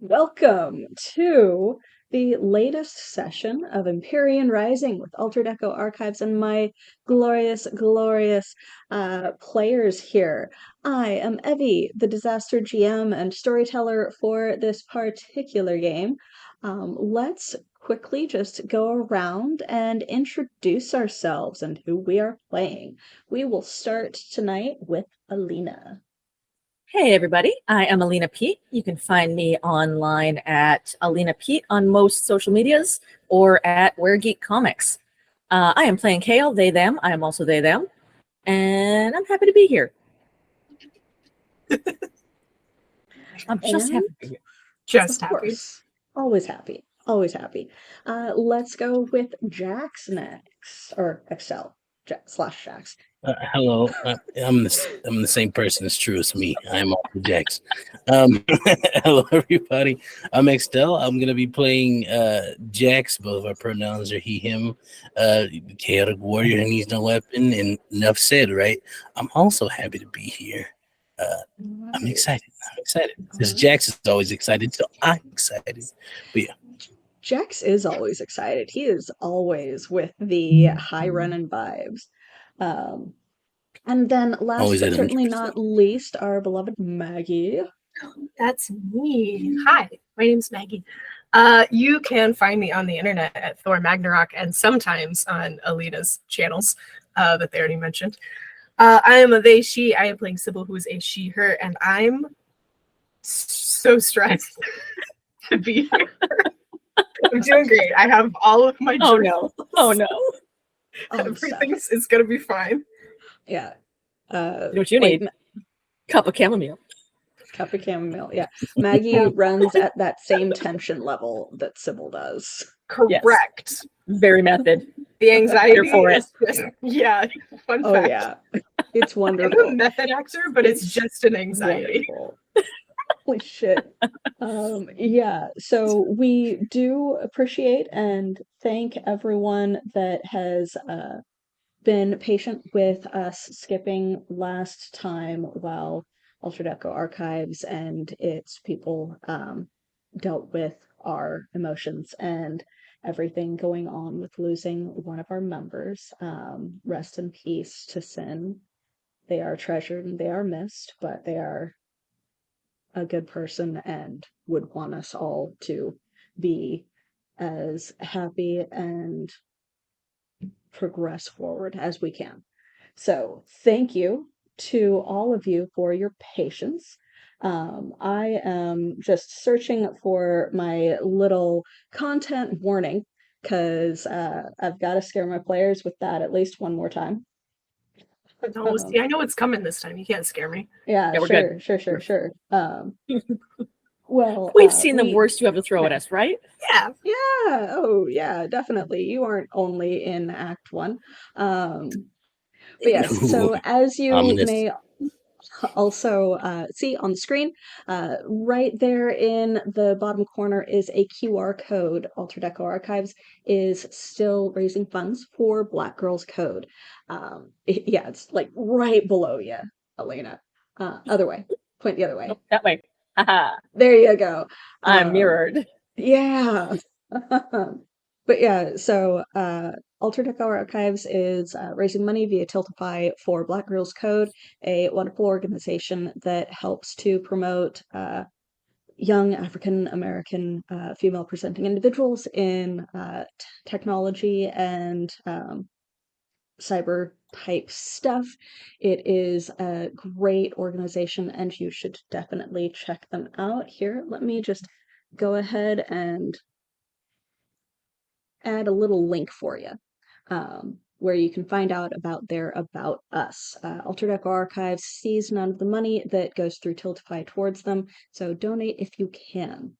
Welcome to the latest session of Empyrean Rising with Altered Echo Archives and my glorious players here. I am Evie, the disaster GM and storyteller for this particular game. Let's quickly just go around and introduce ourselves and who we are playing. We will start tonight with Alina. Hey everybody, I am Alina Pete. You can find me online at Alina Pete on most social medias or at Where Geek Comics. I am playing Kale, they, them. I am also they, them. And I'm happy to be here. I'm just happy to be here. Just happy. Always happy. Always happy. Let's go with Jax next. Or Excel. Jax. Hello, I'm the same person as true as me. I'm also Jax. Hello, everybody. I'm Extel. I'm gonna be playing Jax. Both of our pronouns are he, him. Chaotic warrior who needs no weapon. And enough said, right? I'm also happy to be here. I'm excited. Because Jax is always excited, so I'm excited. But yeah. Jax is always excited. He is always with the high running vibes. And then last but certainly not least, our beloved Maggie. That's me. Hi, my name's Maggie. You can find me on the internet at Thor Magnarok and sometimes on Alina's channels that they already mentioned. I am a they, she. I am playing Sybil, who is a she, her, and I'm so stressed to be here. I'm doing great. I have all of my journals. Oh no. Everything is going to be fine. Yeah. You know what you need? Cup of chamomile. Yeah. Maggie runs at that same tension level that Sybil does. Correct. Yes. Very method. The anxiety for it. Yeah. Fun fact. Yeah. It's wonderful. I'm a method actor, but it's just an anxiety. Holy shit. Yeah, so we do appreciate and thank everyone that has been patient with us skipping last time while Altered Echo Archives and its people dealt with our emotions and everything going on with losing one of our members. Rest in peace to Sin. They are treasured and they are missed, but they are a good person and would want us all to be as happy and progress forward as we can. So thank you to all of you for your patience. I am just searching for my little content warning because I've got to scare my players with that at least one more time. No, see, I know it's coming this time. You can't scare me. Yeah, sure. Well, we've seen the worst you have to throw at us, right? Yeah. Oh, yeah, definitely. You aren't only in Act 1. But yes, so as you may also see on the screen, right there in the bottom corner is a QR code. Altered Echo Archives is still raising funds for Black Girls Code. It's like right below you, Elena. Other way. Point the other way. Oh, that way. Haha. There you go. I'm mirrored. Yeah. But yeah, so Altered Echo Archives is raising money via Tiltify for Black Girls Code, a wonderful organization that helps to promote young African American female presenting individuals in technology and cyber type stuff. It is a great organization and you should definitely check them out. Here, let me just go ahead and add a little link for you where you can find out about their About Us. Altered Echo Archives sees none of the money that goes through Tiltify towards them, so donate if you can.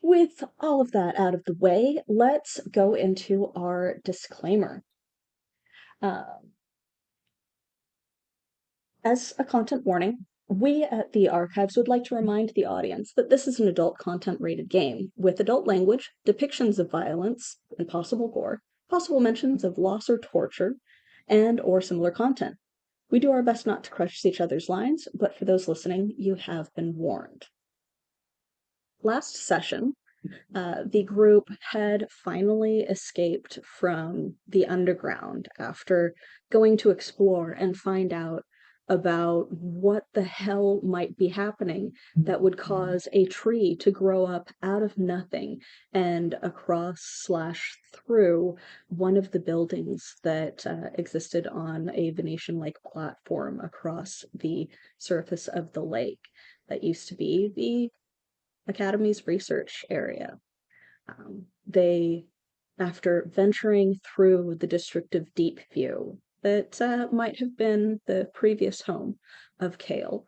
With all of that out of the way, let's go into our disclaimer. As a content warning, we at the Archives would like to remind the audience that this is an adult content rated game with adult language, depictions of violence and possible gore, possible mentions of loss or torture, and or similar content. We do our best not to crush each other's lines, but for those listening, you have been warned. Last session, the group had finally escaped from the underground after going to explore and find out about what the hell might be happening that would cause a tree to grow up out of nothing and across/through one of the buildings that existed on a Venetian-like platform across the surface of the lake that used to be the Academy's research area. They, after venturing through the district of Deepview, that might have been the previous home of Kale,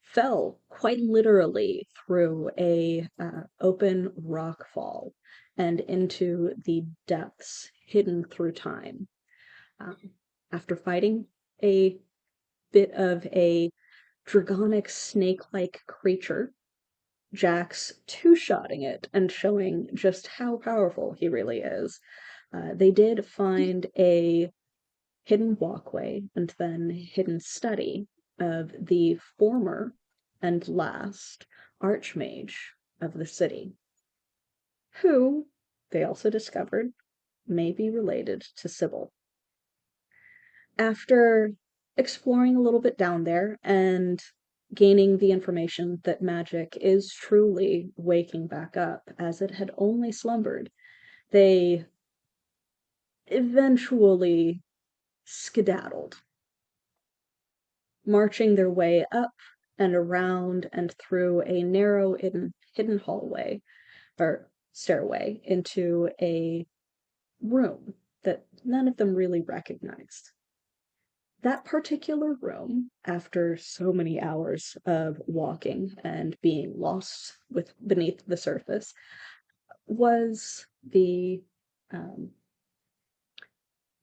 fell quite literally through a open rock fall and into the depths hidden through time. After fighting a bit of a dragonic snake-like creature, Jax two-shotting it and showing just how powerful he really is. They did find a hidden walkway and then hidden study of the former and last archmage of the city, who they also discovered may be related to Sybil. After exploring a little bit down there and gaining the information that magic is truly waking back up as it had only slumbered, they eventually skedaddled, marching their way up and around and through a narrow hidden hallway or stairway into a room that none of them really recognized. That particular room, after so many hours of walking and being lost beneath the surface, was the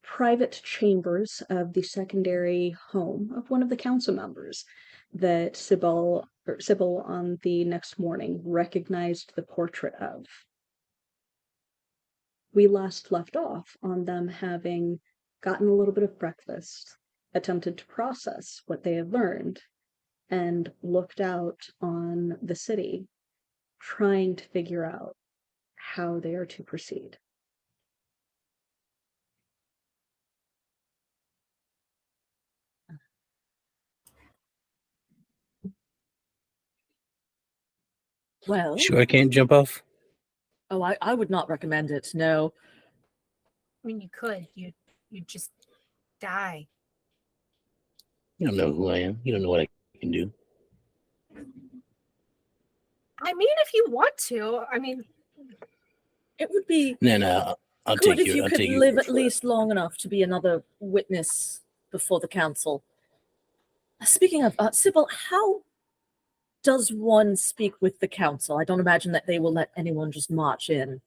private chambers of the secondary home of one of the council members that Sybil on the next morning recognized the portrait of. We last left off on them having gotten a little bit of breakfast, attempted to process what they had learned, and looked out on the city, trying to figure out how they are to proceed. Well, Sure, I can't jump off. oh, I would not recommend it. No. I mean, you could. You just die. You don't know who I am. You don't know what I can do. I mean, if you want to. I mean, It would be No, I'll good take if you. you I'll could take you live for at least long enough to be another witness before the council. Speaking of Sybil, how does one speak with the council? I don't imagine that they will let anyone just march in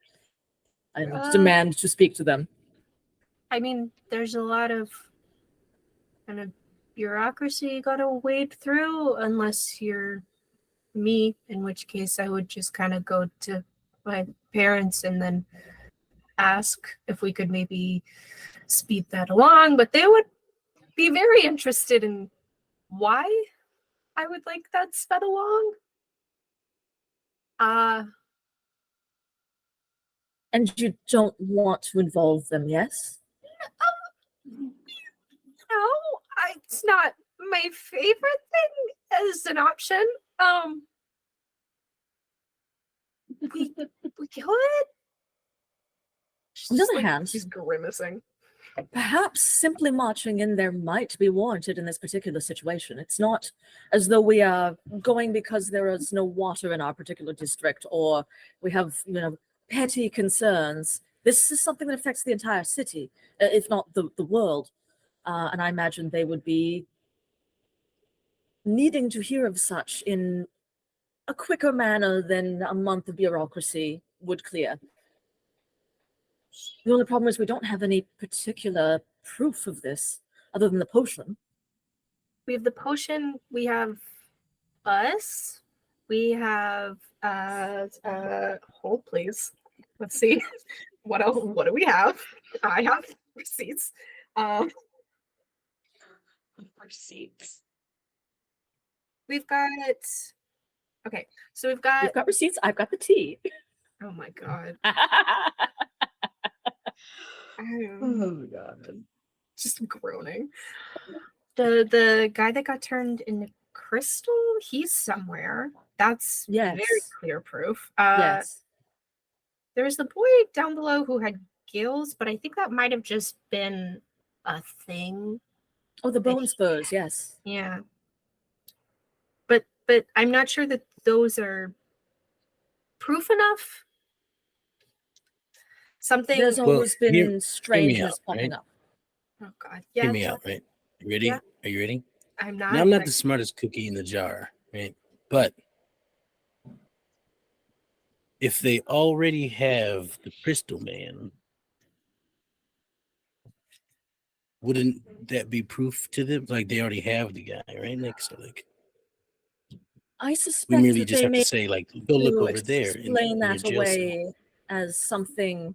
and demand to speak to them. I mean, there's a lot of kind of bureaucracy you gotta wade through, unless you're me, in which case I would just kind of go to my parents and then ask if we could maybe speed that along. But they would be very interested in why I would like that sped along. And you don't want to involve them, yes? No, it's not my favorite thing as an option. We could. On the other hand, she's grimacing. perhaps simply marching in there might be warranted in this particular situation. It's not as though we are going because there is no water in our particular district or we have, petty concerns. This is something that affects the entire city, if not the world. And I imagine they would be needing to hear of such in a quicker manner than a month of bureaucracy would clear. The only problem is we don't have any particular proof of this other than the potion. We have the potion, we have us, we have hold please. Let's see. What else? What do we have? I have receipts. Receipts. We've got okay, so we've got receipts, I've got the tea. oh my god. Oh god. Just groaning. The guy that got turned into crystal, he's somewhere. That's Yes. very clear proof. Yes. There was the boy down below who had gills, but I think that might have just been a thing. Oh, the bone spurs, yes. Yeah. But I'm not sure that those are proof enough. Something There's always been hear me strangeness out, popping right? up. Oh god. Yeah. Hear me out, right? You ready? Yeah. Are you ready? I'm not. Now, I'm not but the smartest cookie in the jar, right? But if they already have the Crystal Man, wouldn't that be proof to them? Like they already have the guy, right? Like so, like I we suspect merely that just they have may to say, like, go look to over there explain in your that jail cell. away as something,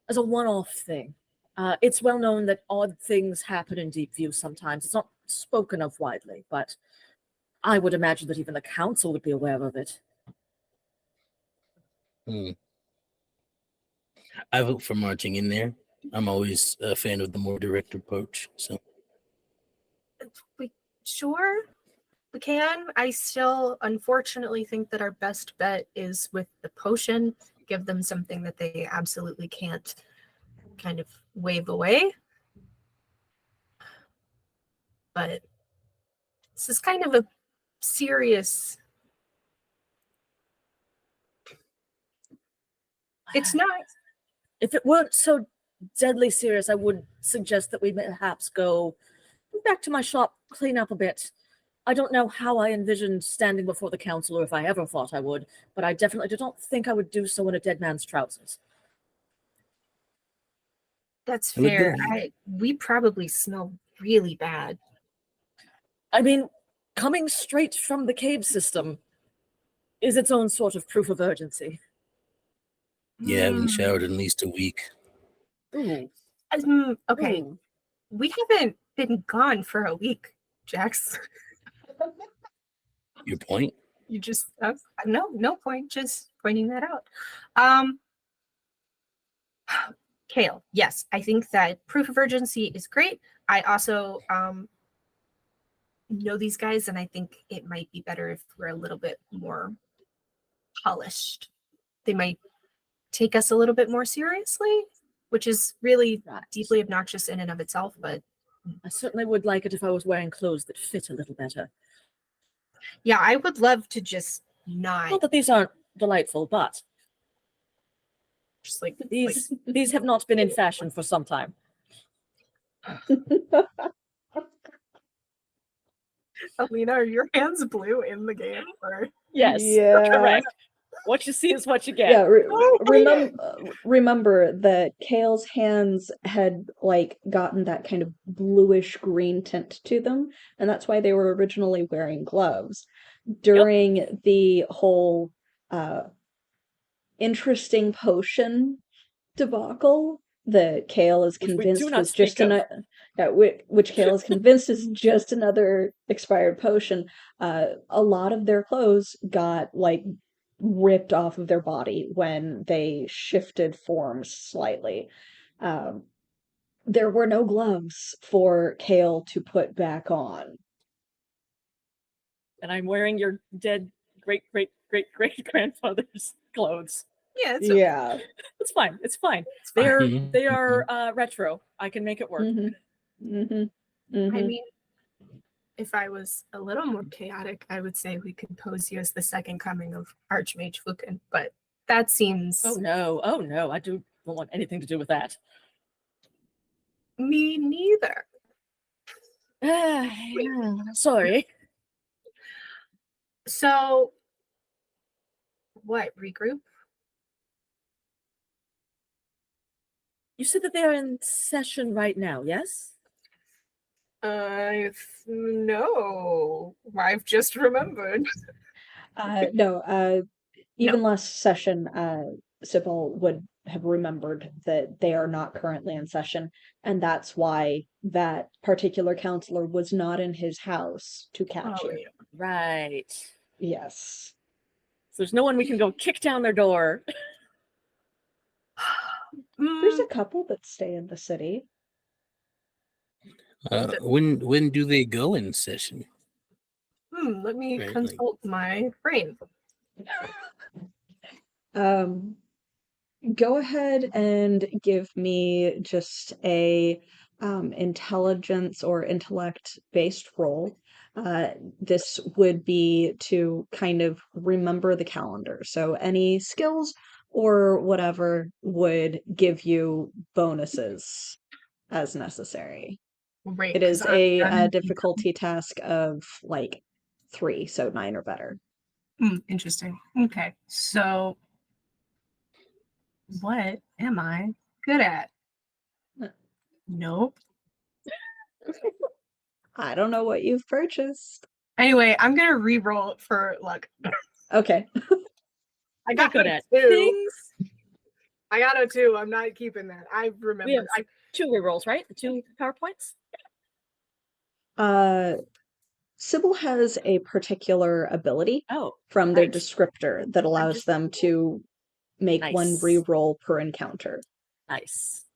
as a one-off thing. It's well known that odd things happen in Deep View sometimes. It's not spoken of widely, but I would imagine that even the council would be aware of it. I vote for marching in there. I'm always a fan of the more direct approach. So sure we can. I still unfortunately think that our best bet is with the potion. Give them something that they absolutely can't kind of wave away. But this is kind of a serious. It's not. If it weren't so deadly serious, I would suggest that we perhaps go back to my shop, clean up a bit. I don't know how I envisioned standing before the council or if I ever thought I would, but I definitely don't think I would do so in a dead man's trousers. That's Look fair. good. We probably smell really bad. I mean, coming straight from the cave system is its own sort of proof of urgency. you haven't showered in at least a week. Ooh. Okay. Ooh. We haven't been gone for a week, Jax. Your point? You just no point, just pointing that out. Kale, yes, I think that proof of urgency is great. I also know these guys, and I think it might be better if we're a little bit more polished. They might take us a little bit more seriously, which is really deeply obnoxious in and of itself, but I certainly would like it if I was wearing clothes that fit a little better. yeah, I would love to just not that these aren't delightful, but just like these have not been in fashion for some time. Alina, are your hands blue in the game? Or Yes, Yeah. correct. What you see is what you get. Yeah, remember that Kale's hands had like gotten that kind of bluish green tint to them, and that's why they were originally wearing gloves. During the whole interesting potion debacle that Kale is convinced was just which Kale is convinced is just another expired potion, a lot of their clothes got like ripped off of their body when they shifted forms slightly. There were no gloves for Kale to put back on. And I'm wearing your dead great great great great grandfather's clothes. Yeah, it's okay. Yeah. It's fine. It's fine. It's fine. Mhm, They are retro. I can make it work. I mean, if I was a little more chaotic, I would say we could pose you as the second coming of Archmage Fukin, but that seems Oh no! I don't want anything to do with that. me neither. Sorry. So, what, regroup? You said that they are in session right now, yes? No, I've just remembered. No, even last session, Sybil would have remembered that they are not currently in session, and that's why that particular counselor was not in his house to catch you. Yeah. Right. Yes. So there's no one we can go kick down their door. There's a couple that stay in the city. when do they go in session? Let me Right, consult my brain. Go ahead and give me just a intelligence or intellect based roll. This would be to kind of remember the calendar. So any skills or whatever would give you bonuses as necessary. Great, It 'cause is I'm a gonna need difficulty task of like 3, so 9 or better. Interesting. Okay, so what am I good at? Nope. I don't know what you've purchased. Anyway, I'm gonna re-roll it for luck. Okay. I Not got good a at 2. things. I got a 2. I'm not keeping that. I We have remember. 2 rerolls, right? The 2 PowerPoints? Sybil has a particular ability Oh, from their right. descriptor that allows them to make one Nice. reroll per encounter. Nice.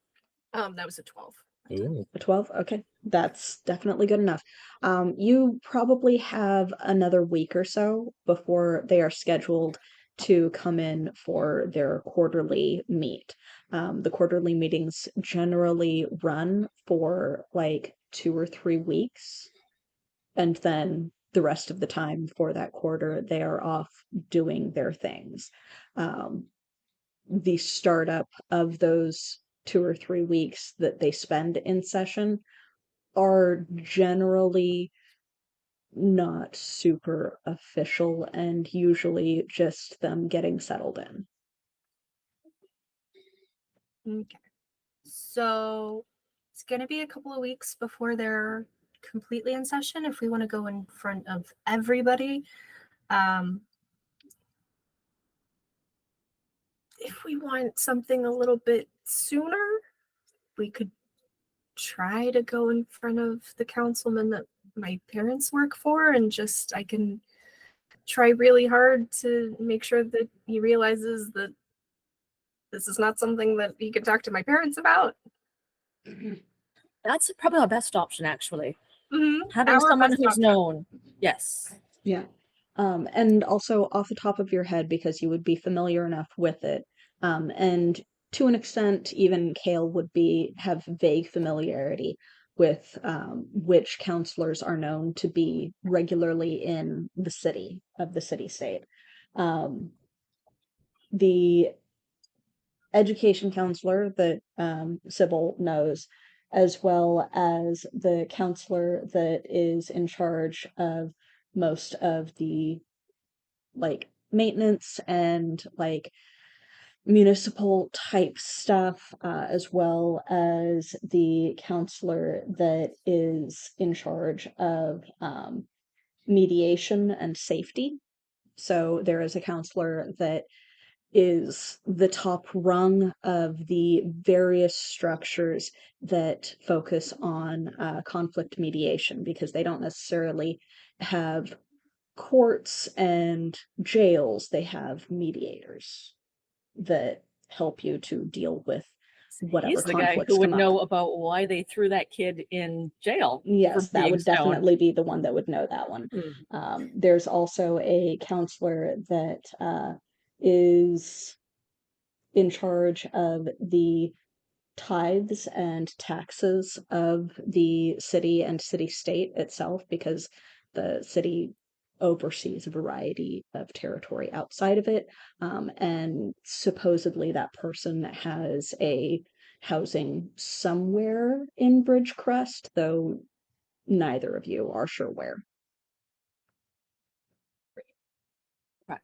That was a 12. Ooh. A 12? Okay. That's definitely good enough. You probably have another week or so before they are scheduled to come in for their quarterly meet. The quarterly meetings generally run for like 2 or 3 weeks, and then the rest of the time for that quarter, they are off doing their things. The startup of those 2 or 3 weeks that they spend in session are generally not super official and usually just them getting settled in. Okay. So it's gonna be a couple of weeks before they're completely in session if we want to go in front of everybody. If we want something a little bit sooner, we could try to go in front of the councilman that my parents work for, and just I can try really hard to make sure that he realizes that this is not something that he can talk to my parents about. That's probably our best option, actually. Mm-hmm. Having someone who's known. Yes. Yeah. And also off the top of your head, because you would be familiar enough with it, and to an extent, even Kale would have vague familiarity with which counselors are known to be regularly in the city state. The education counselor that Sybil knows, as well as the counselor that is in charge of most of the like maintenance and like municipal type stuff, as well as the counselor that is in charge of mediation and safety. So there is a counselor that is the top rung of the various structures that focus on conflict mediation, because they don't necessarily have courts and jails, they have mediators that help you to deal with whatever He's the guy conflicts who would come up. know about why they threw that kid in jail for Yes, that being would stoned. definitely be the one that would know that one. There's also a counselor that is in charge of the tithes and taxes of the city and city state itself, because the city oversees a variety of territory outside of it. And supposedly that person has a housing somewhere in Bridgecrest, though neither of you are sure where. Right.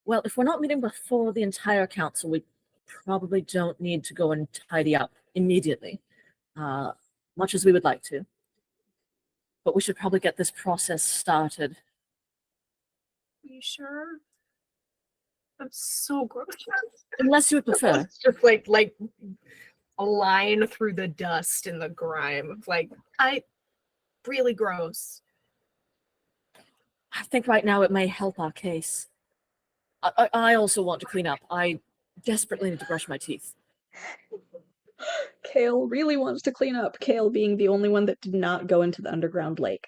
Well, if we're not meeting before the entire council, we probably don't need to go and tidy up immediately, much as we would like to. But we should probably get this process started. Are you sure? I'm so gross. Unless you would prefer. It's just like a line through the dust and the grime. Like, really gross. I think right now it may help our case. I also want to clean up. I desperately need to brush my teeth. Kale really wants to clean up, Kale being the only one that did not go into the underground lake.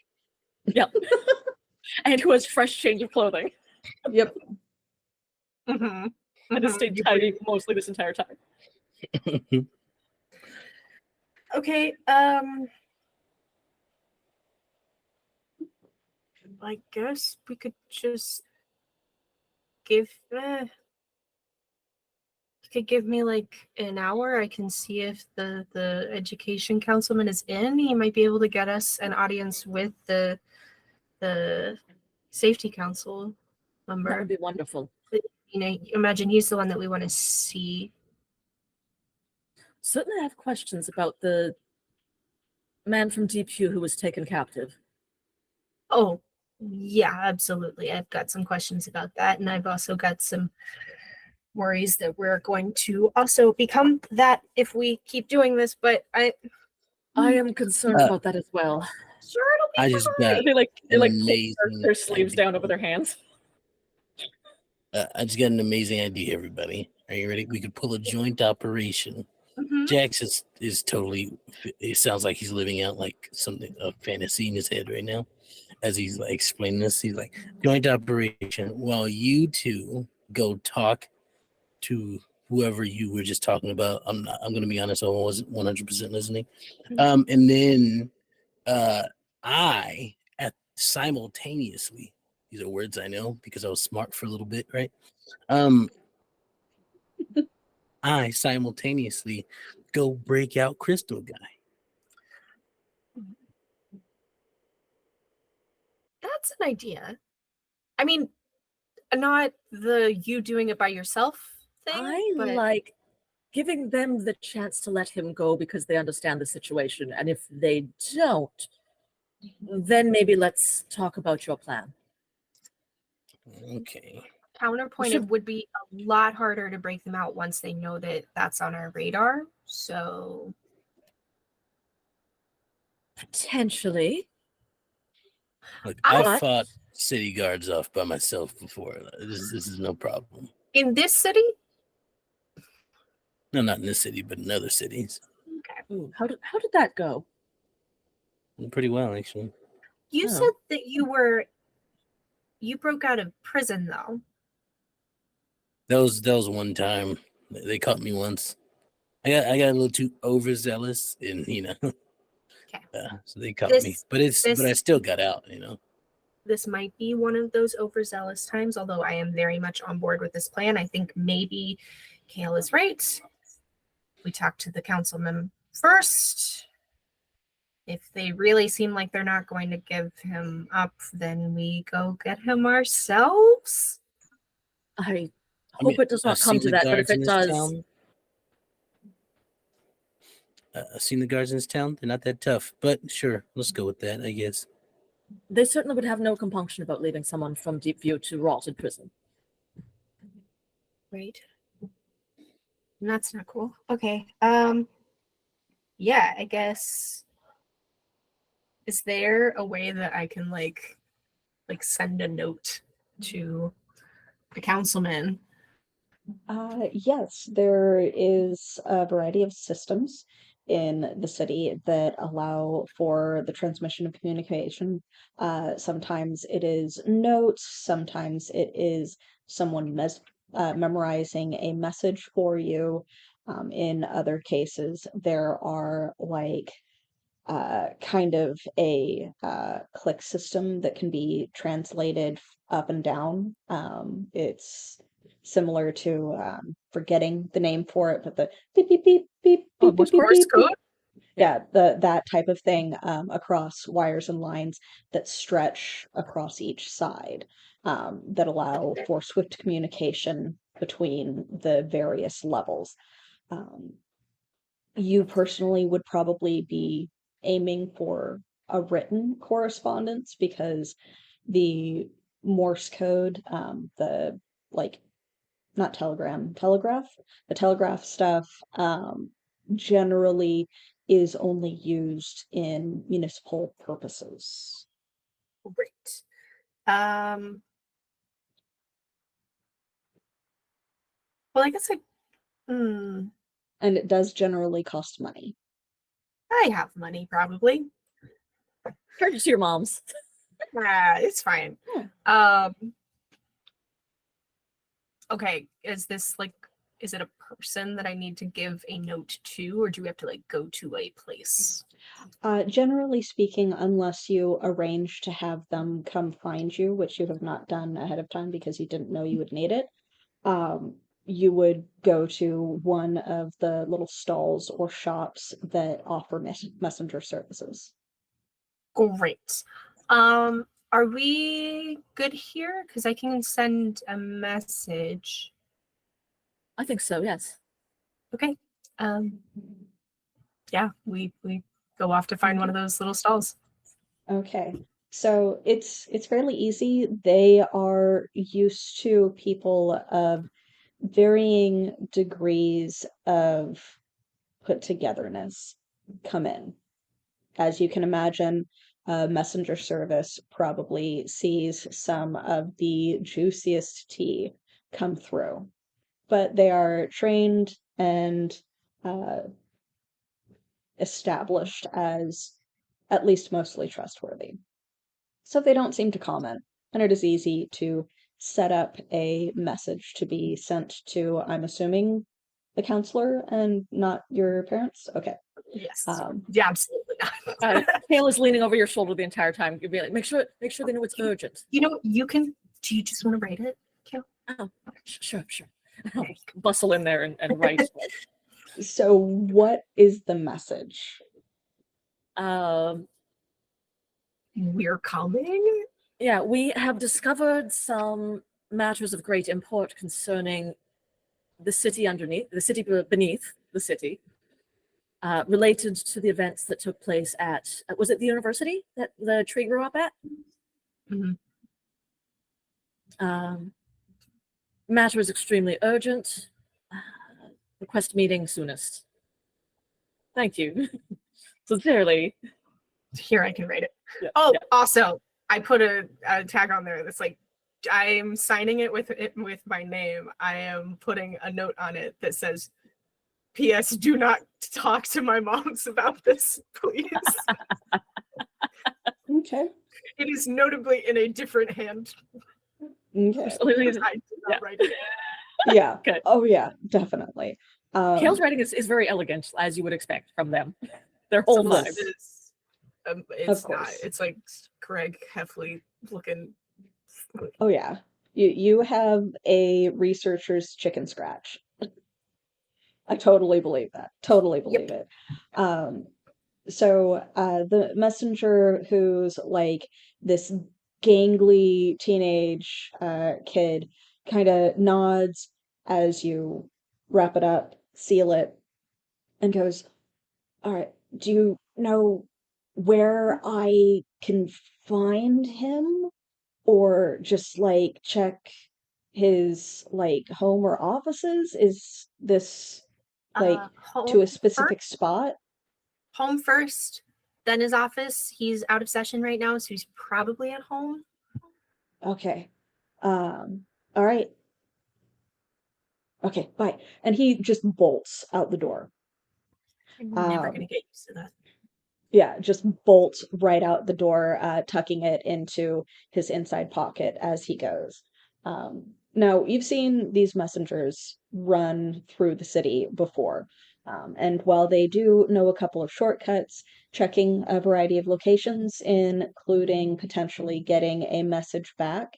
Yep. And who has fresh change of clothing. Yep. Mm-hmm. I just stayed tidy mostly this entire time. Okay, I guess we could just give you could give me like an hour. I can see if the education councilman is in. He might be able to get us an audience with the safety council member. That would be wonderful. You know, imagine he's the one that we want to see. Certainly I have questions about the man from DPU who was taken captive. Oh, yeah, absolutely. I've got some questions about that, and I've also got some worries that we're going to also become that if we keep doing this, but I am concerned about that as well. Sure, it'll be I just got They an pull amazing their sleeves idea. down over their hands. I just got an amazing idea, everybody. Are you ready? We could pull a joint operation. Mhm. Jax is totally. It sounds like he's living out like something a fantasy in his head right now, as he's like explaining this. He's like joint operation while you two go talk to whoever you were just talking about. I'm going to be honest. I wasn't 100% listening. And then I simultaneously. These are words I know because I was smart for a little bit, right? I simultaneously go break out Crystal Guy. That's an idea. I mean, not the you doing it by yourself thing, but like giving them the chance to let him go because they understand the situation. And if they don't, then maybe let's talk about your plan. Okay. counterpoint, it would be a lot harder to break them out once they know that that's on our radar. So potentially. Look, I've fought city guards off by myself before. This is no problem. In this city? No, not in this city, but in other cities. Okay. Ooh, how did that go? Pretty well, actually. You said that you broke out of prison though. That was one time. They caught me once. I got a little too overzealous, and Okay. So they caught me. But I still got out. This might be one of those overzealous times, although I am very much on board with this plan. I think maybe Kale is right. We talk to the councilman first. If they really seem like they're not going to give him up, then we go get him ourselves. I hope it does not come to that, but if it does... I've seen the guards in this town. They're not that tough, but sure, let's go with that, I guess. They certainly would have no compunction about leaving someone from Deepview to rot in prison. Right. And that's not cool. Okay. Yeah, I guess. Is there a way that I can like send a note to the councilman? Yes, there is a variety of systems in the city that allow for the transmission of communication. Sometimes it is notes, sometimes it is someone memorizing a message for you. In other cases, there are like kind of a click system that can be translated up and down. It's similar to forgetting the name for it, but the beep beep beep beep Oh, beep beep Morse beep code? Morse beep beep. code? Yeah, that type of thing across wires and lines that stretch across each side that allow for swift communication between the various levels. Um, you personally would probably be aiming for a written correspondence because the Morse code, the like not telegraph, the telegraph stuff, generally is only used in municipal purposes. Great. Well, I guess And it does generally cost money. I have money probably. Charge it to your mom's. It's fine. Yeah. Okay, is it a person that I need to give a note to, or do we have to like go to a place? Generally speaking, unless you arrange to have them come find you, which you have not done ahead of time because you didn't know you would need it, you would go to one of the little stalls or shops that offer messenger services. Great. Are we good here? Because I can send a message. I think so, yes. Okay. Yeah, we go off to find one of those little stalls. Okay. So it's fairly easy. They are used to people of varying degrees of put togetherness come in. As you can imagine, a messenger service probably sees some of the juiciest tea come through, but they are trained and uh, established as at least mostly trustworthy. So they don't seem to comment, and it is easy to set up a message to be sent to, I'm assuming, the counselor and not your parents? Okay. Yes. Um, Yeah, absolutely not. Kale is leaning over your shoulder the entire time. You'd be like, make sure they know it's urgent. You know, you can. Do you just want to write it, Kale? Oh, sure. I'll bustle in there and write. so what is the message? We're coming. Yeah, we have discovered some matters of great import concerning the city beneath the city, related to the events that took place at, was it the university that the tree grew up at? Mm-hmm. Matter is extremely urgent. Request meeting soonest. Thank you. Sincerely. Here, I can write it. Yeah, Oh, yeah. also, I put a tag on there that's like, I'm signing it with my name. I am putting a note on it that says, P.S. Do not talk to my moms about this, please. Okay. It is notably in a different hand. Okay. I did not write it. Yeah. Good. Oh yeah, definitely. Kale's writing is very elegant, as you would expect from them. Their whole Some of vibe. it is, it's Of not. course. It's like Craig Heffley looking. Oh yeah. You have a researcher's chicken scratch. I totally believe that. Totally believe it. So the messenger who's like this gangly teenage kid kind of nods as you wrap it up, seal it, and goes, all right, do you know where I can find him? Or just like check his like home or offices? Is this like to Home a specific spot? home first, then his office. He's out of session right now, so he's probably at home. Okay. All right. Okay, bye. And he just bolts out the door. I'm never Um, gonna get used to that. yeah, just bolts right out the door, tucking it into his inside pocket as he goes. Now, you've seen these messengers run through the city before, and while they do know a couple of shortcuts, checking a variety of locations, including potentially getting a message back,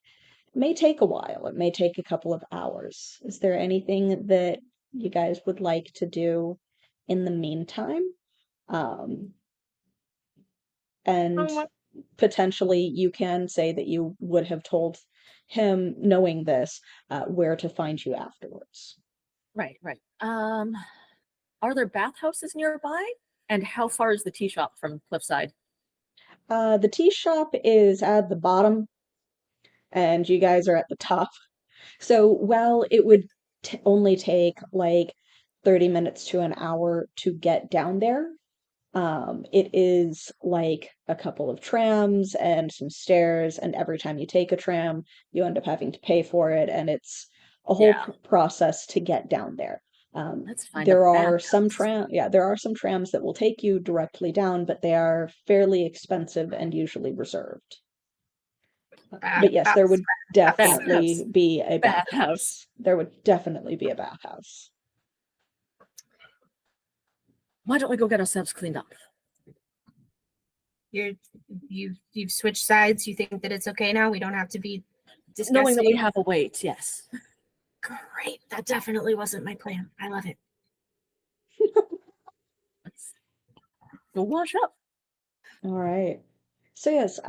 may take a while. It may take a couple of hours. Is there anything that you guys would like to do in the meantime? Um, and What? potentially you can say that you would have told him, knowing this, where to find you afterwards. Right, right. Are there bathhouses nearby? And how far is the tea shop from Cliffside? The tea shop is at the bottom, and you guys are at the top. So, while it would only take like 30 minutes to an hour to get down there, it is like a couple of trams and some stairs, and every time you take a tram, you end up having to pay for it, and it's a whole Yeah. process to get down there. Let's find a There are some bathhouse. there are some trams that will take you directly down, but they are fairly expensive and usually reserved. But yes, there would definitely Bathhouse. be a Bathhouse. bathhouse. There would definitely be a bathhouse. Why don't we go get ourselves cleaned up? You've switched sides. You think that it's okay now? We don't have to be discussing. Knowing that we have a wait, yes. Great. That definitely wasn't my plan. I love it. Let's go wash up. All right. So yes,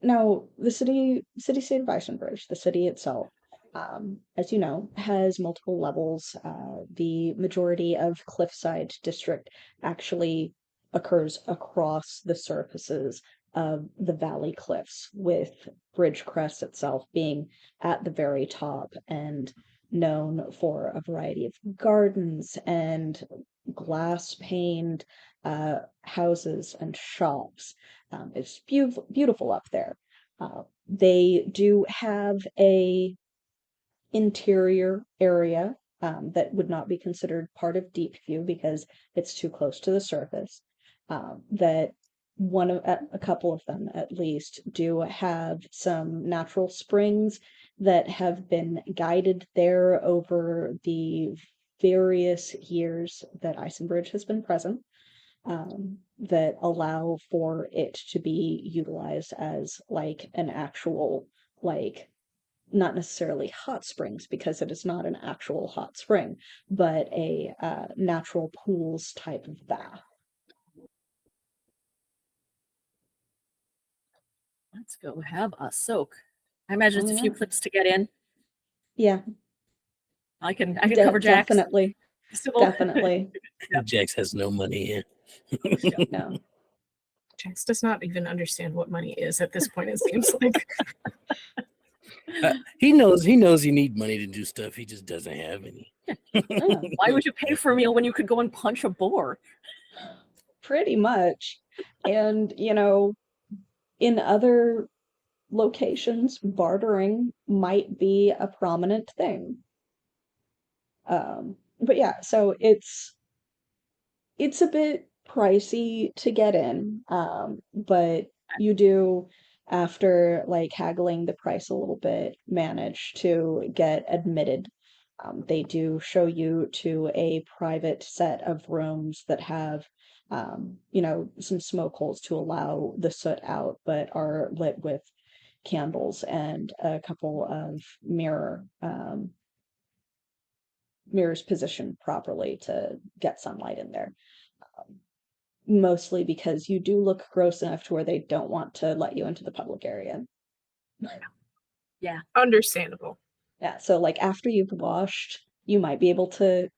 now the city state of Isonbridge, the city itself, as you know, has multiple levels. The majority of Cliffside District actually occurs across the surfaces of the valley cliffs, with Bridgecrest itself being at the very top and known for a variety of gardens and glass paned houses and shops. It's beautiful up there. They do have a interior area that would not be considered part of Deep View because it's too close to the surface. That a couple of them at least do have some natural springs that have been guided there over the various years that Isonbridge has been present, that allow for it to be utilized as like an actual, like, not necessarily hot springs because it is not an actual hot spring, but a natural pools type of bath. Let's go have a soak. I imagine it's a few Alright. clicks to get in. Yeah, I can cover Jax. definitely, Still- definitely. Jax has no money here. No. Jax does not even understand what money is at this point, it seems like. He knows you need money to do stuff. He just doesn't have any. Why would you pay for a meal when you could go and punch a boar? Pretty much. And, you know, in other locations, bartering might be a prominent thing. But yeah, so it's a bit pricey to get in, but you do, after like haggling the price a little bit, manage to get admitted. They do show you to a private set of rooms that have, some smoke holes to allow the soot out, but are lit with candles and a couple of mirrors positioned properly to get sunlight in there. Mostly because you do look gross enough to where they don't want to let you into the public area. Yeah. Understandable. Yeah, so like after you've washed, you might be able to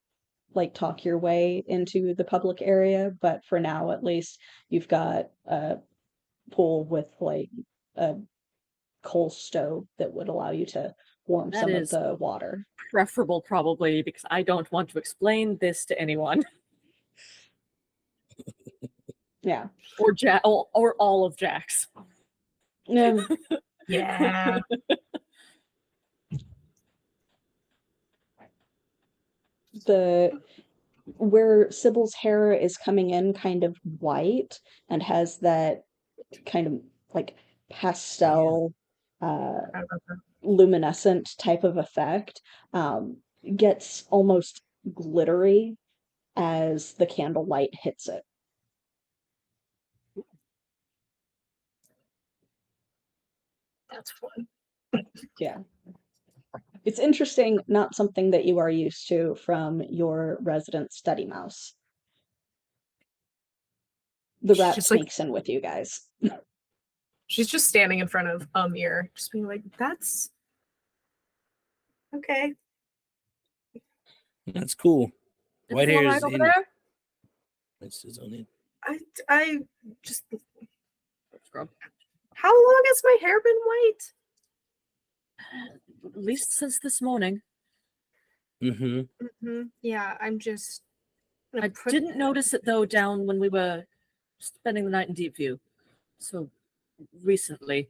like talk your way into the public area, but for now at least you've got a pool with like a coal stove that would allow you to warm That some of is the water. Preferable, probably, because I don't want to explain this to anyone. Yeah. Or all of Jax. Yeah. Yeah. Where Sybil's hair is coming in kind of white and has that kind of like pastel luminescent type of effect, gets almost glittery as the candlelight hits it. That's fun. Yeah. It's interesting, not something that you are used to from your resident study mouse. The rat She's like, sneaks in with you guys. she's just standing in front of a mirror, just being like, that's okay. That's cool. White Is it all hair right is over in. there? It's on it. I just, Scrub. how long has my hair been white? At least since this morning. Mm-hmm. Yeah, I'm just. I didn't notice it though down when we were spending the night in Deep View. So recently.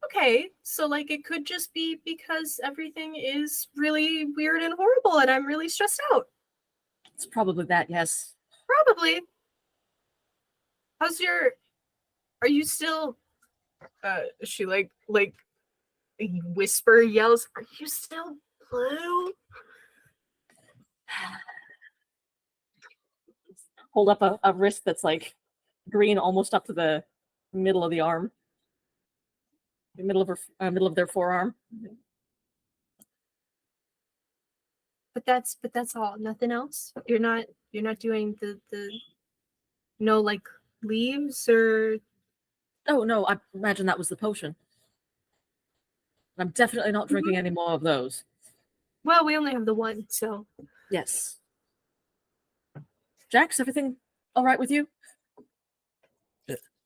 Okay, so like it could just be because everything is really weird and horrible and I'm really stressed out. It's probably that, yes. Probably. How's your are you still she like whisper yells, are you still blue? Hold up a wrist that's like green almost up to the middle of the arm. The middle of their forearm. But that's all. Nothing else? You're not doing the no like leaves or Oh no, I imagine that was the potion. I'm definitely not drinking any more of those. well, we only have the one, so Yes. Jax, everything all right with you?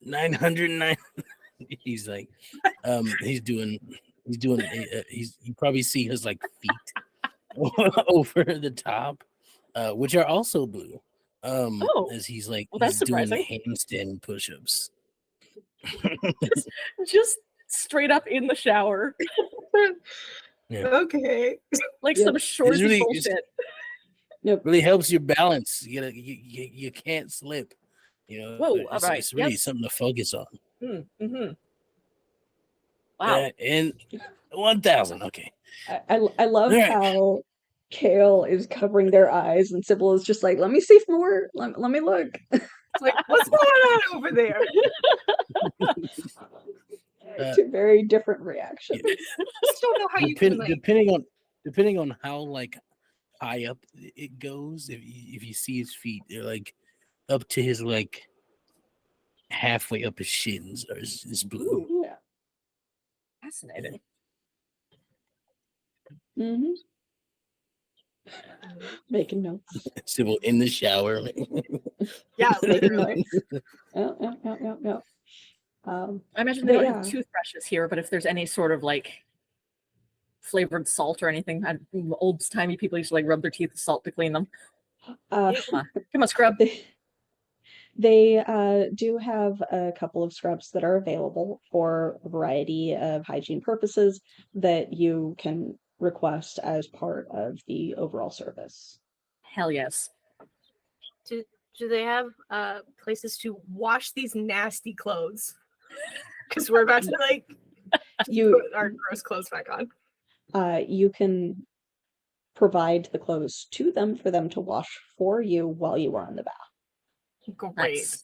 909. He's like, you probably see his like feet over the top, which are also blue. As he's like, well, that's he's doing surprising. handstand push-ups. Just straight up in the shower. Yeah. okay. Like Yep. some short It's really- bullshit. Nope. Really helps your balance. You can't slip. You know, Whoa, it's, all right. it's really Yep. something to focus on. Mm-hmm. Wow. And 1,000. Okay. I love All right. how Kale is covering their eyes and Sybil is just like, let me see more. Let me look. Like, what's going on over there? Two very different reactions. Just don't know how you can like depending on how like high up it goes. If you see his feet, they're like up to his like halfway up his shins or his blue. Yeah. Fascinating. Mm-hmm. Making notes. Civil in the shower. yeah, Making literally. notes. Yeah. I imagine they But don't yeah. have toothbrushes here, but if there's any sort of like flavored salt or anything, old timey people used to like rub their teeth with salt to clean them. Come on, scrub. They do have a couple of scrubs that are available for a variety of hygiene purposes that you can request as part of the overall service. Hell yes. Do they have places to wash these nasty clothes? Because we're about to like put our gross clothes back on. You can provide the clothes to them for them to wash for you while you are in the bath. Great. Nice.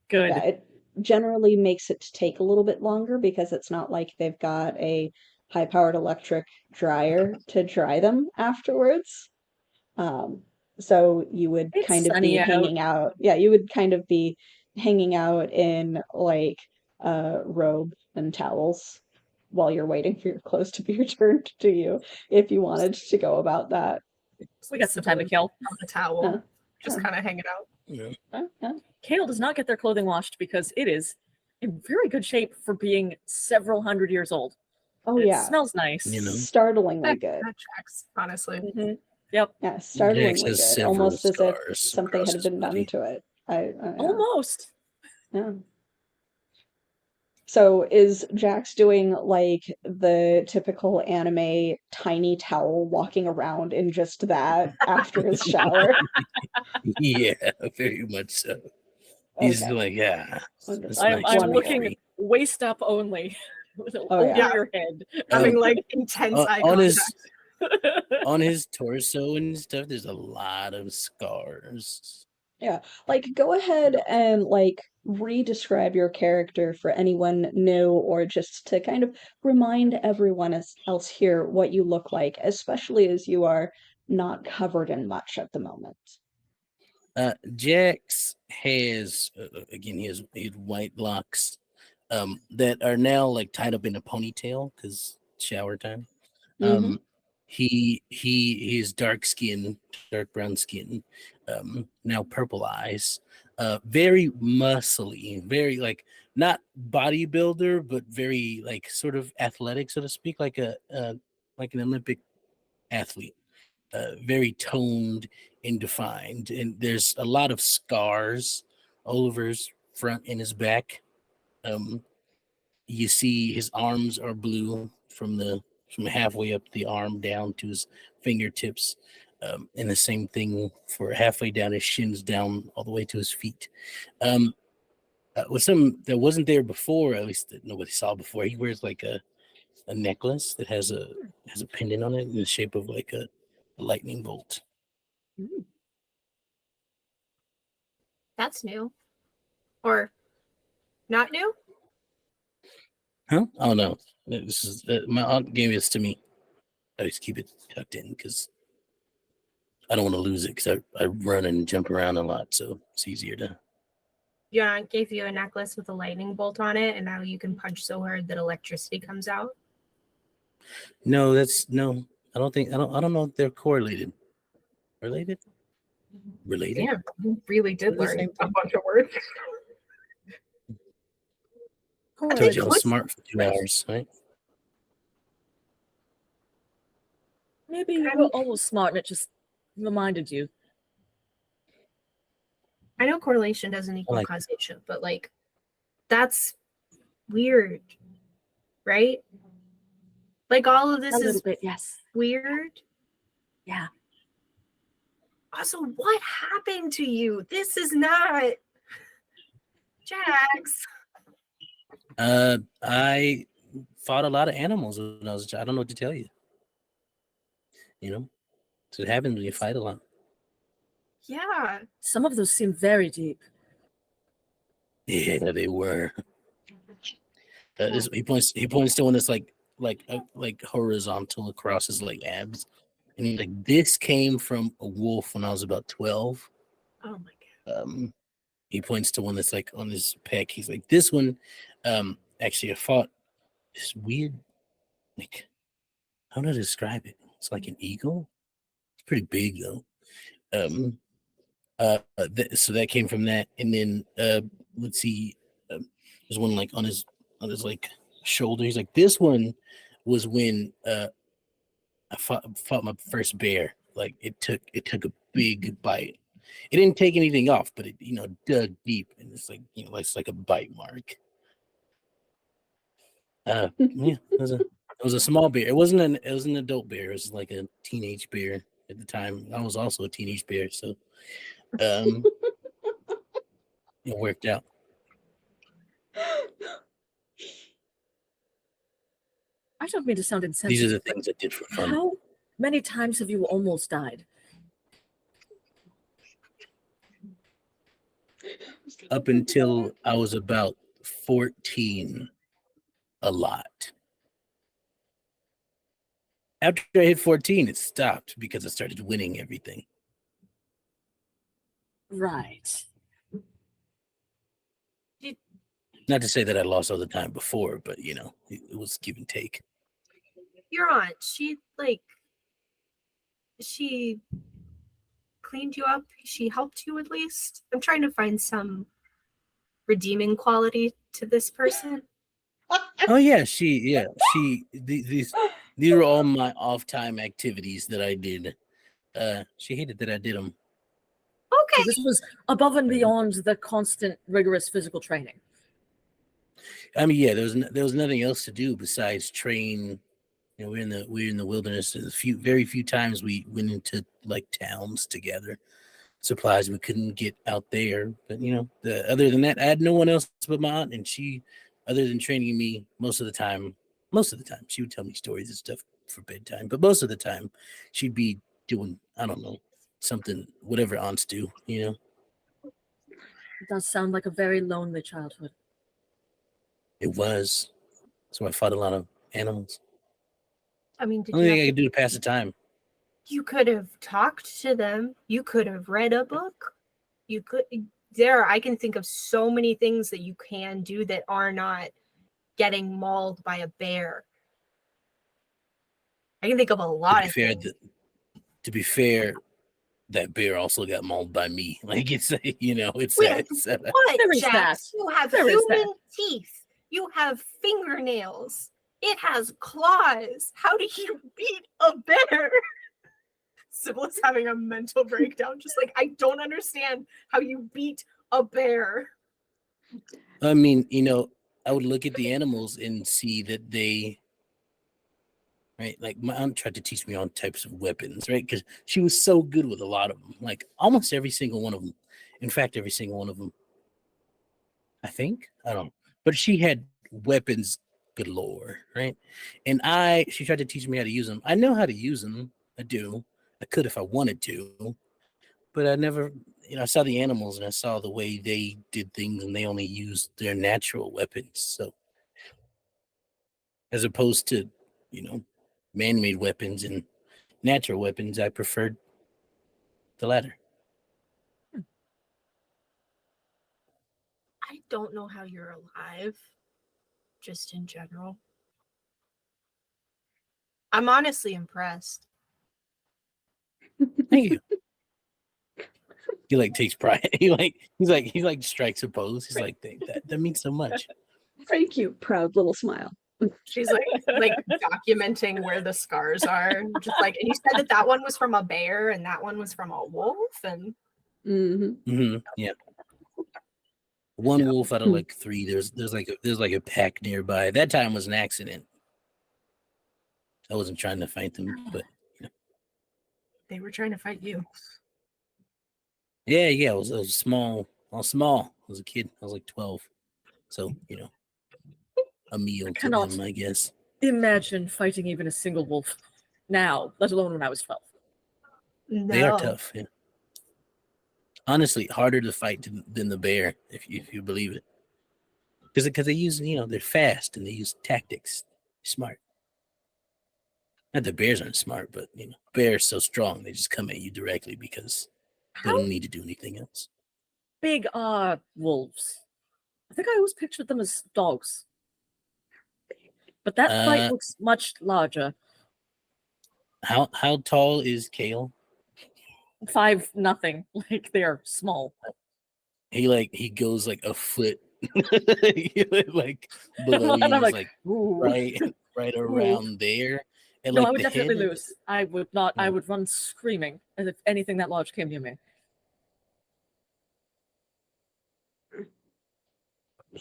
Good. Yeah, it generally makes it take a little bit longer because it's not like they've got a high-powered electric dryer to dry them afterwards. So you would It's kind of sunny be out. hanging out. Yeah, you would kind of be hanging out in like robe and towels while you're waiting for your clothes to be returned to you if you wanted to go about that. We got some time to kill. On the towel, just kind of hanging out. Yeah. Kale does not get their clothing washed because it is in very good shape for being several hundred years old. Oh It yeah, smells nice. You know. startlingly good. That tracks, honestly. Mhm. Yep. Yeah, Jax startlingly has good. several Almost as if scars something across had his been done body. to it. Yeah. Almost. Yeah. So is Jax doing like the typical anime tiny towel walking around in just that after his shower? Yeah, very much so. He's Okay. like, yeah, it's I'm nice to be wonderful. looking free. waist up only, Oh, over yeah. your head. Having Um, like intense eye on contact. on his torso and stuff, there's a lot of scars. Yeah. Like go ahead and like re-describe your character for anyone new or just to kind of remind everyone else here what you look like, especially as you are not covered in much at the moment. Jax has again he has white locks that are now like tied up in a ponytail because shower time. Mm-hmm. He is dark skin, dark brown skin, now purple eyes, very muscly, very like not bodybuilder, but very like sort of athletic, so to speak, like like an Olympic athlete. Very toned and defined, and there's a lot of scars all over his front and his back. Um, you see his arms are blue from halfway up the arm down to his fingertips, and the same thing for halfway down his shins down all the way to his feet. With some that wasn't there before, at least that nobody saw before. He wears like a necklace that has a pendant on it in the shape of like a lightning bolt. That's new. Or not new? Huh? Oh no, this is my aunt gave this to me. I just keep it tucked in because I don't want to lose it because I run and jump around a lot, so it's easier to. Your aunt gave you a necklace with a lightning bolt on it, and now you can punch so hard that electricity comes out. No, that's no. I don't know if they're correlated. Related? Related? Damn, you really did The learn same a thing. bunch of words. I told you I was smart for 2 hours, right? Maybe you were almost smart and it just reminded you. I know correlation doesn't equal like causation, but like that's weird, right? Like all of this A little is bit, yes. weird. Yeah. Also, what happened to you? This is not Jax. I fought a lot of animals when I was a child. I don't know what to tell you. You know, so it happens when you fight a lot. Yeah. Some of those seem very deep. Yeah, they were. He points to one that's like horizontal across his like abs, and he's like, "This came from a wolf when I was about 12." Oh my god. He points to one that's like on his pec. He's like, "This one, actually, I fought this weird, like, how do I describe it? It's like an eagle. It's pretty big though." So that came from that, and then let's see, there's one like on his like shoulder. He's like, "This one was when I fought my first bear. Like it took a big bite. It didn't take anything off, but it dug deep, and it's like it's like a bite mark." Yeah, it was a small bear. It wasn't an adult bear. It was like a teenage bear at the time. I was also a teenage bear, so um, it worked out. I don't mean to sound These are insensitive, the but things I did for fun. how many times have you almost died? Up until I was about 14, a lot. After I hit 14, it stopped because I started winning everything. Right. Not to say that I lost all the time before, but it was give and take. Your aunt, she cleaned you up. She helped you at least. I'm trying to find some redeeming quality to this person. Oh yeah, these were all my off time activities that I did. She hated that I did them. So Okay. this was above and beyond the constant rigorous physical training. I mean, yeah, there was nothing else to do besides train. You know, we're in the wilderness. There's very few times we went into like towns together. Supplies we couldn't get out there, but you know, other than that, I had no one else but my aunt, and she, other than training me, most of the time, she would tell me stories and stuff for bedtime. But most of the time, she'd be doing, I don't know, something, whatever aunts do. You know, It does sound like a very lonely childhood. it was. So I fought a lot of animals. I mean, did Only you thing have I to, could do to pass the time. you could have talked to them. You could have read a book. You could there I can think of so many things that you can do that are not getting mauled by a bear. I can think of a To lot be of fair, things. to be fair, that bear also got mauled by me. Like it's, you know, it's Wait, sad. what, There is Jax? that. You have There is that. human teeth. You have fingernails. It has claws. How do you beat a bear? Sybil is having a mental breakdown. Just like, I don't understand how you beat a bear. I mean, you know, I would look at the animals and see that they, right, like my aunt tried to teach me all types of weapons, right? Because she was so good with a lot of them, like almost every single one of them. In fact, every single one of them. I think, I don't know, but she had weapons galore, right? And she tried to teach me how to use them. I know how to use them. I do. I could if I wanted to, but I never, you know, I saw the animals and I saw the way they did things, and they only used their natural weapons. So, as opposed to, you know, man-made weapons and natural weapons, I preferred the latter. I don't know how you're alive, just in general. I'm honestly impressed. Thank you. He like takes pride. He like strikes a pose. He's like, that means so much. Thank you, proud little smile. She's like documenting where the scars are. Just like, and you said that one was from a bear and that one was from a wolf, and Yeah. One wolf out of like 3. There's like a pack nearby. That time was an accident. I wasn't trying to fight them, but you know. they were trying to fight you. Yeah. I was small. I was small. I was a kid. I was like 12. So, you know, a meal to cannot- them, I guess. Imagine fighting even a single wolf now, let alone when I was 12. No. They are tough. Yeah. Honestly, harder to fight than the bear, if you believe it. Because they use, you know, they're fast and they use tactics. Smart. Not that bears aren't smart, but you know, bears so strong they just come at you directly because they How don't need to do anything else. big are wolves? I think I always pictured them as dogs. But that fight looks much larger. How tall is Kale? 5-0. Like they're small. He goes like a foot like below you, And I'm is like, like ooh. right around there. And No, like I would the definitely head, lose. I would not. I would run screaming as if anything that large came near me.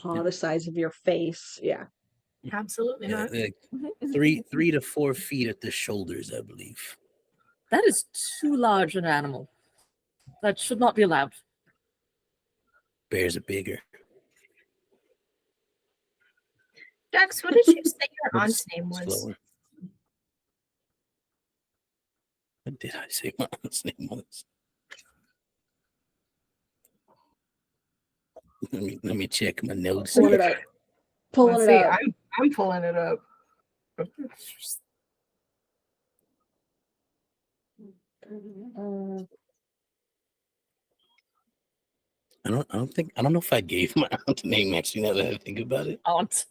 Paw the size of your face. Yeah. Absolutely yeah, not. like 3 to 4 feet at the shoulders, I believe. That is too large an animal. That should not be allowed. Bears are bigger. Jax, what did you say your But aunt's name was? slower. What did I say my aunt's name was? Let me check my notes. Pulling it up. Pulling Let's it see. up. I'm pulling it up. I don't know if I gave my aunt a name actually, now that I think about it. Aunt.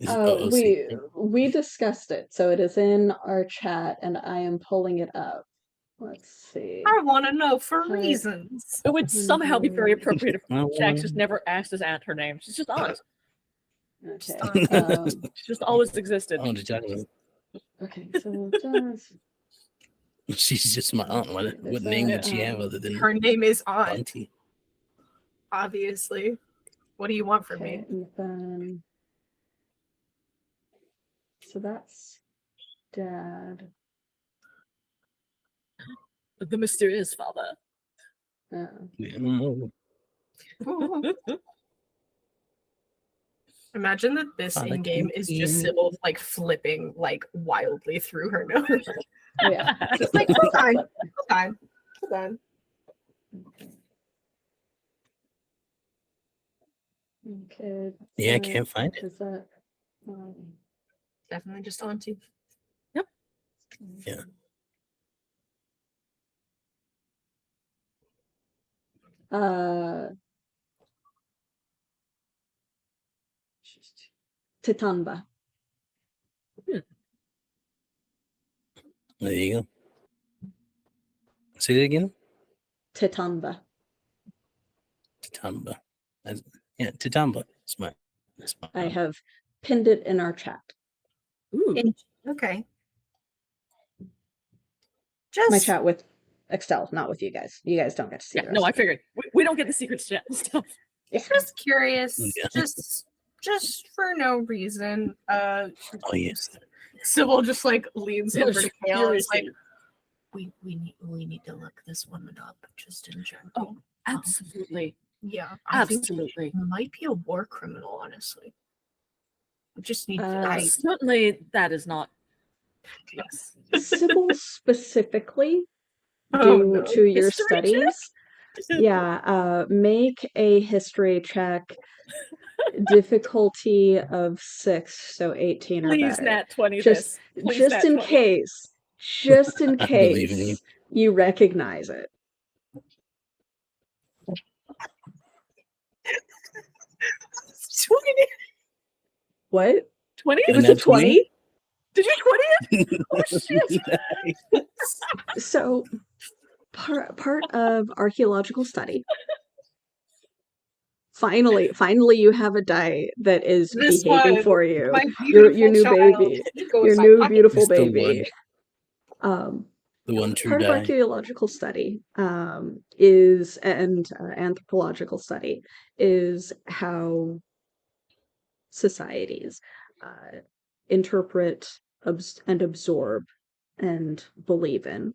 We discussed it, so it is in our chat, and I am pulling it up. Let's see. I want to know for Hi. reasons. It would somehow be very appropriate if Well, Jax just never asked his aunt her name. She's just aunt. Okay. She just always existed. I want to talk about Okay. So it does. she's just my aunt. What name would she have other than Her name is Aunt, Auntie? obviously. What do you want from Okay. me? And then So that's Dad. The mysterious father. Mm, Imagine that this Father in game is just King. Sybil like flipping like wildly through her notes. Oh yeah. Just like, hold on, hold on, hold on. Okay. Yeah, I can't find it. Is that Definitely just onto. Yeah. Titanba. There you go. Say it again. Titanba. Titamba. Yeah, Titamba. Smart. I have pinned it in our chat. Ooh. Okay. My Just chat with Excel, not with you guys. You guys don't get to see Yeah, the no, rest I of it. figured we don't get the secret stuff. Yeah. just curious, Yeah. just for no reason. Oh yes. Sybil just like leans over to Kale and is like, Seriously. we need to look this woman up just in general. Oh, absolutely. Yeah, I think Absolutely. she might be a war criminal, honestly. We just need to Certainly that is not. Yes. Sybil specifically, Oh, due no. to your History studies, make a history check. Difficulty of 6, so 18 or Please, better. Nat 20 Just, this. Please, just Nat in 20. case, just in I believe in you. case you recognize it. 20. What? 20? It was And a that's 20? 20? Did you 20 it? Oh, shit. So, part of archaeological study. Finally, you have a die that is This behaving one, for you. my Your beautiful new child, baby. goes Your my new pocket. beautiful It's the baby. The one true Part of die. archaeological study is and anthropological study is how societies interpret and absorb and believe in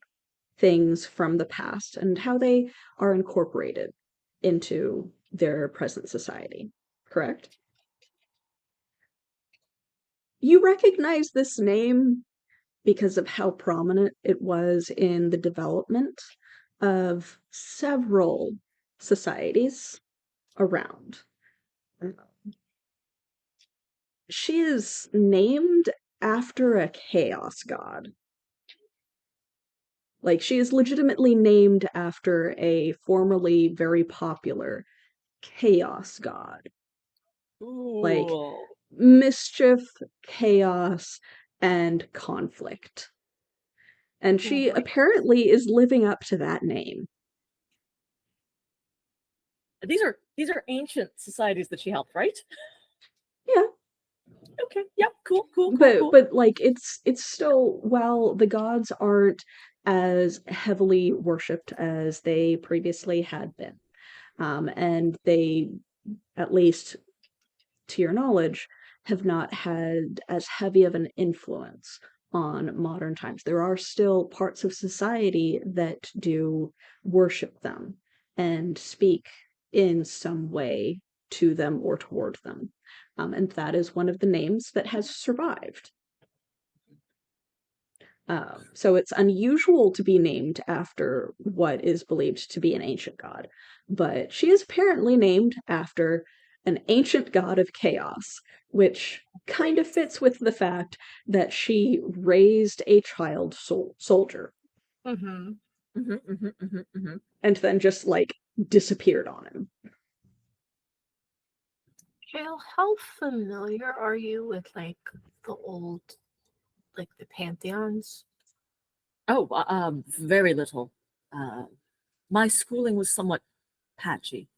things from the past and how they are incorporated into their present society. Correct? You recognize this name because of how prominent it was in the development of several societies around. She is named after a chaos god. Like, she is legitimately named after a formerly very popular chaos god. Like, Ooh. mischief, chaos, and conflict. And she Right. apparently is living up to that name. These are ancient societies that she helped, right? Yeah. Okay. Yep. Cool. But like it's still, while the gods aren't as heavily worshipped as they previously had been, and they, at least to your knowledge, have not had as heavy of an influence on modern times. There are still parts of society that do worship them and speak in some way to them or toward them. And that is one of the names that has survived. So it's unusual to be named after what is believed to be an ancient god, but she is apparently named after an ancient god of chaos, which kind of fits with the fact that she raised a child soldier Mm-hmm. and then just like disappeared on him. Kale, how familiar are you with like the old, like the pantheons? Oh, very little. My schooling was somewhat patchy,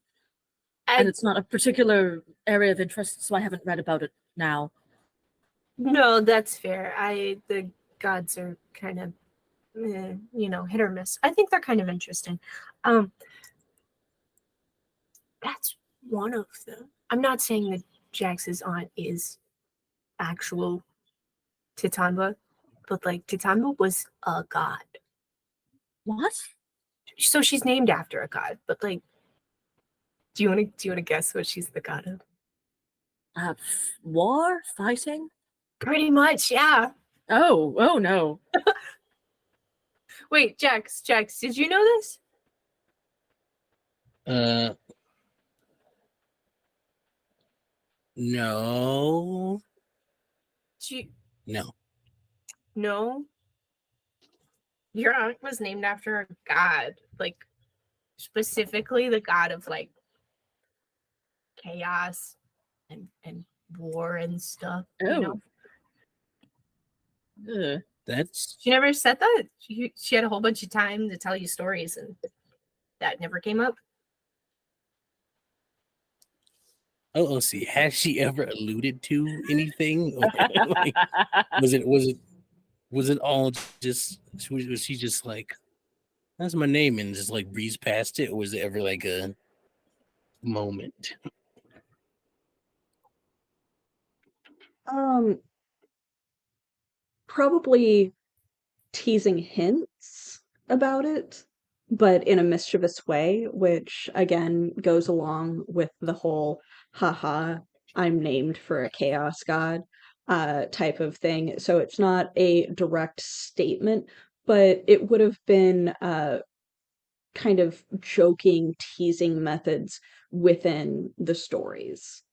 and it's not a particular area of interest, so I haven't read about it now. No, that's fair. The gods are kind of, hit or miss. I think they're kind of interesting. That's one of them. I'm not saying that Jax's aunt is actual Titanba, but like Titanba was a god. What? So she's named after a god, but like, do you want to guess what she's the god of? War? Fighting? Pretty much, yeah. Oh no. Wait, Jax, did you know this? No. She No. no. Your aunt was named after a god, like specifically the god of like chaos and war and stuff. You know, Ugh. That's she never said that. She had a whole bunch of time to tell you stories, and that never came up. oh, see, has she ever alluded to anything? Like, was it all just was she just like, that's my name, and just like breezed past it, or was it ever like a moment? Probably teasing hints about it, but in a mischievous way, which again goes along with the whole haha, I'm named for a chaos god type of thing. So it's not a direct statement, but it would have been kind of joking, teasing methods within the stories.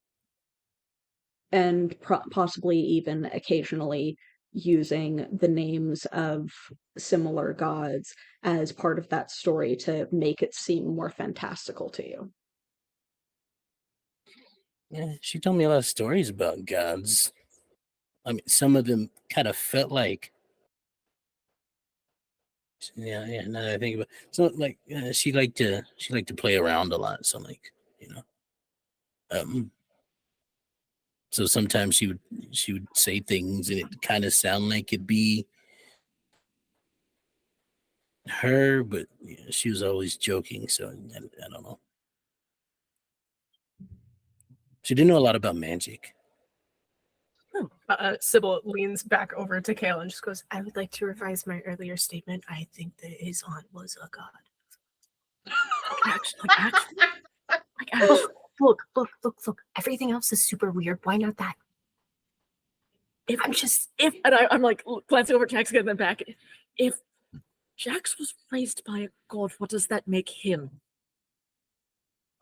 And possibly even occasionally using the names of similar gods as part of that story to make it seem more fantastical to you. Yeah, she told me a lot of stories about gods. I mean, some of them kind of felt like, yeah. Now that I think about it, so like she liked to play around a lot. So like, you know, so sometimes she would say things and it kind of sound like it'd be her, but she was always joking. So I don't know. She didn't know a lot about magic. Sybil leans back over to Kale and just goes, I would like to revise my earlier statement. I think that his aunt was a god. Actually, look. Everything else is super weird. Why not that? I'm like glancing over Jax again and then back. If Jax was raised by a god, what does that make him?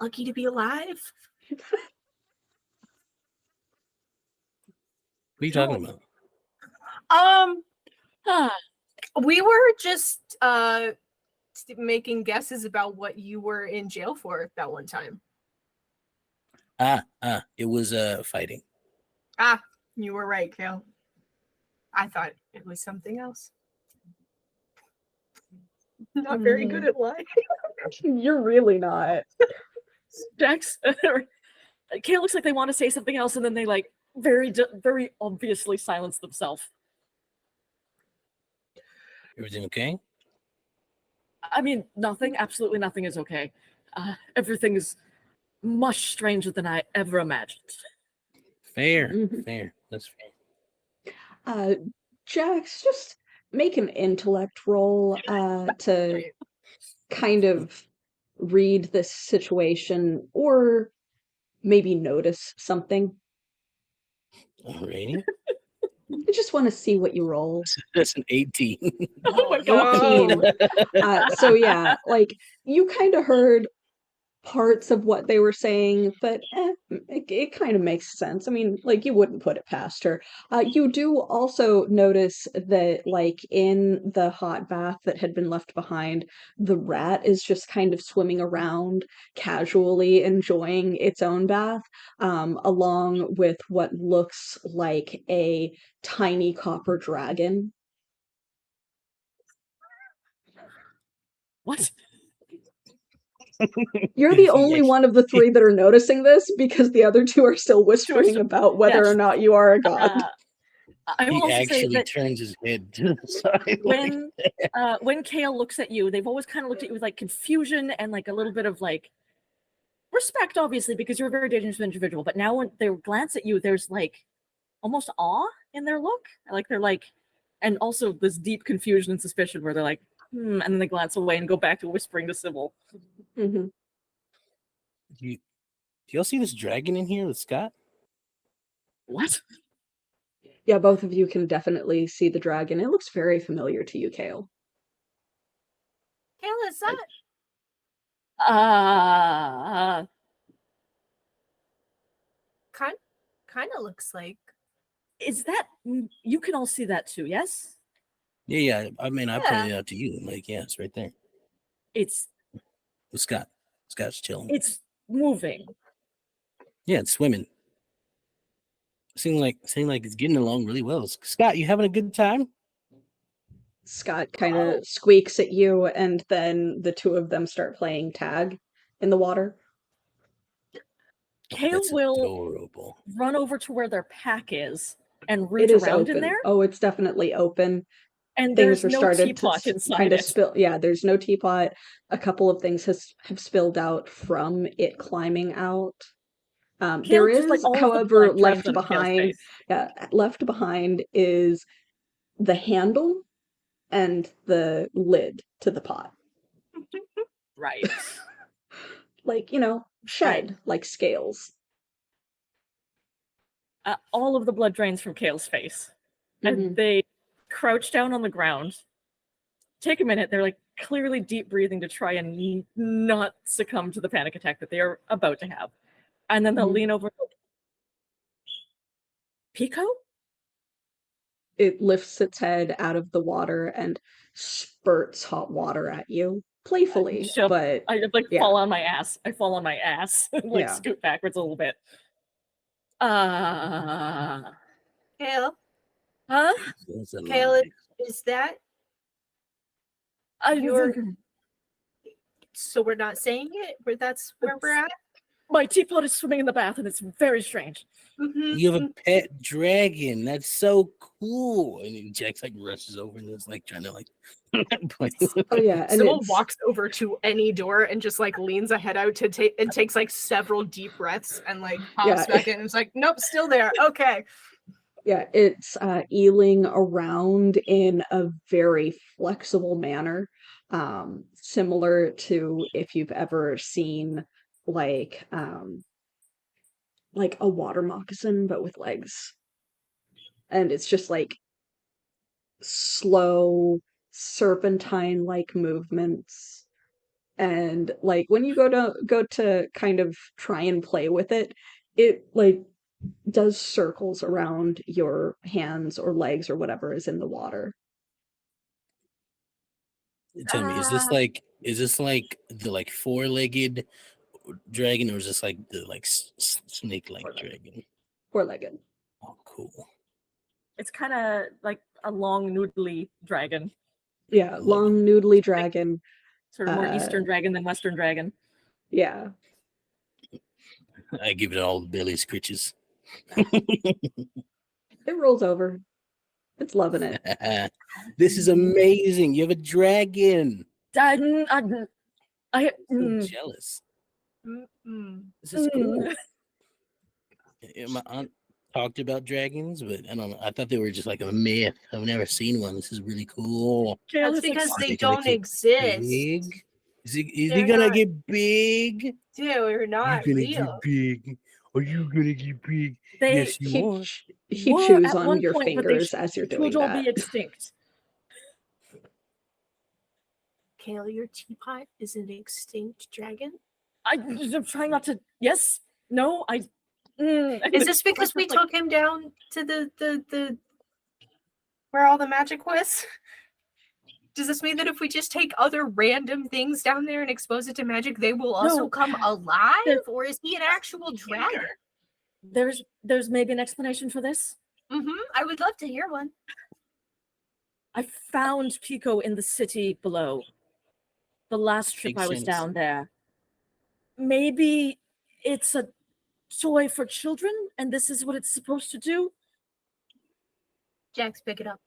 Lucky to be alive. What are you talking about? We were just making guesses about what you were in jail for that one time. It was fighting. You were right, Kale. I thought it was something else. Not very good at lying. You're really not. Jax, Kale looks like they want to say something else, and then they like very obviously silence themselves. Everything okay? I mean, nothing. Absolutely nothing is okay. Everything is much stranger than I ever imagined. Fair. Mhm. Fair. That's fair. Jax, just make an intellect roll to kind of read this situation or maybe notice something. Alrighty. I just want to see what you roll. That's an 18. Oh my god! 18. So yeah, like you kind of heard parts of what they were saying, but it kind of makes sense. I mean, like you wouldn't put it past her. You do also notice that, like in the hot bath that had been left behind, the rat is just kind of swimming around casually, enjoying its own bath, along with what looks like a tiny copper dragon. What? You're the only one of the three that are noticing this because the other two are still whispering about whether or not you are a god. I will He also say actually that turns his head to the side. when Kale looks at you, they've always kind of looked at you with like confusion and like a little bit of like respect, obviously, because you're a very dangerous individual. But now when they glance at you, there's like almost awe in their look. Like they're like, and also this deep confusion and suspicion where they're like, and then they glance away and go back to whispering to Sybil. Mm-hmm. Do y'all see this dragon in here with Scott? What? Yeah, both of you can definitely see the dragon. It looks very familiar to you, Kale. Kayla, is that kind of looks like is that, you can all see that too, yes? Yeah. I mean, I Yeah. pointed it out to you. Like, yeah, it's right there. It's With Scott. Scott's chilling. it's moving. Yeah, it's swimming. Seems like it's getting along really well. Scott, you having a good time? Scott kind of squeaks at you, and then the two of them start playing tag in the water. Kale That's will adorable. run over to where their pack is and It root is around open. in there. Oh, it's definitely open. And Things there's are no started teapot to inside kind of it. spill. Yeah, there's no teapot. A couple of things have spilled out from it climbing out. There Just like is, all of the however, blood drains out of Kale's face. left behind is the handle and the lid to the pot. Right. Like, shed, like scales. All of the blood drains from Kale's face. And Mhm. they crouch down on the ground. Take a minute. They're like clearly deep breathing to try and not succumb to the panic attack that they are about to have. And then they'll Mhm. lean over. Pico? It lifts its head out of the water and spurts hot water at you. Playfully, but I like yeah. fall on my ass. I fall on my ass. Like Yeah. scoot backwards a little bit. Kale? Huh? That's a Kale, lie. is that I so we're not saying it? That's where we're at? My teapot is swimming in the bath, and it's very strange. Mm-hmm. You have a pet dragon. That's so cool. And then Jack's like rushes over and is like trying to like play with it. Oh yeah, and Sybil it's walks over to any door and just like leans a head out to take and takes like several deep breaths and like pops Yeah. back in and is like, nope, still there. Okay. yeah, it's eeling around in a very flexible manner, similar to if you've ever seen like a water moccasin but with legs. And it's just like slow serpentine like movements, and like when you go to kind of try and play with it like does circles around your hands or legs or whatever is in the water. Tell me, is this like the like four-legged dragon, or is this like the like snake-like dragon? Four-legged. Oh, cool. It's kind of like a long, noodly dragon. Yeah, long noodly dragon. Sort of more Eastern dragon than Western dragon. Yeah. I give it all the belly scritches. It rolls over. It's loving it. This is amazing. You have a dragon. I'm So jealous. Mm-mm. This is cool. My aunt talked about dragons, but I don't know. I thought they were just like a myth. I've never seen one. This is really cool. That's because they Are gonna don't get exist. Big? Is he They're gonna not- get big? They're not You're gonna real. get big. Are you gonna get big? They Yes, you are. He were chews at on one your point, but fingers as you're doing could all that. be extinct. Kale, your teapot is an extinct dragon? I'm trying not to. Yes. No. Is this because we took him down to the where all the magic was? Does this mean that if we just take other random things down there and expose it to magic, they will also No. come alive? They're- Or is he an actual dragon? There's maybe an explanation for this. I would love to hear one. I found Pico in the city below. The last trip Makes I was sense. down there. Maybe it's a toy for children, and this is what it's supposed to do. Jax, pick it up.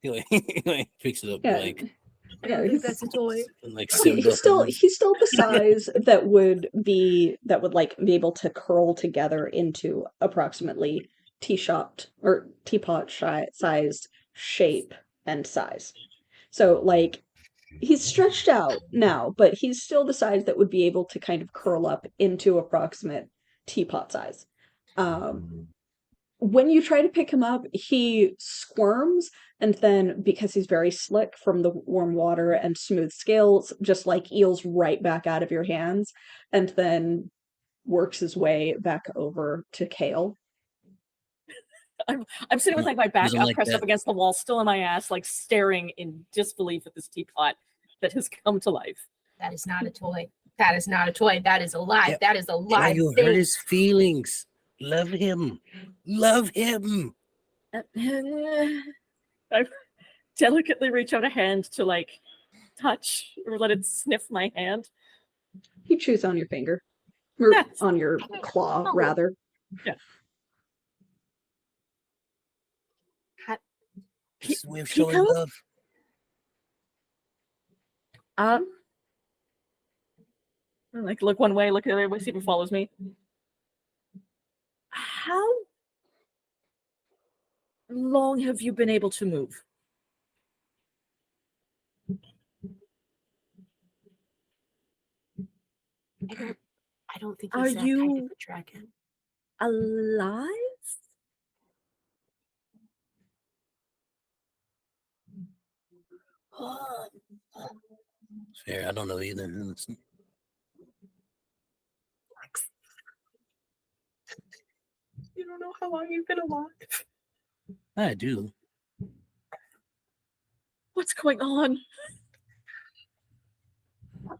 He like picks it up Yeah. like I don't think that's a toy. Like I mean, Simba. he's still the size that would like be able to curl together into approximately teapot sized shape and size. So like he's stretched out now, but he's still the size that would be able to kind of curl up into approximate teapot size. When you try to pick him up, he squirms, and then because he's very slick from the warm water and smooth scales, just like eels right back out of your hands, and then works his way back over to Kale. I'm sitting with like my back Doesn't up, like pressed that. up against the wall, still on my ass, like staring in disbelief at this teapot that has come to life. That is not a toy. That is not a toy. That is alive. Yeah. That is a Why live you thing. hurt his feelings? Love him. Love him. I delicately reach out a hand to like touch or let it sniff my hand. He chews on your finger. Or Yes. on your claw, Oh. rather. Yeah. It's a way of He showing tells- love. I like look one way, look the other way, see if he follows me. How long have you been able to move? I don't think Are he's that kind of you a dragon. alive? Fair. I don't know either. You don't know how long you've been alive. I do. What's going on?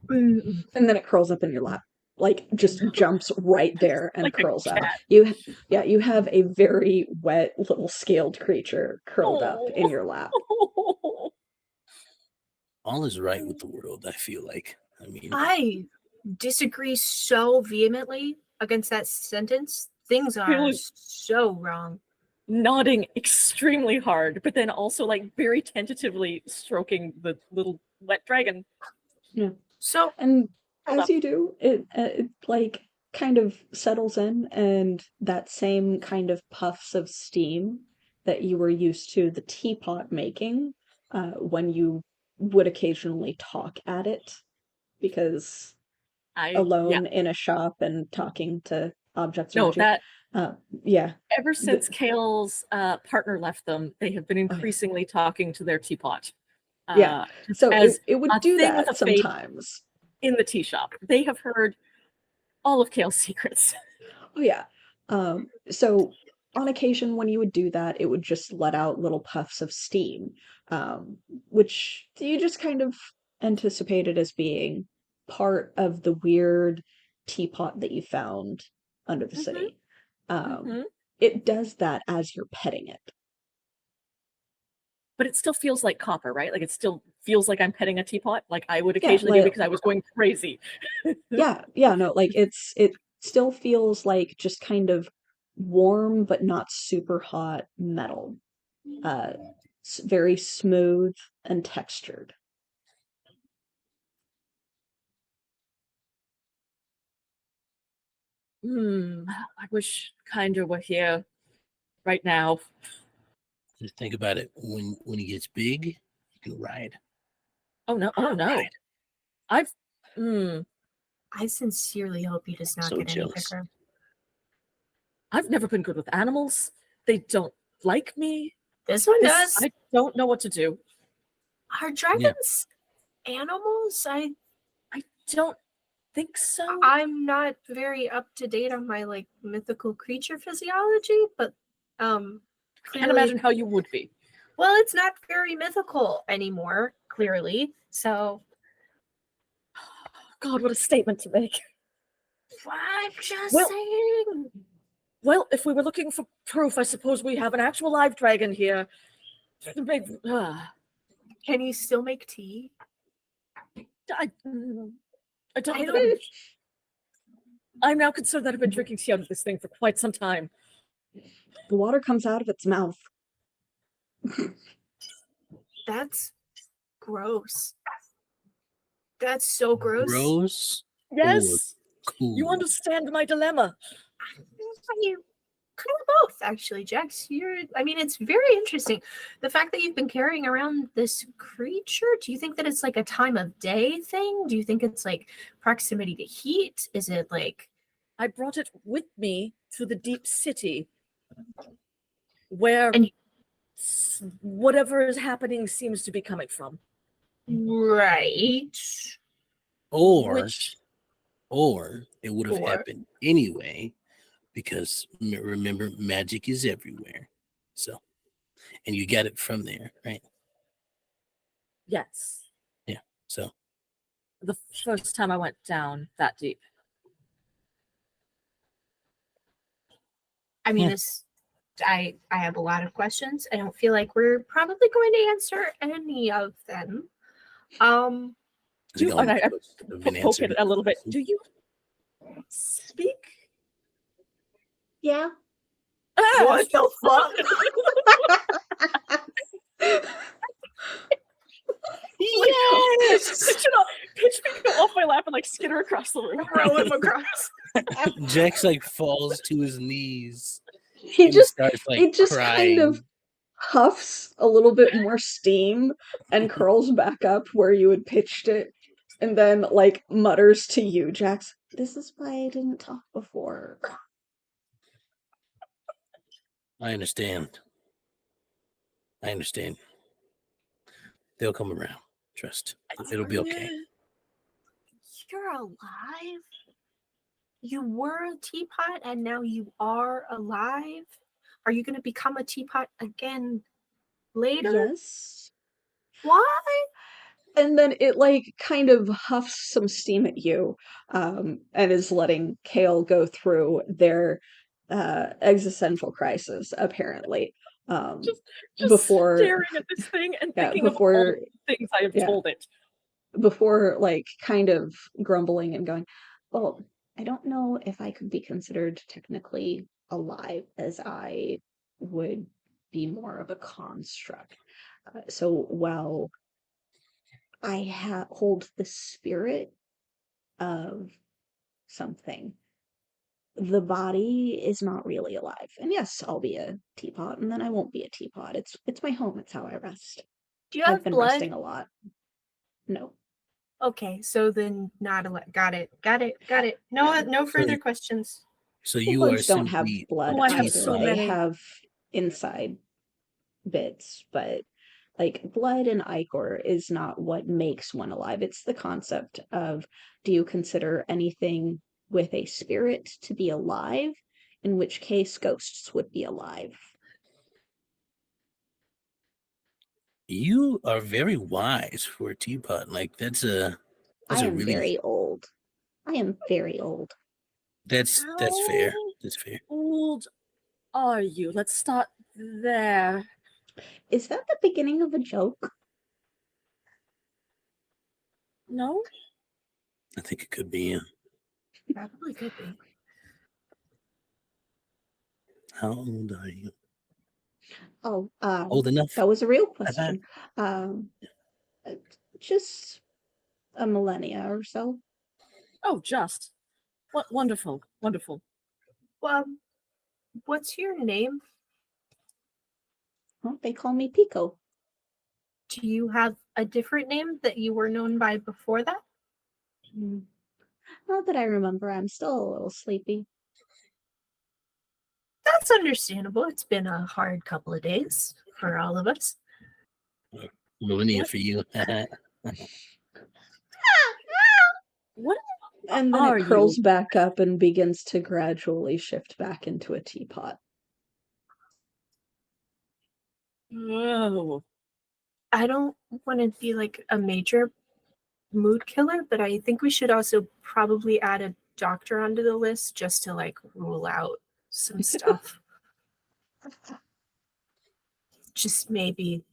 And then it curls up in your lap. Like just jumps right there and Like a curls up. cat. You have a very wet little scaled creature curled up in your lap. All is right with the world, I feel like. I mean, I disagree so vehemently against that sentence. Things are Really? so wrong. Nodding extremely hard, but then also like very tentatively stroking the little wet dragon. So And Hold as up. you do, it like kind of settles in, and that same kind of puffs of steam that you were used to the teapot making when you would occasionally talk at it, because alone in a shop and talking to objects No, around you. that Yeah. ever since Kale's partner left them, they have been increasingly talking to their teapot. Yeah. So as it would a do thing with that a face sometimes. in the tea shop. They have heard all of Kale's secrets. Oh yeah. So on occasion when you would do that, it would just let out little puffs of steam, which you just kind of anticipated as being part of the weird teapot that you found under the city. It does that as you're petting it. But it still feels like copper, right? Like it still feels like I'm petting a teapot, like I would occasionally do like- because I was going crazy. Yeah, no, like it still feels like just kind of warm but not super hot metal. Very smooth and textured. I wish Kinder were here right now. just think about it. When he gets big, you can ride. Oh no! Oh no! Right. I've I sincerely hope he does not So get jealous. any bigger. I've never been good with animals. They don't like me. This one does. I don't know what to do. Are dragons animals? I don't think so. I'm not very up to date on my like mythical creature physiology, but Can't clearly, imagine how you would be. well, it's not very mythical anymore, clearly. So God, what a statement to make. I'm just Well- saying. Well, if we were looking for proof, I suppose we have an actual live dragon here. Can you still make tea? I don't I know that don't- I'm now concerned that I've been drinking tea out of this thing for quite some time. The water comes out of its mouth. That's gross. That's so gross. Gross. Yes, Cool. you understand my dilemma. You kind of both, actually, Jax. It's very interesting. The fact that you've been carrying around this creature, do you think that it's like a time of day thing? Do you think it's like proximity to heat? Is it like... I brought it with me to the deep city, where And- whatever is happening seems to be coming from. Right. Or it would have Or- happened anyway, because remember, magic is everywhere. So, and you got it from there, right? Yes, So, the first time I went down that deep. I mean, I have a lot of questions. I don't feel like we're probably going to answer any of them. And I poke it a little bit. Do you speak? Yeah. What the fuck? Yes! Pitch me go off my lap and like skitter across the room. Throw him across. Jax like falls to his knees. He and just starts like it just crying. kind of huffs a little bit more steam and curls back up where you had pitched it, and then like mutters to you, Jax, "This is why I didn't talk before." I understand. They'll come around. Trust. It'll be okay. You're alive? You were a teapot and now you are alive? Are you going to become a teapot again later? Yes. Why? And then it like kind of huffs some steam at you, and is letting Kale go through their existential crisis, apparently. Just Before staring at this thing and thinking of all before the things I have yeah. told it. before like kind of grumbling and going, well, I don't know if I could be considered technically alive, as I would be more of a construct. So while I hold the spirit of something, the body is not really alive. And yes, I'll be a teapot, and then I won't be a teapot. It's my home. It's how I rest. Do you have I've been blood? resting a lot. No. Okay, so then not alive. Got it. No further questions. So The you bloods are don't have simply blood Oh, I have either. so They many. have inside bits, but like blood and ichor is not what makes one alive. It's the concept of, do you consider anything with a spirit to be alive? In which case ghosts would be alive. you are very wise for a teapot. Like that's I am really very old. I am very old. that's fair. That's fair. How old are you? Let's start there. Is that the beginning of a joke? No? I think it could be. Probably could be. How old are you? Oh, Old enough? that was a real question. Uh, just a millennia or so. Oh, just. What wonderful. Well, what's your name? Well, they call me Pico. Do you have a different name that you were known by before that? Not that I remember. I'm still a little sleepy. That's understandable. It's been a hard couple of days for all of us. Millennia for you. What And then are it curls you? back up and begins to gradually shift back into a teapot. Oh. I don't want to be like a major mood killer, but I think we should also probably add a doctor onto the list just to like rule out some stuff. Just maybe.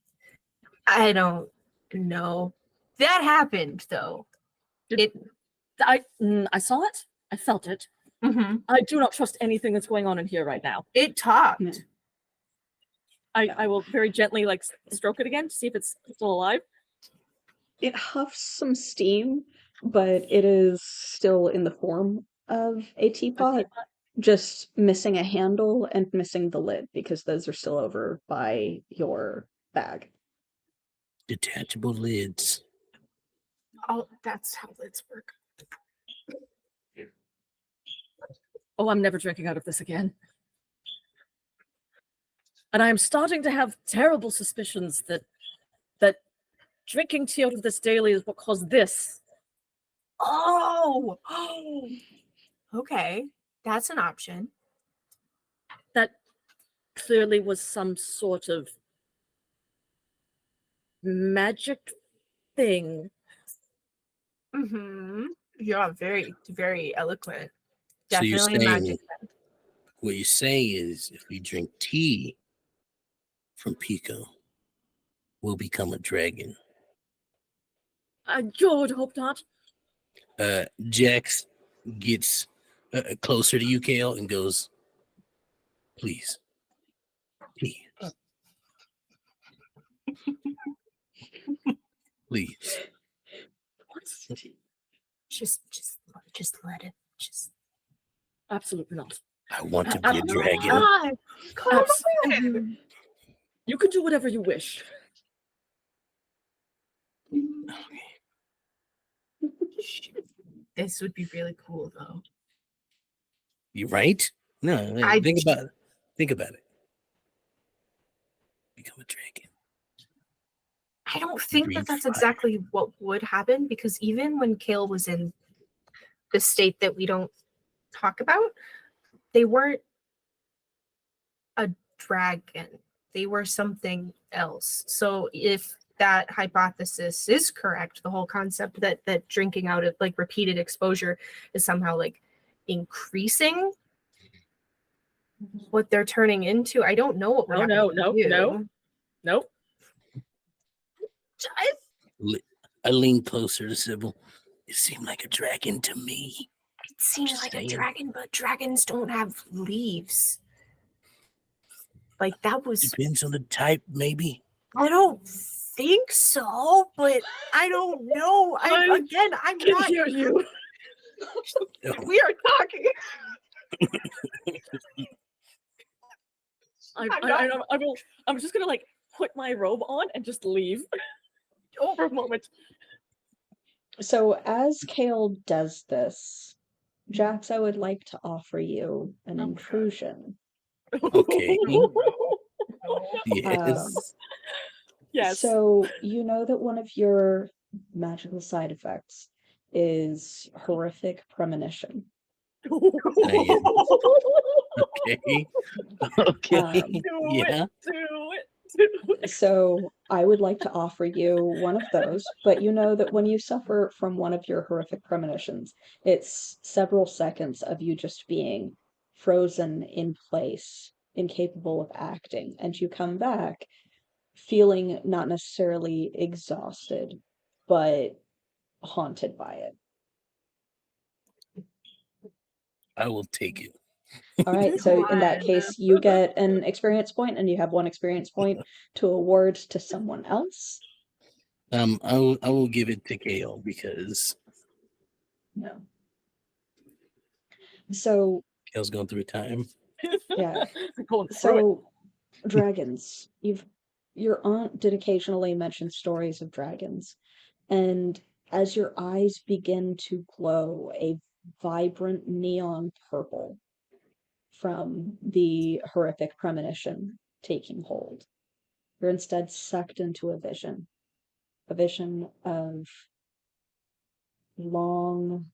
I don't know. That happened though. I saw it. I felt it. Mhm. I do not trust anything that's going on in here right now. It talked. Yeah. I will very gently like stroke it again to see if it's still alive. it huffs some steam, but it is still in the form of a teapot, just missing a handle and missing the lid because those are still over by your bag. Detachable lids. Oh, that's how lids work. Oh, I'm never drinking out of this again. And I'm starting to have terrible suspicions that drinking tea out of this daily is what caused this. Oh, okay, that's an option. That clearly was some sort of magic thing. Mm-hmm. Yeah, very, very eloquent. So you're Definitely saying magic. what you're saying is if we drink tea from Pico, we'll become a dragon. I would hope not. Jax gets closer to you, Kale, and goes, "Please, tea, please." Just let it. Just Absolutely not. I want to be a dragon. God, come on. You can do whatever you wish. This would be really cool, though. You right? No, I- think about it. Think about it. Become a dragon. I don't think Breathe that that's fire. exactly what would happen, because even when Kale was in the state that we don't talk about, they weren't a dragon. They were something else. So if that hypothesis is correct, the whole concept that drinking out of like repeated exposure is somehow like increasing what they're turning into, I don't know what would happen to you. Nope. I lean closer to Sybil. It seemed like a dragon to me. It seems Just like saying. a dragon, but dragons don't have leaves. Like that was. Depends on the type, maybe. I don't think so, but I don't know. I'm can not. hear you. We are talking. I'm just gonna like put my robe on and just leave for a moment. So as Kale does this, Jax, I would like to offer you an intrusion. Okay. Yes. Yes. So you know that one of your magical side effects is horrific premonition. Okay. Okay. Yeah. Do it. So I would like to offer you one of those, but you know that when you suffer from one of your horrific premonitions, it's several seconds of you just being frozen in place, incapable of acting, and you come back feeling not necessarily exhausted, but haunted by it. I will take it. All right, so in that case, you get an experience point, and you have one experience point to award to someone else. I will give it to Kale because No. So Kale's going through a time. yeah. Going through it. So dragons. Your aunt did occasionally mention stories of dragons, and as your eyes begin to glow a vibrant neon purple from the horrific premonition taking hold, you're instead sucked into a vision of long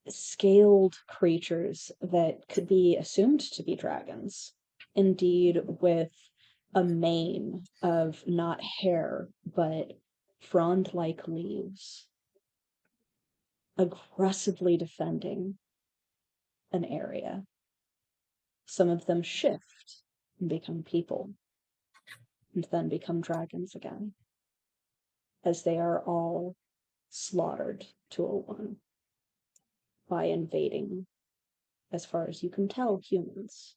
scaled creatures that could be assumed to be dragons, indeed with a mane of not hair but frond-like leaves, aggressively defending an area. Some of them shift and become people, and then become dragons again, as they are all slaughtered to a one by invading, as far as you can tell, humans.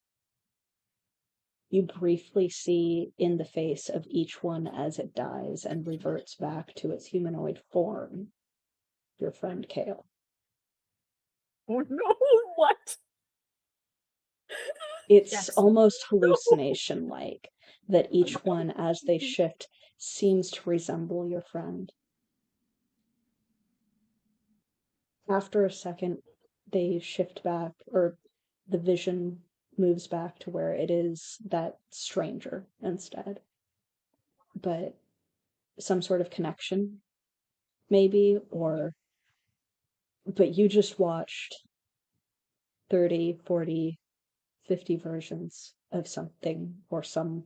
you briefly see in the face of each one as it dies and reverts back to its humanoid form, your friend Kale. Oh no, what? It's Yes. almost hallucination-like that each one, as they shift, seems to resemble your friend. After a second, they shift back, or the vision moves back to where it is that stranger instead. But some sort of connection, maybe, but you just watched 30, 40, 50 versions of something or some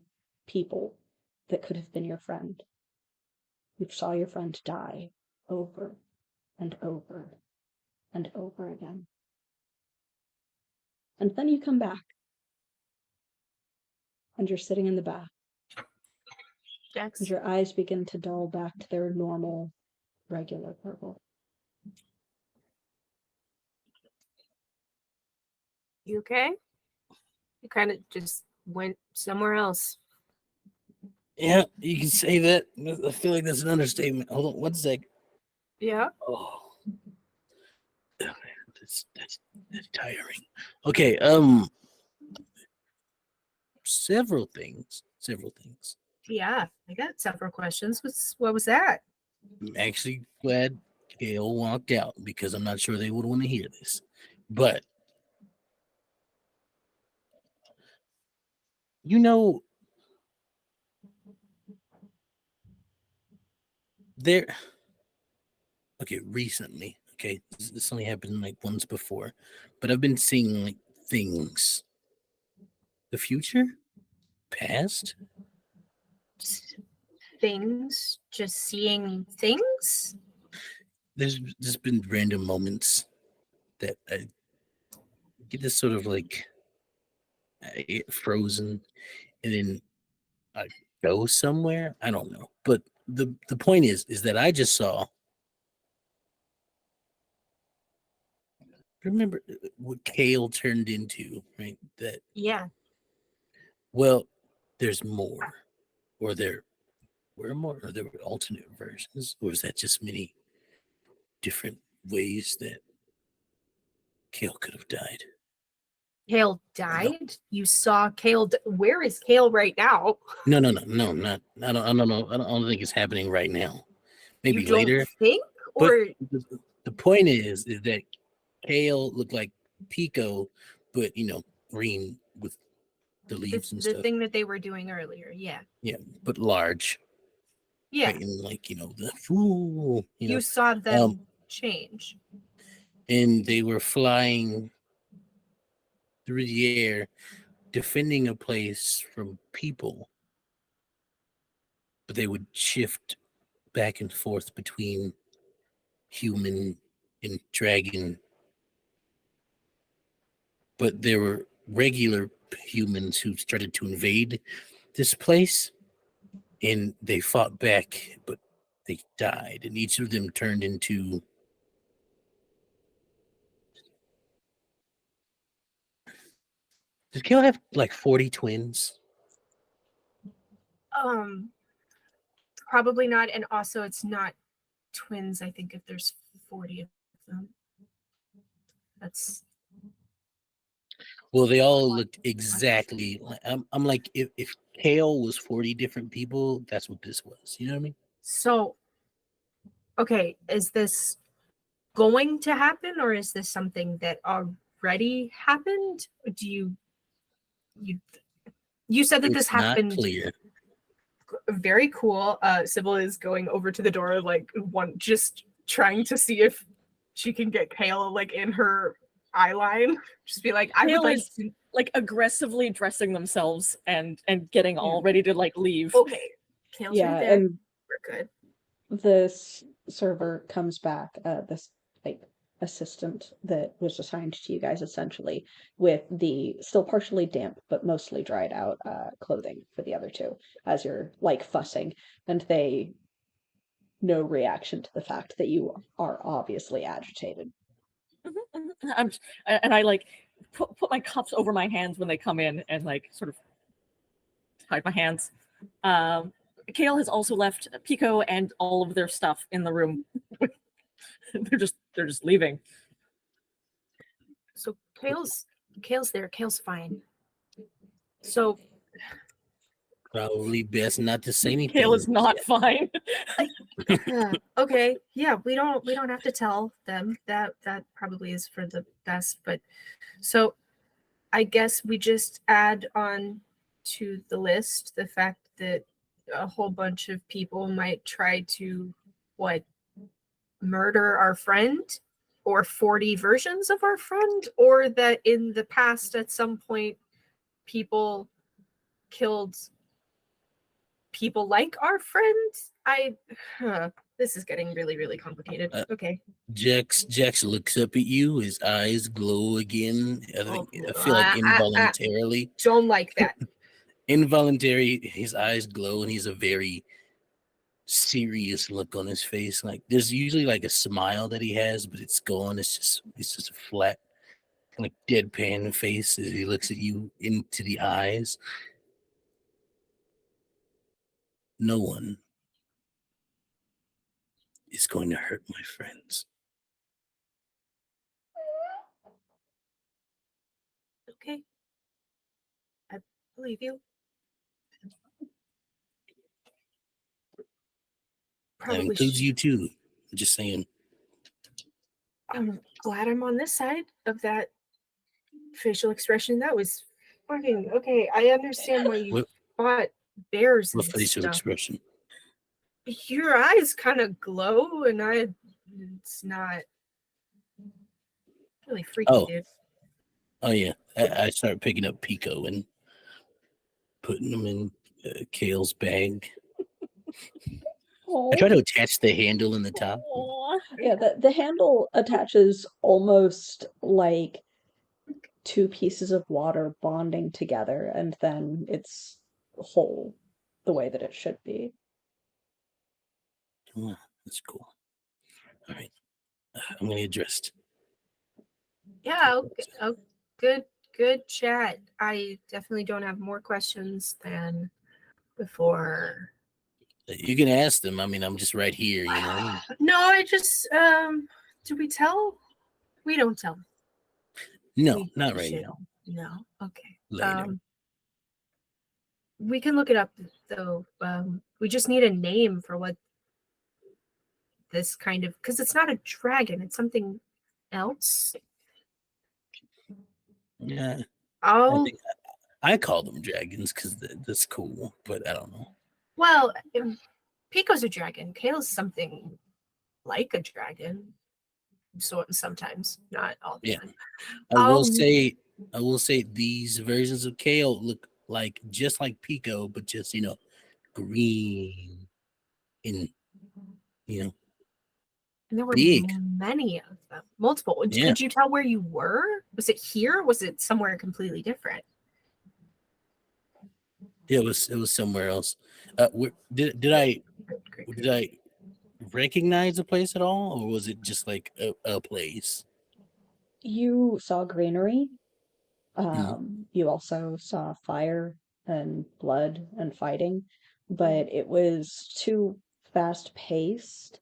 people that could have been your friend. You saw your friend die over and over and over again. And then you come back, and you're sitting in the bath, Jax, and your eyes begin to dull back to their normal, regular purple. you okay? You kind of just went somewhere else. Yeah, you can say that. I feel like that's an understatement. Hold on one sec. Yeah. Oh, that's tiring. Okay, several things. Yeah. I got several questions. What was that? I'm actually glad Kale walked out because I'm not sure they would want to hear this. But you know, there. Okay, recently. Okay, this only happened like once before, but I've been seeing like things. The future, past. Things, just seeing things. There's just been random moments that I get this sort of like I get frozen, and then I go somewhere. I don't know, but the point is that I just saw. Remember what Kale turned into, right? That Yeah. well, there's more, or there were more, or there were alternate versions, or is that just many different ways that Kale could have died? Kale died. You saw Kale. Where is Kale right now? No, not. I don't know. I don't think it's happening right now. Maybe You don't later. think, But or the point is that Kale looked like Pico, but green with the leaves and the stuff. thing that they were doing earlier? Yeah. Yeah, but large. Yeah. Right, and like the fool. You saw them change. And they were flying through the air, defending a place from people, but they would shift back and forth between human and dragon. But there were regular humans who started to invade this place, and they fought back, but they died, and each of them turned into. Did Kale have like 40 twins? Probably not. And also, it's not twins. I think if there's 40 of them, that's Well, they all looked exactly like. I'm like, if Kale was 40 different people, that's what this was. You know what I mean? so. Okay, is this going to happen, or is this something that already happened? Do you said that this It's not happened? clear. Very cool. Sybil is going over to the door, like just trying to see if she can get Kale like in her eye line. Just be like, I would Kale like is to. like aggressively dressing themselves and getting all ready to like leave. Okay, Kale's Yeah, right there. and We're good. this server comes back, this like assistant that was assigned to you guys essentially with the still partially damp but mostly dried out clothing for the other two as you're like fussing, and they no reaction to the fact that you are obviously agitated. And I like put my cups over my hands when they come in and like sort of hide my hands. Kale has also left Pico and all of their stuff in the room. they're just leaving. So Kale's there. Kale's fine. So Probably best not to say anything. Kale is not fine. okay, yeah, we don't have to tell them. That probably is for the best. But so I guess we just add on to the list the fact that a whole bunch of people might try to murder our friend, or 40 versions of our friend, or that in the past at some point people killed people like our friend. This is getting really, really complicated. Okay. Jax looks up at you. His eyes glow again. I feel like involuntarily. Don't like that. Involuntary, his eyes glow, and he's a very serious look on his face. Like there's usually like a smile that he has, but it's gone. It's just a flat, like deadpan face as he looks at you into the eyes. No one is going to hurt my friends. Okay. I believe you. That includes you too. I'm just saying. I'm glad I'm on this side of that facial expression. That was fucking okay. I understand why you fought bears and What facial stuff. expression? Your eyes kind of glow, and it's not really freaky, dude. Oh yeah, I started picking up Pico and putting them in Kale's bag. I try to attach the handle in the top. Yeah, the handle attaches almost like two pieces of water bonding together, and then it's whole the way that it should be. Oh, that's cool. All right, I'm gonna get dressed. Yeah, okay. Good chat. I definitely don't have more questions than before. You can ask them. I mean, I'm just right here, you know. No, I just do we tell? We don't tell. No, not right now. No. Okay. Later. We can look it up though. We just need a name for what this kind of, because it's not a dragon, it's something else. Yeah. Oh. I call them dragons because that's cool, but I don't know. Well, Pico's a dragon. Kale's something like a dragon. So sometimes, not all the time. I will say these versions of Kale look like just like Pico, but just green and And there were big. many of them, multiple. Yeah. Could you tell where you were? Was it here? Was it somewhere completely different? It was somewhere else. Did I recognize the place at all, or was it just like a place? You saw greenery. You also saw fire and blood and fighting, but it was too fast-paced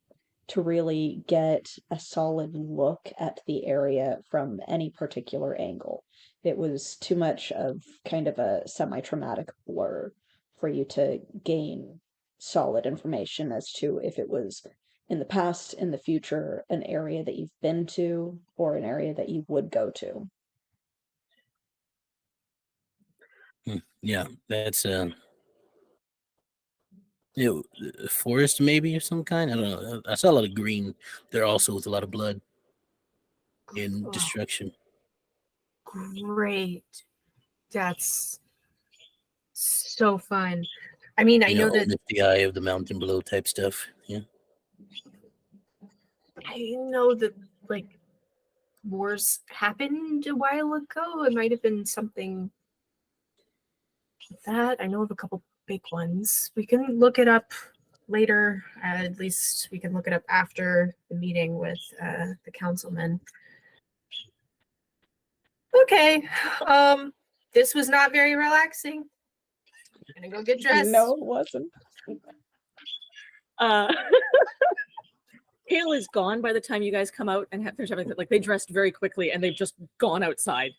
to really get a solid look at the area from any particular angle. It was too much of kind of a semi-traumatic blur for you to gain solid information as to if it was in the past, in the future, an area that you've been to, or an area that you would go to. Yeah, that's a forest maybe of some kind. I don't know. I saw a lot of green there also with a lot of blood and destruction. Great. That's so fun. I mean, I know that the eye of the mountain below type stuff. Yeah. I know that like wars happened a while ago. It might have been something like that. I know of a couple big ones. We can look it up later. At least we can look it up after the meeting with the councilman. Okay. This was not very relaxing. Gonna go get dressed. No, it wasn't. Kale is gone by the time you guys come out and have finished everything. Like they dressed very quickly and they've just gone outside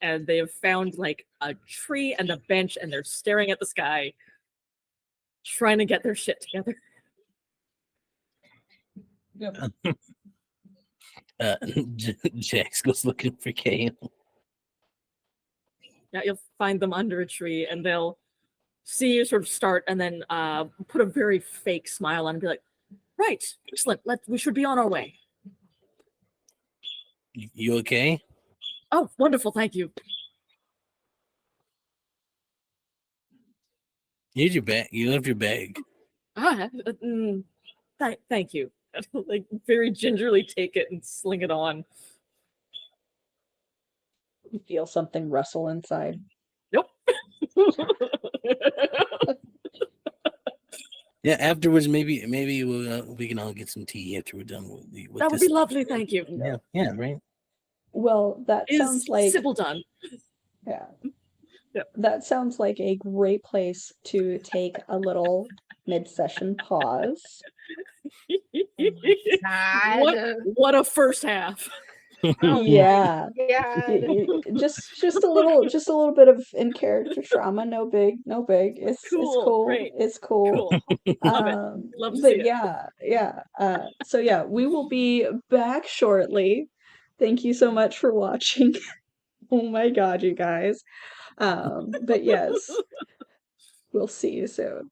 and they have found like a tree and a bench and they're staring at the sky, trying to get their shit together. Jax goes looking for Kale. Yeah, you'll find them under a tree and they'll see you sort of start and then put a very fake smile on and be like, right, excellent. We should be on our way. You okay? Oh, wonderful, thank you. Here's your bag. You left your bag. Thank you. Like very gingerly take it and sling it on. You feel something rustle inside. Nope. Yeah, afterwards, maybe we can all get some tea after we're done with That would this. be lovely, thank you. Yeah, right. Well, that sounds like Sybil done. yeah. Yep. That sounds like a great place to take a little mid-session pause. God. What a first half. Yeah. God. Just a little bit of in character trauma. No big. It's Cool, cool. great. It's cool. Cool. Love it. Love to But see it. yeah. So yeah, we will be back shortly. Thank you so much for watching. Oh my God, you guys. But yes, we'll see you soon.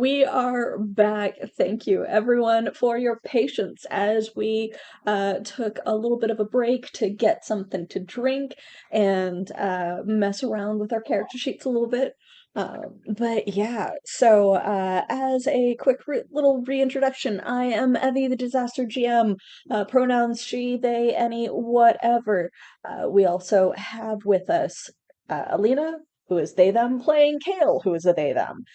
we are back. Thank you, everyone, for your patience as we took a little bit of a break to get something to drink and mess around with our character sheets a little bit. But yeah, so as a quick little reintroduction, I am Evie, the Disaster GM. Pronouns she, they, any, whatever. We also have with us Alina, who is they, them, playing Kale, who is a they, them.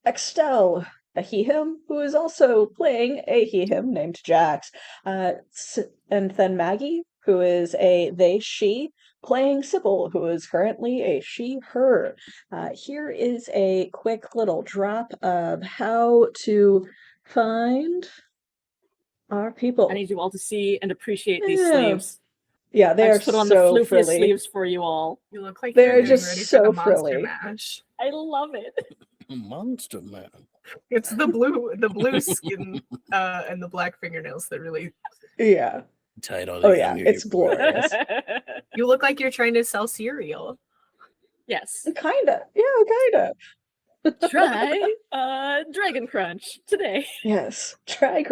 Extel, a he, him, who is also playing a he, him named Jax. And then Maggie, who is a they, she, playing Sybil, who is currently a she, her. Here is a quick little drop of how to find our people. I need you all to see and appreciate these Yeah. sleeves. Yeah, they I are just put on the so floofiest frilly. sleeves for you all. You look like They're you're getting just ready for so the Monster frilly. Mash. I love it. Monster Man. It's the blue skin and the black fingernails that really. Yeah. Tied all Oh the yeah, I'm here it's for. glorious. You look like you're trying to sell cereal. Yes. Kinda. Yeah, kinda. Try Dragon Crunch today. Yes. Try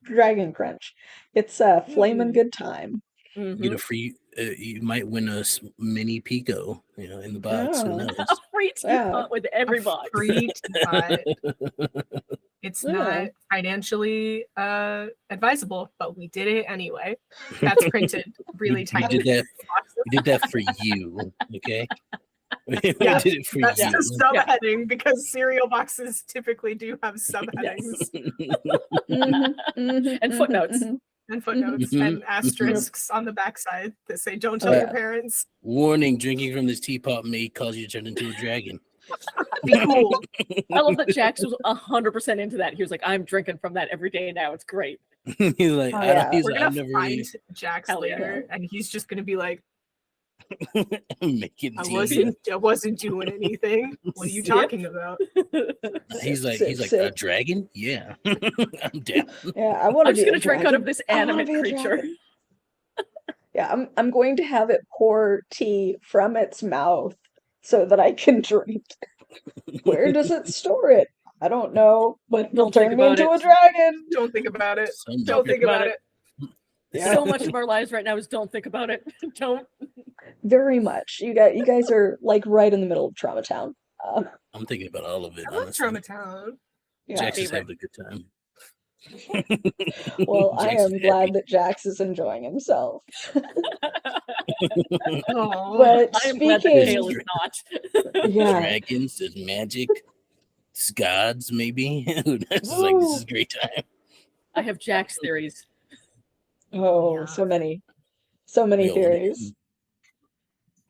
Dragon Crunch. It's a flamin' good time. Get a free. You might win a mini Pico. In the box. Who Yeah. knows? A free teapot with every A box. free teapot. It's Yeah. not financially advisable, but we did it anyway. That's printed really We tiny. did that. We did that for you. Okay. We Yeah, did it for That's you. the subheading because cereal boxes typically do have subheadings And footnotes. and footnotes Mhm, and asterisks on the backside that say "Don't Oh, tell yeah. your parents." Warning: drinking from this teapot may cause you to turn into a dragon. Be cool. I love that Jax was 100% into that. He was like, I'm drinking from that every day now. It's great. He's like, Oh, I yeah. don't. He's We're like, gonna I've never find really Jax Hell yeah. later, and he's just gonna be like, making "I tea. wasn't doing anything. What are you Sip. talking about?" He's like, Sip, a sip. dragon? Yeah, I'm down. Yeah, I want to I'm just be going a to drink out dragon. of this I wanna animate be a creature. dragon. Yeah, I'm going to have it pour tea from its mouth so that I can drink. Where does it store it? I don't know, but it'll Don't think turn me about into it. a dragon. Don't think about it. Some Don't think about it. Yeah. So much of our lives right now is don't think about it. Don't. Very much. You guys are like right in the middle of Trauma Town. I'm thinking about all of it. I love Honestly, Trauma Town. Yeah. Jax is Favorite. having a good time. Well, I Jax is am glad happy. that Jax is enjoying himself. Oh, But I am glad that speaking, Kale is not. yeah, Dragons, there's magic, there's gods, maybe. This is like, this is a great time. I have Jax theories. oh, Yeah. so many We all theories. do.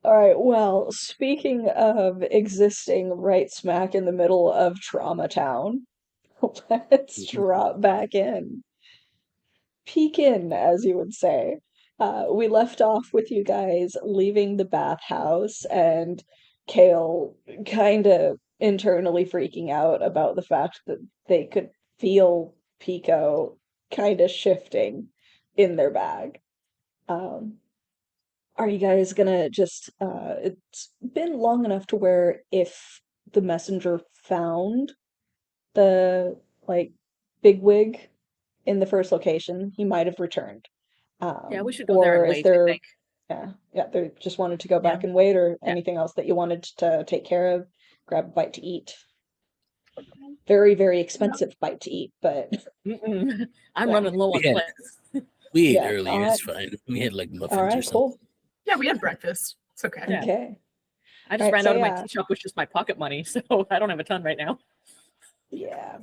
All right, well, speaking of existing right smack in the middle of Trauma Town, let's drop back in. Peek in, as you would say. We left off with you guys leaving the bathhouse and Kale kind of internally freaking out about the fact that they could feel Pico kind of shifting in their bag. Are you guys gonna just it's been long enough to where if the messenger found the like bigwig in the first location, he might have returned. Yeah, we should go there Or and is wait, I there think. yeah, they just wanted to go back Yeah. and wait, or Yeah. anything else that you wanted to take care of, grab a bite to eat. Very, very expensive bite to eat, but Mm-mm. I'm Yeah. running low on Yeah. plates. We ate Yeah, earlier. alright. It's fine. We had like muffins all or right, something. cool. yeah, we had breakfast. It's okay. Yeah. Okay. I just Alright, ran so out of my yeah. tea shop, which is my pocket money, so I don't have a ton right now. Yeah.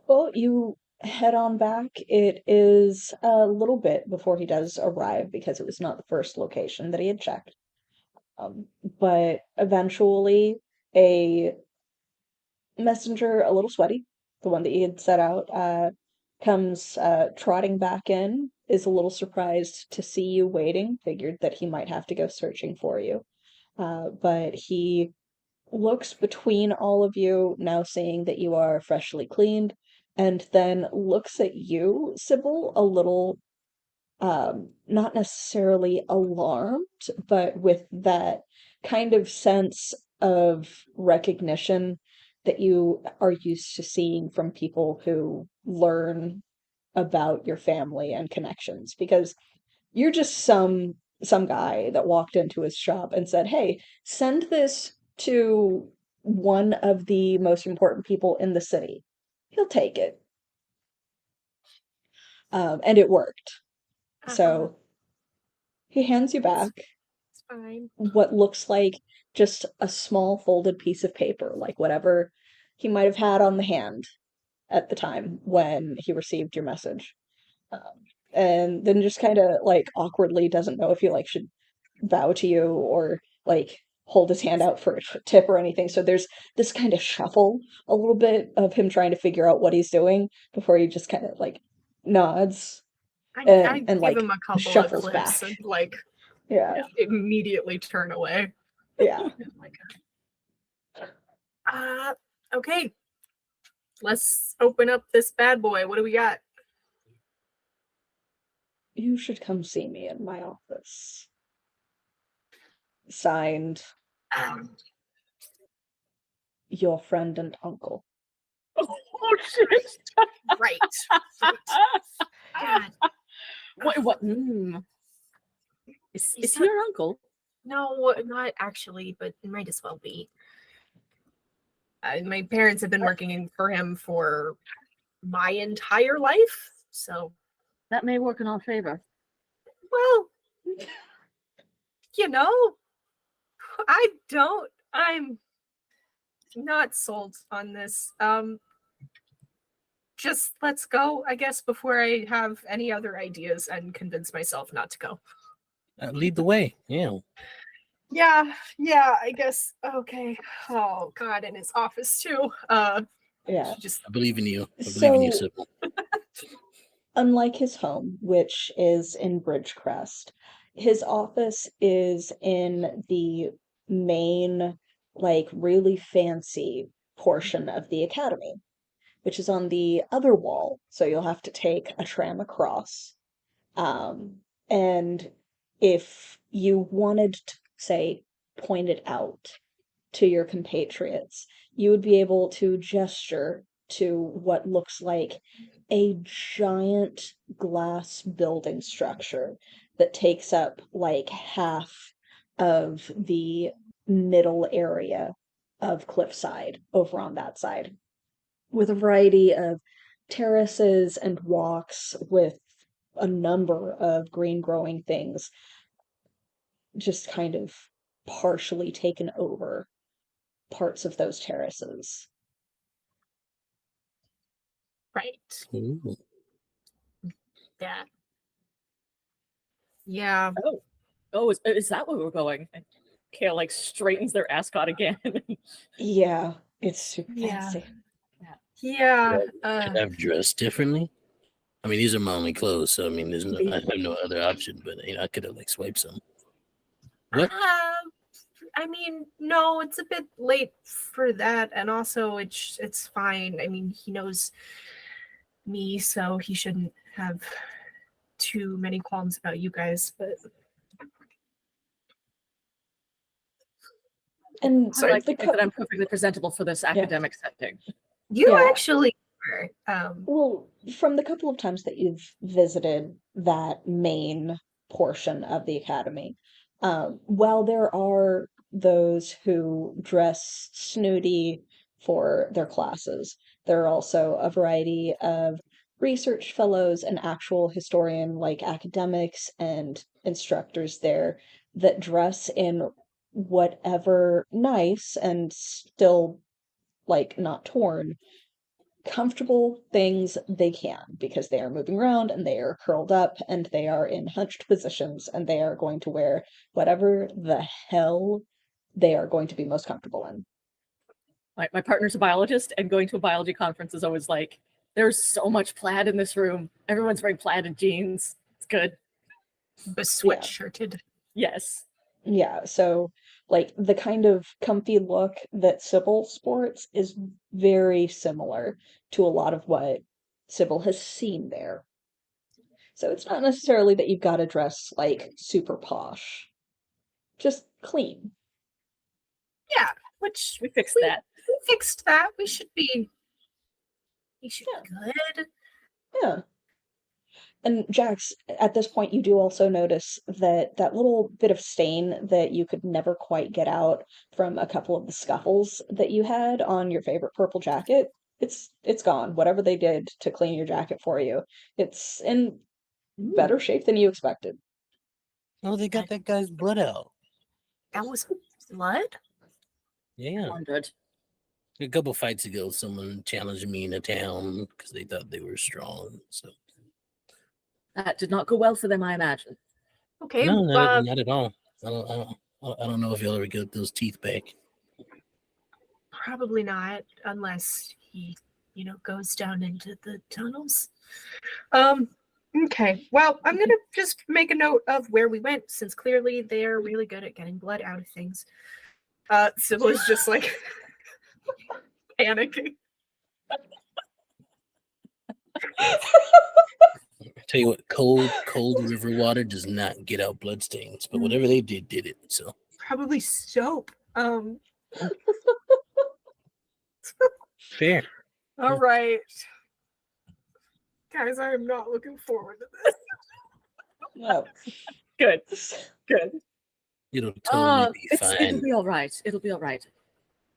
Well, you head on back. It is a little bit before he does arrive because it was not the first location that he had checked. But eventually, a messenger, a little sweaty, the one that he had set out, comes trotting back in, is a little surprised to see you waiting, figured that he might have to go searching for you. But he looks between all of you, now seeing that you are freshly cleaned, and then looks at you, Sybil, a little, not necessarily alarmed, but with that kind of sense of recognition that you are used to seeing from people who learn about your family and connections, because you're just some guy that walked into his shop and said, "Hey, send this to one of the most important people in the city." He'll take it. And it worked. So he hands you back It's fine. what looks like just a small folded piece of paper, like whatever he might have had on the hand at the time when he received your message. And then just kind of like awkwardly doesn't know if he like should bow to you or like hold his hand out for a tip or anything. So there's this kind of shuffle a little bit of him trying to figure out what he's doing before he just kind of like nods I and give like him a couple of shuffles flips back. and like Yeah. immediately turn away. Yeah. Oh my god. Okay. Let's open up this bad boy. What do we got? You should come see me in my office. Signed, your friend and uncle. Oh shit! Right. God. What? Is he your uncle? No, not actually, but it might as well be. My parents have been working for him for my entire life, so That may work in our favor. well, I'm not sold on this. Just let's go, I guess, before I have any other ideas and convince myself not to go. Lead the way. Yeah. Yeah, I guess. Okay. Oh God, in his office too. Yeah. Just I believe in you. I believe in you, So, Sybil. unlike his home, which is in Bridgecrest, his office is in the main, like, really fancy portion of the academy, which is on the other wall. So you'll have to take a tram across. And if you wanted to, say, point it out to your compatriots, you would be able to gesture to what looks like a giant glass building structure that takes up like half of the middle area of cliffside over on that side, with a variety of terraces and walks with a number of green growing things just kind of partially taken over parts of those terraces. right. Ooh. Yeah. Yeah. Oh, is that where we're going? And Kale like straightens their ascot again. Yeah, it's super Yeah. fancy. Yeah. Could I have dressed differently? I mean, these are my only clothes, so I mean, I have no other option. But I could have like swiped some. What? I mean, no, it's a bit late for that, and also it's fine. I mean, he knows me, so he shouldn't have too many qualms about you guys. But And I like the to think that I'm perfectly presentable for this academic setting. you Yeah. actually are. Well, from the couple of times that you've visited that main portion of the academy, while there are those who dress snooty for their classes, there are also a variety of research fellows and actual historian like academics and instructors there that dress in whatever nice and still like not torn comfortable things they can, because they are moving around and they are curled up and they are in hunched positions and they are going to wear whatever the hell they are going to be most comfortable in. My partner's a biologist, and going to a biology conference is always like, there's so much plaid in this room. Everyone's wearing plaid jeans. It's good. But sweatshirted. Yes. Yeah, so like the kind of comfy look that Sybil sports is very similar to a lot of what Sybil has seen there. So it's not necessarily that you've got to dress like super posh, just clean. Yeah, which We fixed that. fixed that. We should be good. Yeah. And Jax, at this point, you do also notice that that little bit of stain that you could never quite get out from a couple of the scuffles that you had on your favorite purple jacket, it's gone. Whatever they did to clean your jacket for you, it's in better shape than you expected. Oh, they got that guy's blood out. That was blood? Yeah. Wondered. A couple fights ago, someone challenged me in a town because they thought they were strong. So That did not go well for them, I imagine. Okay. no, not at all. I don't know if you'll ever get those teeth back. Probably not, unless he, goes down into the tunnels. Okay. Well, I'm gonna just make a note of where we went, since clearly they're really good at getting blood out of things. Sybil is just like panicking. Tell you what, cold river water does not get out bloodstains, but whatever they did it. So Probably soap. fair. All right. Guys, I am not looking forward to this. No. Good. Good. It'll totally be It'll fine. be all right. It'll be all right.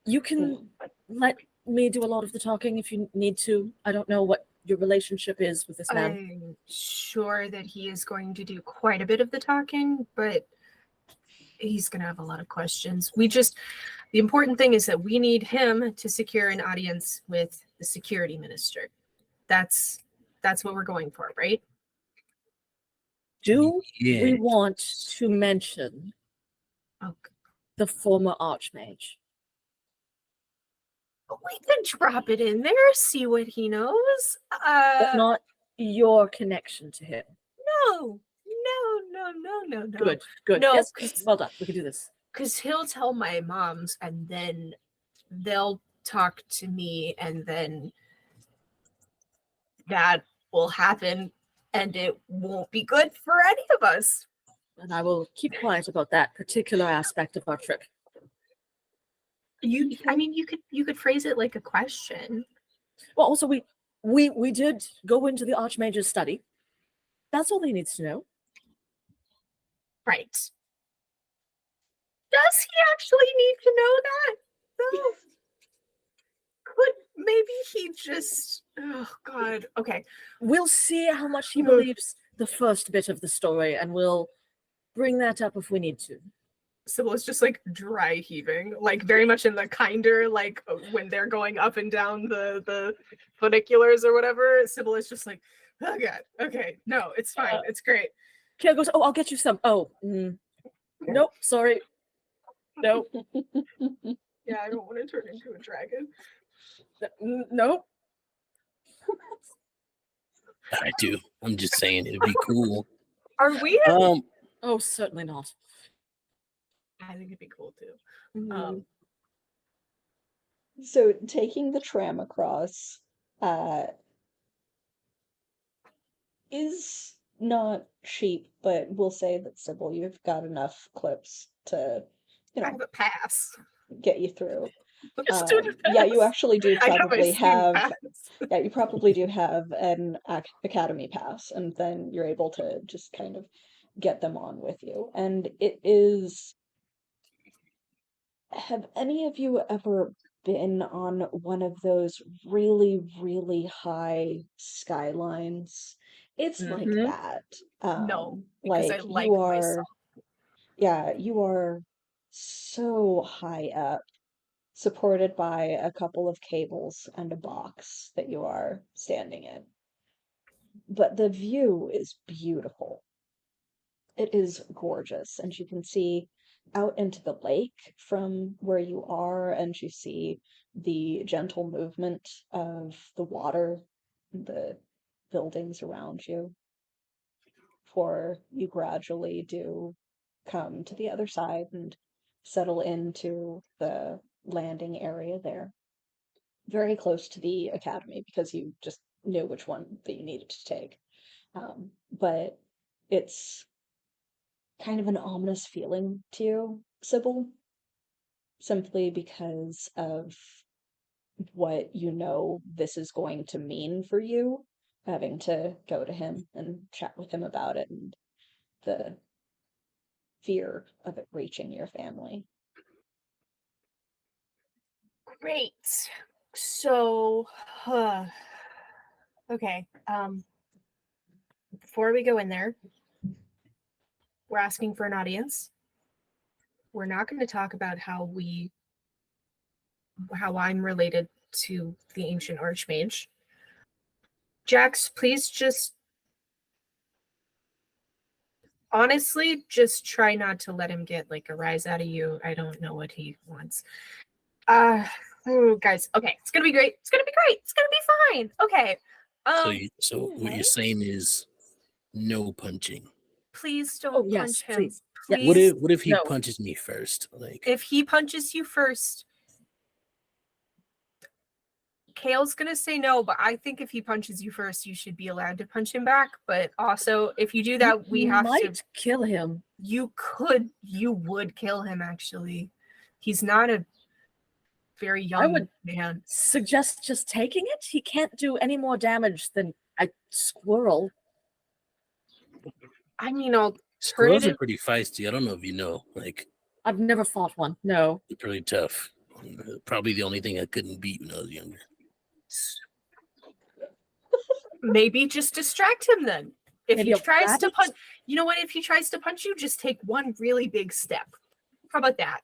You can let me do a lot of the talking if you need to. I don't know what your relationship is with this man. I'm sure that he is going to do quite a bit of the talking, but he's going to have a lot of questions. The important thing is that we need him to secure an audience with the security minister. That's what we're going for, right? Do Yeah. we want to mention Okay. the former Archmage? We could drop it in there, see what he knows. But not your connection to him. No. Good. No, Yes, well done. We can do this. Because he'll tell my moms, and then they'll talk to me, and then that will happen, and it won't be good for any of us. And I will keep quiet about that particular aspect of our trip. You could phrase it like a question. Well, also we did go into the Archmage's study. That's all he needs to know. Right. Does he actually need to know that? No. Could maybe he just... Oh, God. Okay. We'll see how much he believes the first bit of the story, and we'll bring that up if we need to. Sybil is just like dry heaving, like very much in the kinder, like when they're going up and down the funiculars or whatever. Sybil is just like, oh God, okay, no, it's fine, it's great. Kale goes, oh, I'll get you some. Oh, nope, sorry. Nope. Yeah, I don't want to turn into a dragon. Nope. I do. I'm just saying it'd be cool. Are we? Oh, certainly not. I think it'd be cool too. So taking the tram across is not cheap, but we'll say that Sybil, you've got enough clips to, I have a pass. get you through. Yeah, you actually do probably have yeah, you probably do have an academy pass, and then you're able to just kind of get them on with you. And it is... Have any of you ever been on one of those really, really high skylines? It's like that. No, because I like you are, myself. yeah, you are so high up, supported by a couple of cables and a box that you are standing in. But the view is beautiful. It is gorgeous, and you can see out into the lake from where you are, and you see the gentle movement of the water, the buildings around you, for you gradually do come to the other side and settle into the landing area there, very close to the academy, because you just knew which one that you needed to take. But it's kind of an ominous feeling to you, Sybil, simply because of what you know this is going to mean for you, having to go to him and chat with him about it and the fear of it reaching your family. Great. So, okay. Before we go in there, we're asking for an audience. We're not going to talk about how I'm related to the ancient archmage. Jax, please just honestly just try not to let him get like a rise out of you. I don't know what he wants. Guys, okay, it's gonna be great. It's gonna be great. It's gonna be fine. Okay. So what you're saying is no punching. Please don't Oh, yes, punch him. please. What Please. if he No. punches me first? Like, If he punches you first, Kale's gonna say no, but I think if he punches you first, you should be allowed to punch him back. But also, if you do that, we You have might to. kill him. You would kill him. Actually, he's not a very young would- man. Suggest just taking it? He can't do any more damage than a squirrel. I mean, I'll turn squirrels it are in. pretty feisty. I don't know if you know. Like, I've never fought one. No. they're pretty tough. Probably the only thing I couldn't beat when I was younger. Maybe just distract him then. If Maybe he a tries to rabbit? punch, you know what? If he tries to punch you, just take one really big step. How about that?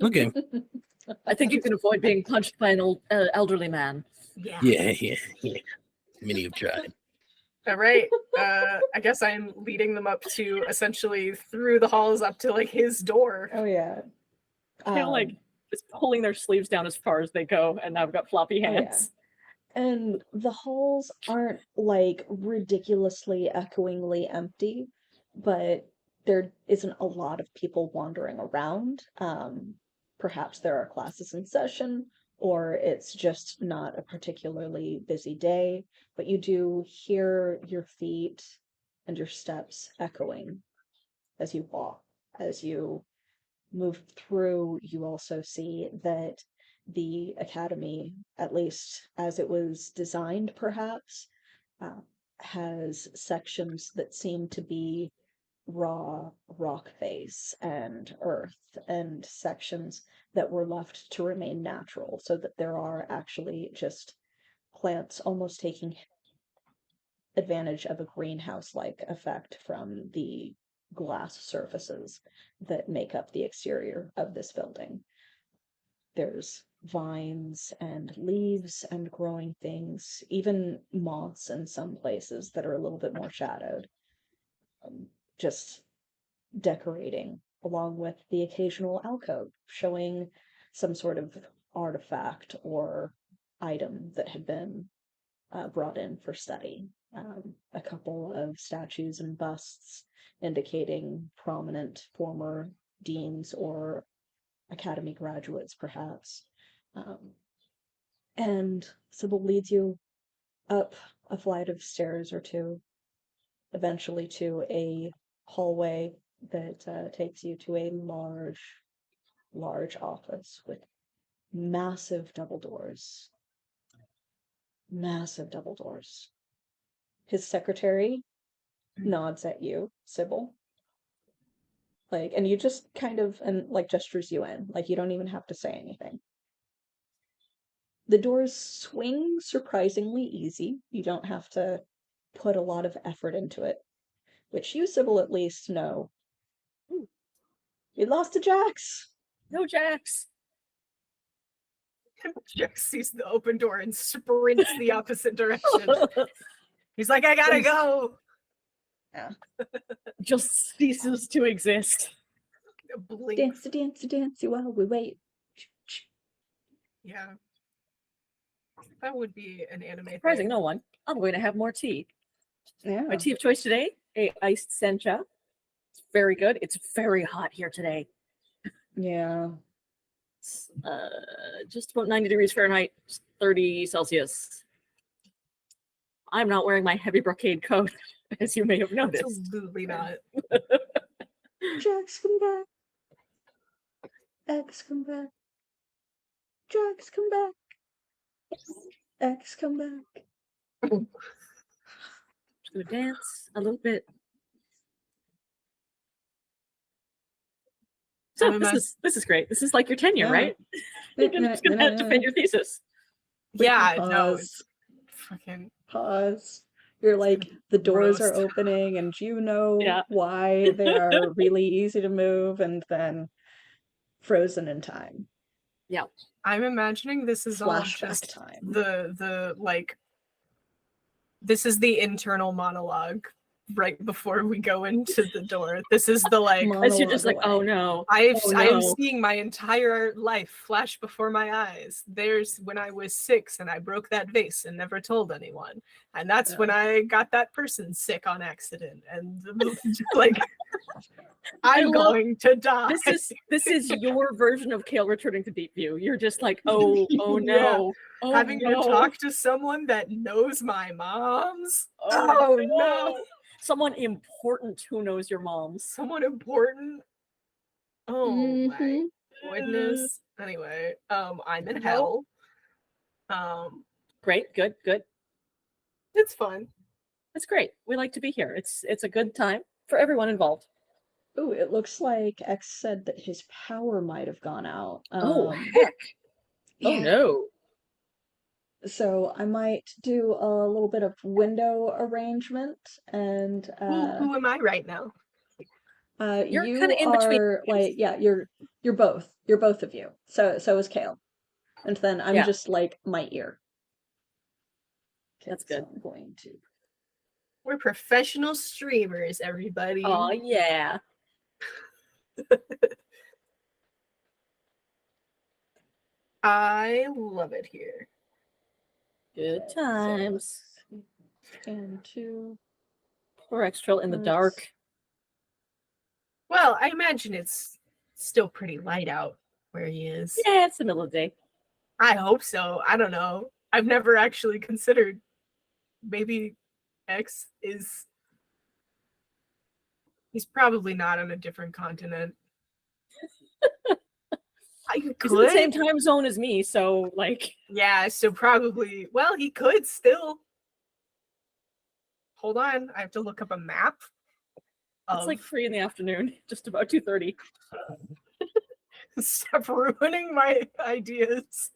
Okay. I think you can avoid being punched by an old elderly man. Yeah. Yeah. Many have tried. All right. I guess I'm leading them up to essentially through the halls up to like his door. Oh yeah. They're like just pulling their sleeves down as far as they go, and I've got floppy Oh, yeah. hands. And the halls aren't like ridiculously echoingly empty, but there isn't a lot of people wandering around. Perhaps there are classes in session, or it's just not a particularly busy day, but you do hear your feet and your steps echoing as you walk. As you move through, you also see that the academy, at least as it was designed, perhaps, has sections that seem to be raw rock face and earth, and sections that were left to remain natural, so that there are actually just plants almost taking advantage of a greenhouse-like effect from the glass surfaces that make up the exterior of this building. There's vines and leaves and growing things, even moths in some places that are a little bit more shadowed, just decorating, along with the occasional alcove showing some sort of artifact or item that had been brought in for study. A couple of statues and busts indicating prominent former deans or academy graduates, perhaps. And Sybil leads you up a flight of stairs or two, eventually to a hallway that takes you to a large office with massive double doors. Massive double doors. His secretary nods at you, Sybil. Like, and you just kind of, and like gestures you in. Like, you don't even have to say anything. The doors swing surprisingly easy. You don't have to put a lot of effort into it, which you, Sybil, at least know. You lost to Jax! No, Jax. Jax sees the open door and sprints the opposite direction. He's like, I gotta go. Just ceases to exist. Blink. Dancy, dancy, dancy while we wait. Yeah. That would be an anime Surprising thing. no one. I'm going to have more tea. Yeah. My tea of choice today, a iced sencha. It's very good. It's very hot here today. Yeah. It's, just about 90 degrees Fahrenheit, 30 Celsius. I'm not wearing my heavy brocade coat, as you may have noticed. Absolutely not. Jax, come back. X, come back. Jax, come back. X, come back. Just gonna dance a little bit. So this is great. This is like your tenure, Yeah. right? You're just gonna defend your thesis. Yeah, no, Pause. it's fucking Pause. You're like, the doors are roast. opening and you know Yeah. why they are really easy to move, and then frozen in time. Yeah. I'm imagining this is all Flashback just time. the like this is the internal monologue right before we go into the door. This is the like As you're just like, Monologue oh away. no. I am no. seeing my entire life flash before my eyes. There's when I was 6 and I broke that vase and never told anyone. And that's when I got that person sick on accident. And like I'm going to die. This is your version of Kale returning to Deepview. You're just like, oh no. Yeah. Oh, Having no. to talk to someone that knows my mom's. Oh, no. Someone important who knows your mom's. Someone important. Oh my Mhm. goodness. Anyway, I'm in hell. Great, good. It's fun. It's great. We like to be here. It's a good time for everyone involved. Ooh, it looks like X said that his power might have gone out. Oh heck. Oh yeah. no. So I might do a little bit of window arrangement, and Who am I right now? You're you kinda in between. are like, yeah, you're both of you. So is Kale, and then I'm Yeah. just like my ear. Okay, That's so good. I'm going to. We're professional streamers, everybody. Oh yeah. I love it here. Good Okay, so times. scan 2. Poor Extrail in the Let's- dark. Well, I imagine it's still pretty light out where he is. Yeah, it's the middle of the day. I hope so. I don't know. I've never actually considered maybe X is he's probably not on a different continent. I He's could. in the same time zone as me, so like Yeah, so probably well, he could still. Hold on, I have to look up a map. it's like 3 in the afternoon, just about 2:30. Stop ruining my ideas.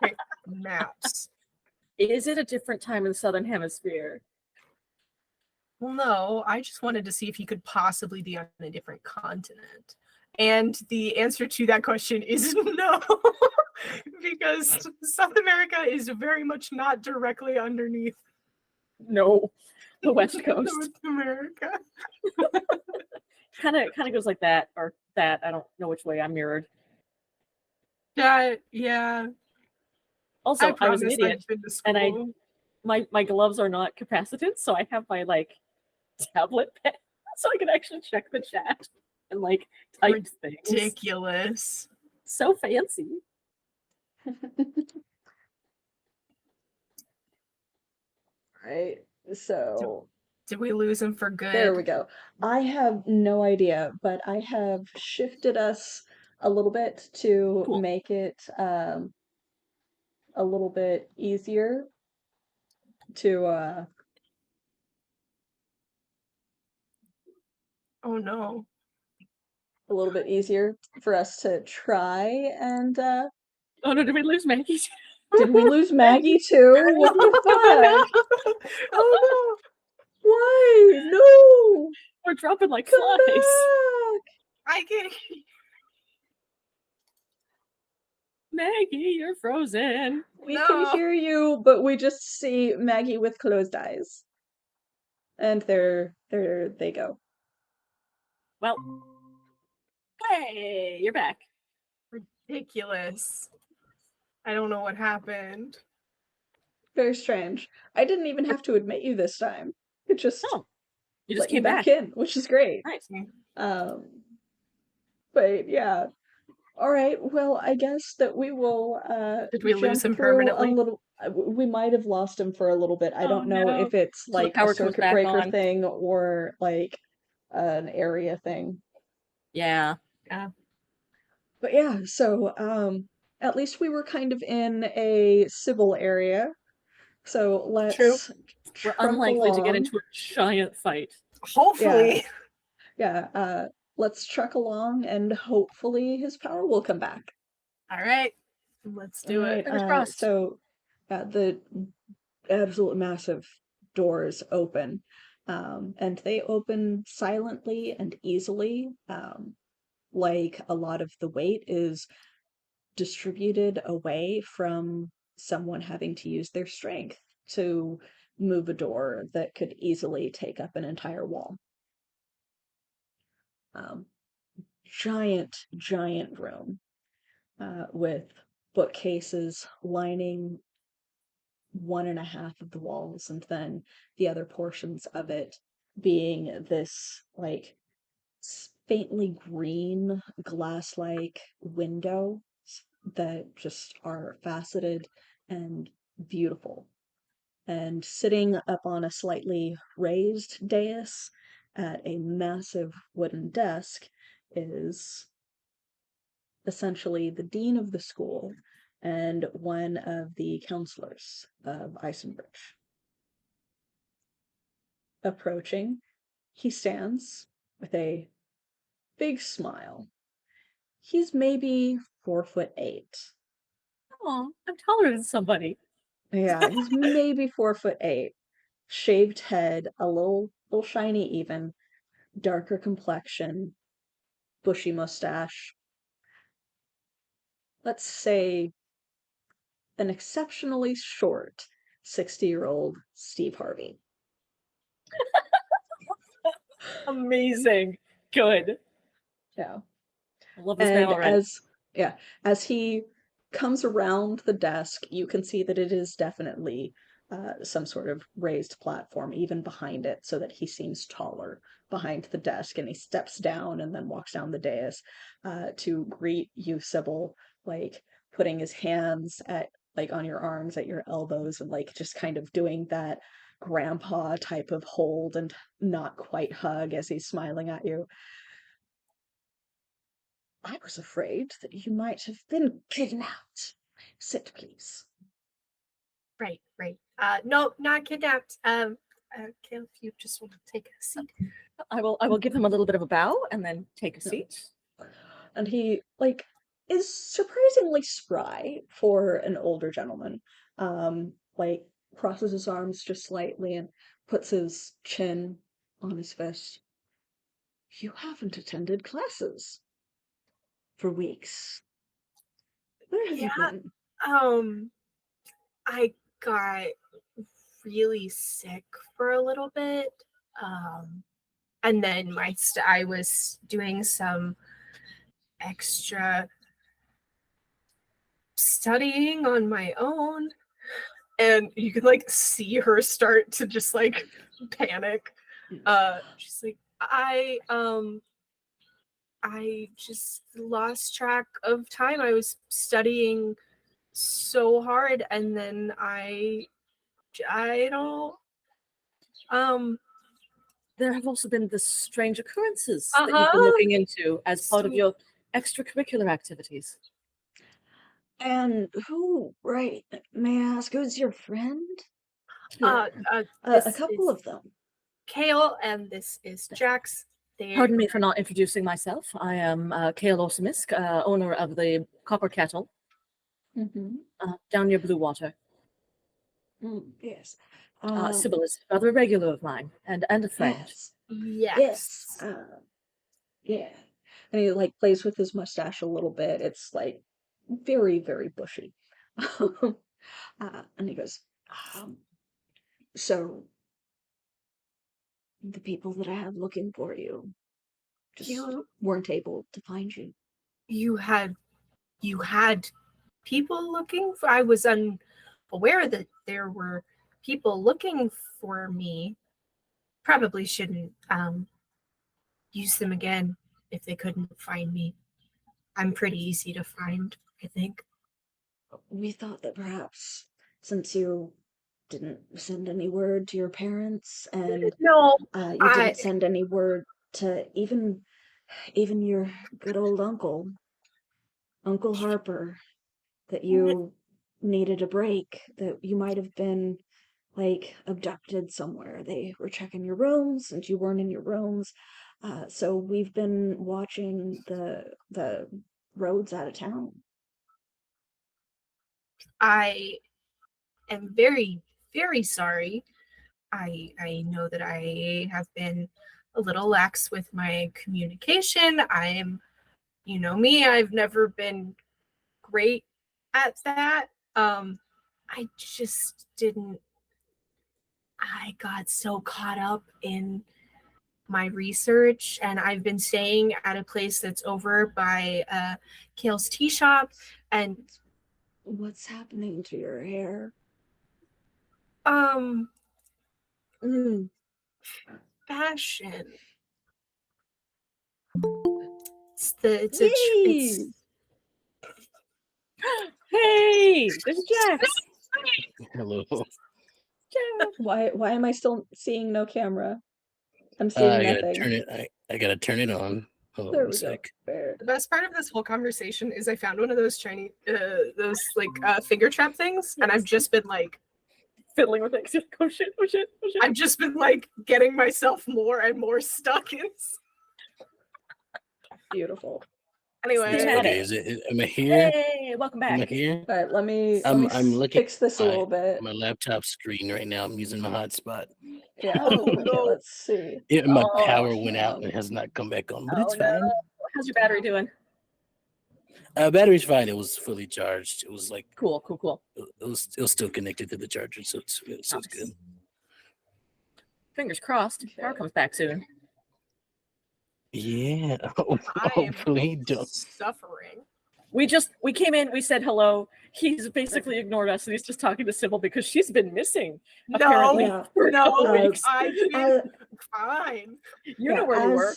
Okay, maps. Is it a different time in the southern hemisphere? Well, no, I just wanted to see if he could possibly be on a different continent. And the answer to that question is no, because South America is very much not directly underneath No. The West Coast. North America. kind of goes like that or that. I don't know which way I'm mirrored. Yeah. Also, I was an promise idiot, I've been to and school. my gloves are not capacitance, so I have my like tablet pen, so I can actually check the chat and like type things. Ridiculous. So fancy. Right. So Did we lose him for good? there we go. I have no idea, but I have shifted us a little bit to Cool. make it a little bit easier to Oh no. a little bit easier for us to try and Oh no, did we lose Maggie? did we lose Maggie too? What the fuck? Oh no. Why? No! We're dropping like Come flies. back! I can Maggie, you're frozen. We can No. hear you, but we just see Maggie with closed eyes. And there they go. Well, hey, you're back. ridiculous. I don't know what happened. Very strange. I didn't even have to admit you this time. It just Oh, you just let you came back back. in, which is great. Nice. But yeah. All right. Well, I guess that we will Did we lose jump him through permanently? a little. We might have lost him for a little bit. I Oh, don't know no. if it's Till the like a power comes circuit back breaker on. thing or like an area thing. Yeah. But yeah, so at least we were kind of in a civil area. So True. let's We're truck unlikely to get along. into a giant fight. Hopefully. Yeah, let's truck along and hopefully his power will come back. All right. Let's do it. Fingers crossed. So the absolute massive doors open, and they open silently and easily. Like a lot of the weight is distributed away from someone having to use their strength to move a door that could easily take up an entire wall. Um, giant room with bookcases lining one and a half of the walls, and then the other portions of it being this like faintly green glass-like window that just are faceted and beautiful. And sitting up on a slightly raised dais at a massive wooden desk is essentially the dean of the school and one of the counselors of Isonbridge. Approaching, he stands with a big smile. He's maybe 4'8". Oh, I'm taller than somebody. Yeah, he's maybe 4'8". Shaved head, a little shiny even, darker complexion, bushy mustache. Let's say an exceptionally short 60-year-old Steve Harvey. Amazing. Good. Yeah. I love this man And already. as he comes around the desk, you can see that it is definitely some sort of raised platform, even behind it, so that he seems taller behind the desk. And he steps down and then walks down the dais to greet you, Sybil, like putting his hands at like on your arms at your elbows and like just kind of doing that grandpa type of hold and not quite hug as he's smiling at you. I was afraid that you might have been kidnapped. Sit, please. Right. No, not kidnapped. Kale, if you just want to take a seat. I will give him a little bit of a bow and then take a seat. And he, like, is surprisingly spry for an older gentleman. Like, crosses his arms just slightly and puts his chin on his fist. You haven't attended classes for weeks. Where have you Yeah. been? I got really sick for a little bit. And then I was doing some extra studying on my own, and you can like see her start to just like panic. She's like, I just lost track of time. I was studying so hard, and then I don't There have also been the strange occurrences that you've been uh-huh. looking into as part of your extracurricular activities. And who, right, may I ask, who's your friend? A A couple of them. Kale, and this is Jax. Pardon me for not introducing myself. I am Kale Osimisk, owner of the Copper Kettle down near Blue Water. Yes. Sybil is rather a regular of mine and a friend. Yes. Yeah. And he like plays with his mustache a little bit. It's like very, very bushy. And he goes, so the people that I have looking for you just weren't able to find you. You had people looking for. I was unaware that there were people looking for me. Probably shouldn't use them again if they couldn't find me. I'm pretty easy to find, I think. We thought that perhaps since you didn't send any word to your parents and No, you didn't send any word to even your good old Uncle Harper, that you needed a break, that you might have been like abducted somewhere. They were checking your rooms and you weren't in your rooms. So we've been watching the roads out of town. I am very, very sorry. I know that I have been a little lax with my communication. You know me, I've never been great at that. I just didn't. I got so caught up in my research, and I've been staying at a place that's over by Kale's tea shop, and What's happening to your hair? um Mm. fashion. Yay! Hey, there's Jax. Hello. Jax. Why am I still seeing no camera? I'm seeing I gotta nothing. turn it. I gotta turn it on. Hold There on we a sec. go. There. The best part of this whole conversation is I found one of those Chinese, finger trap things, and I've just been like Fiddling with it. Oh shit, oh shit, oh shit. I've just been like getting myself more and more stuck in. Beautiful. Anyway, Stay Okay, at it. am I here? Hey, welcome Am I back. here? All right, let me I'm looking fix this a little bit. my laptop screen right now. I'm using my hotspot. Yeah. Oh, Okay, no. let's see. My Oh, power went out and has not come back on, but it's Oh, no. fine. How's your battery doing? Battery's fine. It was fully charged. It was like Cool. it was still connected to the charger, so it's good. Fingers crossed. Power comes back soon. Yeah. I am Hopefully don't. suffering. We came in, we said hello. He's basically ignored us, and he's just talking to Sybil because she's been missing. Apparently, Yeah. for a couple No, weeks. I've been Uh, fine. You know where we were.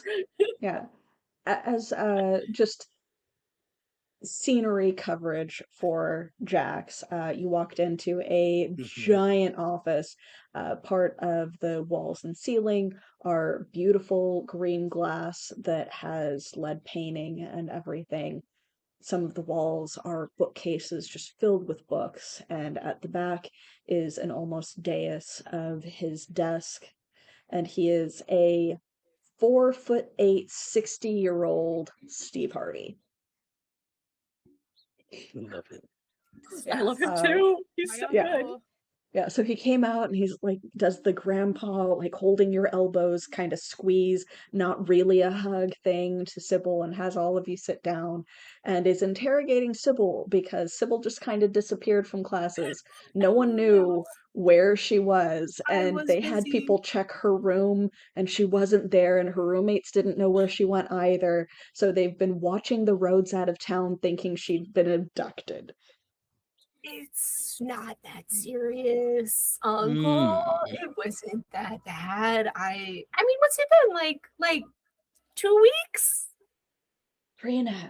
Yeah. As just scenery coverage for Jax, you walked into a giant office. Part of the walls and ceiling are beautiful green glass that has lead painting and everything. Some of the walls are bookcases just filled with books, and at the back is an almost dais of his desk, and he is a 4'8", 60-year-old Steve Harvey. Love it. I love him too. He's My so yeah. good. Yeah, so he came out and he's like, does the grandpa, like holding your elbows kind of squeeze, not really a hug thing to Sybil, and has all of you sit down and is interrogating Sybil because Sybil just kind of disappeared from classes. No one knew where she was, I and was they had busy. people check her room and she wasn't there, and her roommates didn't know where she went either. So they've been watching the roads out of town thinking she'd been abducted. It's not that serious, Uncle. It wasn't that bad. I mean, what's it been like 2 weeks? 3.5.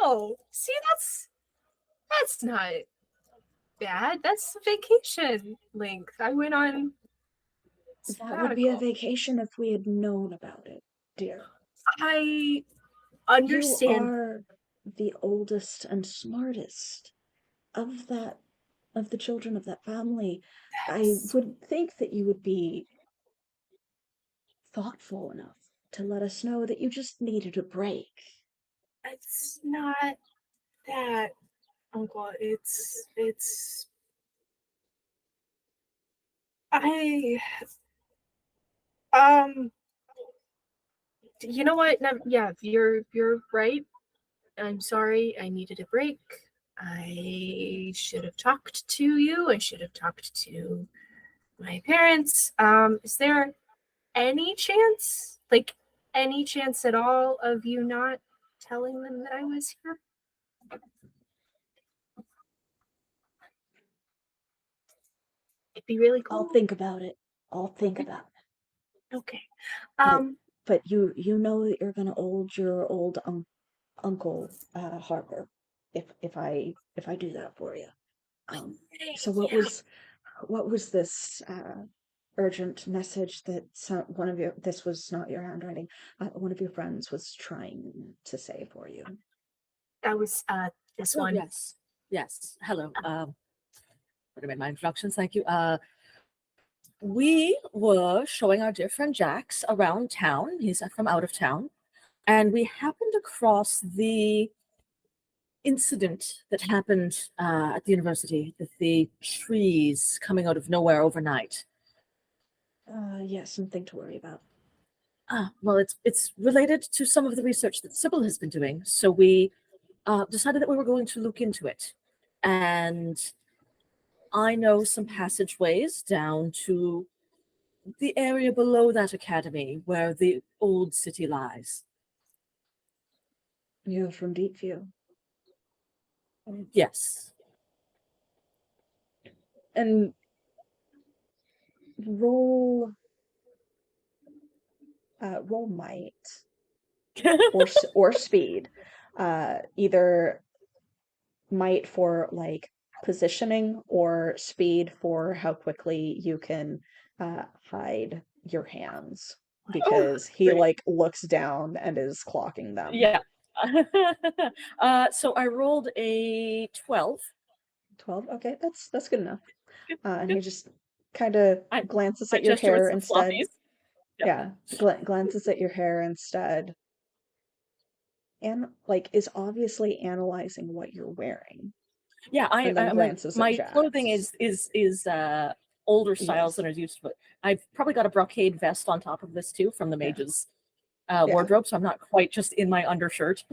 Oh, see, that's not bad. That's vacation length. I went on That would be a sabbatical. vacation if we had known about it, dear. I You understand. are the oldest and smartest of the children of that family. I would think that you would be thoughtful enough to let us know that you just needed a break. It's not that, Uncle. It's I you know what? No, yeah, you're right. I'm sorry. I needed a break. I should have talked to you. I should have talked to my parents. Is there any chance, like any chance at all, of you not telling them that I was here? It'd be really cool. I'll think about it. Okay. But you know that you're gonna old your old Uncle Harper if I do that for you. So what was this urgent message that one of your, this was not your handwriting, one of your friends was trying to say for you? That was this one. Yes. Yes. Hello. What about my introductions? Thank you. We were showing our dear friend Jax around town. He's from out of town. And we happened across the incident that happened at the university with the trees coming out of nowhere overnight. Yes, nothing to worry about. Well, it's related to some of the research that Sybil has been doing. So we decided that we were going to look into it. And I know some passageways down to the area below that academy where the old city lies. You're from Deepview. Yes. And roll might or speed. Either might for like positioning or speed for how quickly you can hide your hands, because he great. like looks down and is clocking them. Yeah. So I rolled a 12. 12. Okay, that's good enough. And good. he just kind of I glances at your gesture with hair some instead. floppies. Yeah, glances at your hair instead, and like is obviously analyzing what you're wearing. Yeah, And then glances at my Jax. clothing is older styles Yes. than is used to it. I've probably got a brocade vest on top of this too from the Yeah. mage's Yeah. wardrobe, so I'm not quite just in my undershirt.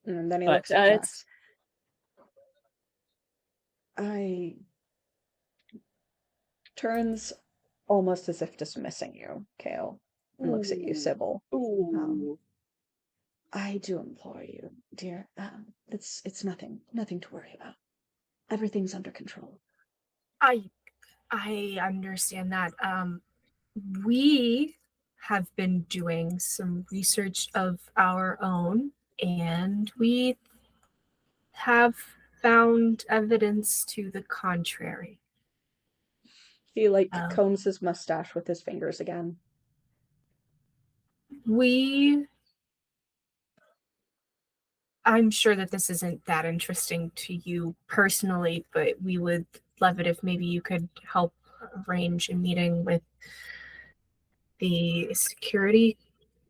And then he But, looks at it's- Jax. I turns almost as if dismissing you, Kale, and looks at you, Sybil. Ooh. I do implore you, dear. It's nothing to worry about. Everything's under control. I understand that. We have been doing some research of our own, and we have found evidence to the contrary. He like combs his mustache with his fingers again. I'm sure that this isn't that interesting to you personally, but we would love it if maybe you could help arrange a meeting with the security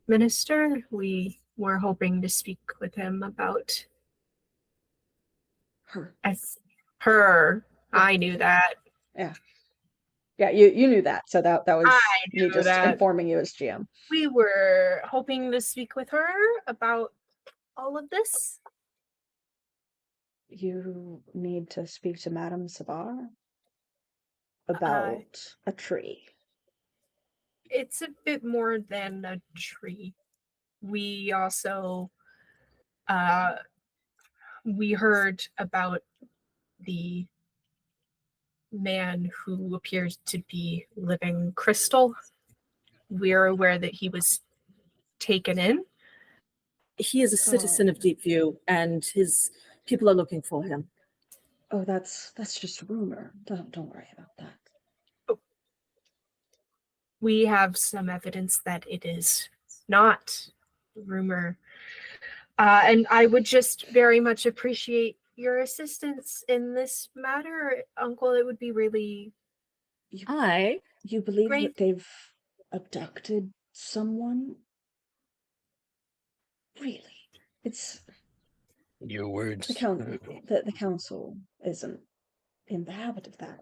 minister. We were hoping to speak with him about Her. Her. I knew that. Yeah, you knew that, so that was I me knew just that. informing you as GM. We were hoping to speak with her about all of this. You need to speak to Madame Sabar about a tree. It's a bit more than a tree. We also we heard about the man who appears to be living crystal. We're aware that he was taken in. He is a citizen of Deepview, and his people are looking for him. Oh, that's just a rumor. Don't worry about that. We have some evidence that it is not rumor. And I would just very much appreciate your assistance in this matter, Uncle. It would be really You believe great. that they've abducted someone? Really? It's Your words. the council isn't in the habit of that.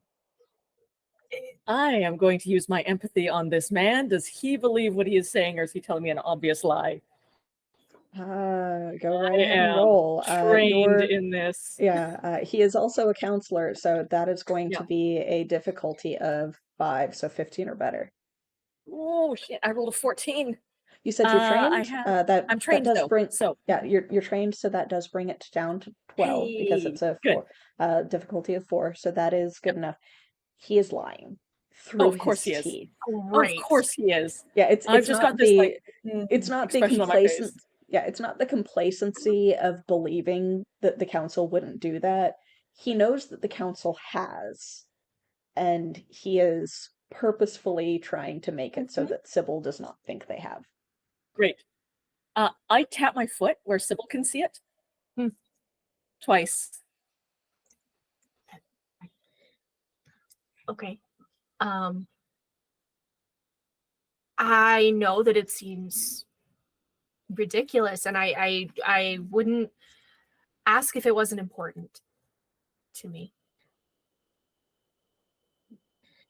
I am going to use my empathy on this man. Does he believe what he is saying, or is he telling me an obvious lie? Go right ahead and am roll. Trained in this. Yeah, he is also a counselor, so that is going Yeah. to be a difficulty of 5, so 15 or better. Oh shit! I rolled a 14. You said you're trained. I'm trained that does though, bring. so Yeah, you're trained, so that does bring it down to 12 because it's a good. difficulty of 4, so that is good enough. He is lying through Oh, of course his he is. teeth. Great. Of course he is. Yeah, I've just got this like it's not the expression on my face. Yeah, it's not the complacency of believing that the council wouldn't do that. He knows that the council has, and he is purposefully trying to make it so that Sybil does not think they have. Great. I tap my foot where Sybil can see it. Twice. Okay. I know that it seems ridiculous, and I wouldn't ask if it wasn't important to me.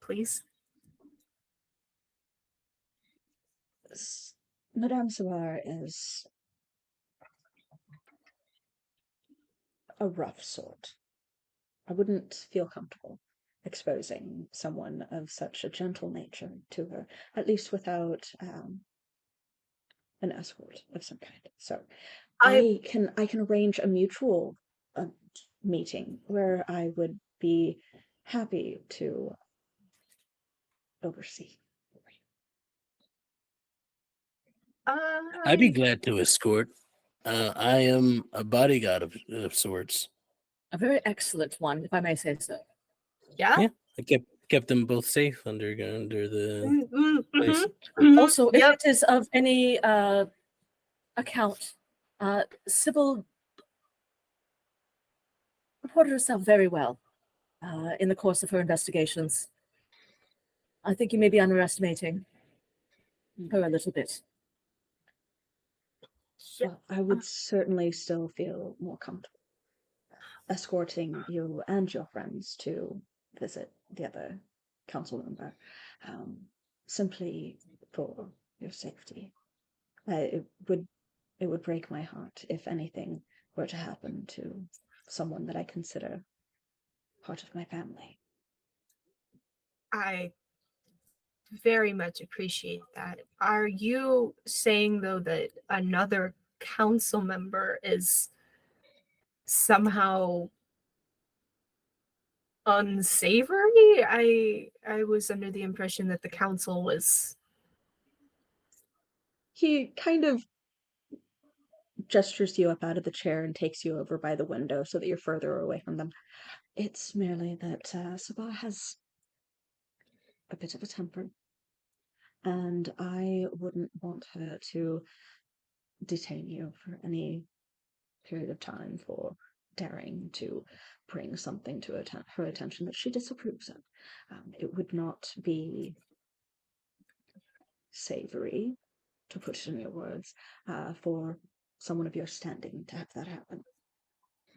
Please. Madame Savar is a rough sort. I wouldn't feel comfortable exposing someone of such a gentle nature to her, at least without an escort of some kind. So I can arrange a mutual meeting where I would be happy to oversee. I'd be glad to escort. I am a bodyguard of sorts. A very excellent one, if I may say so. Yeah. I kept them both safe under the place. Also, if it is of any account, Sybil reported herself very well in the course of her investigations. I think you may be underestimating her a little bit. Well, I would certainly still feel more comfortable escorting you and your friends to visit the other council member, simply for your safety. It would break my heart if anything were to happen to someone that I consider part of my family. I very much appreciate that. Are you saying, though, that another council member is somehow unsavory? I was under the impression that the council was... He kind of gestures you up out of the chair and takes you over by the window so that you're further away from them. It's merely that Sabah has a bit of a temper, and I wouldn't want her to detain you for any period of time for daring to bring something to her attention that she disapproves of. It would not be savory, to put it in your words, for someone of your standing to have that happen.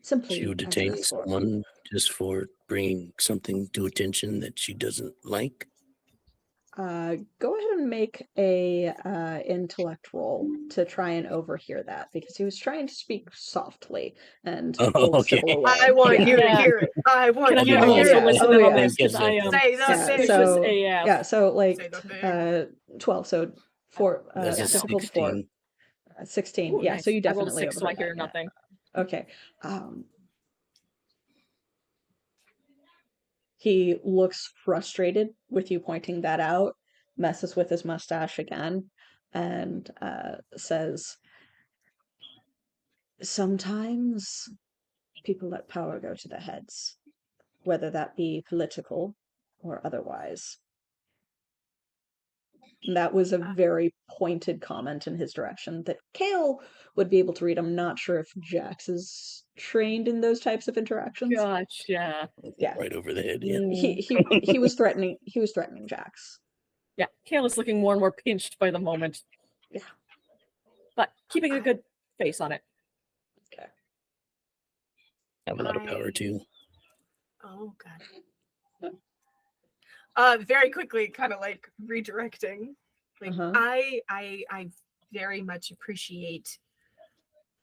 Simply She would as an detain escort. someone just for bringing something to attention that she doesn't like. Go ahead and make a intellect roll to try and overhear that, because he was trying to speak softly and pull Okay. Sybil away. I want you to Yeah. hear it. I want Can you I to hear also it. listen Oh, in on yeah. this? Because I am Say the thing. so AF. yeah, so like Say the thing. 12, so four, That's a difficult 4. 16. 16. Ooh, Yeah, nice. so you I rolled a definitely 6, so I overheard hear that, yeah. nothing. Okay. He looks frustrated with you pointing that out, messes with his mustache again, and says, sometimes people let power go to their heads, whether that be political or otherwise. And that was a very pointed comment in his direction that Kale would be able to read. I'm not sure if Jax is trained in those types of interactions. Gotcha. Yeah. Right over the head. Yeah. He was threatening Jax. Yeah, Kale is looking more and more pinched by the moment. Yeah. But keeping a good face on it. Okay. Have a lot of power too. Oh god. Very quickly, kind of like redirecting. Like I very much appreciate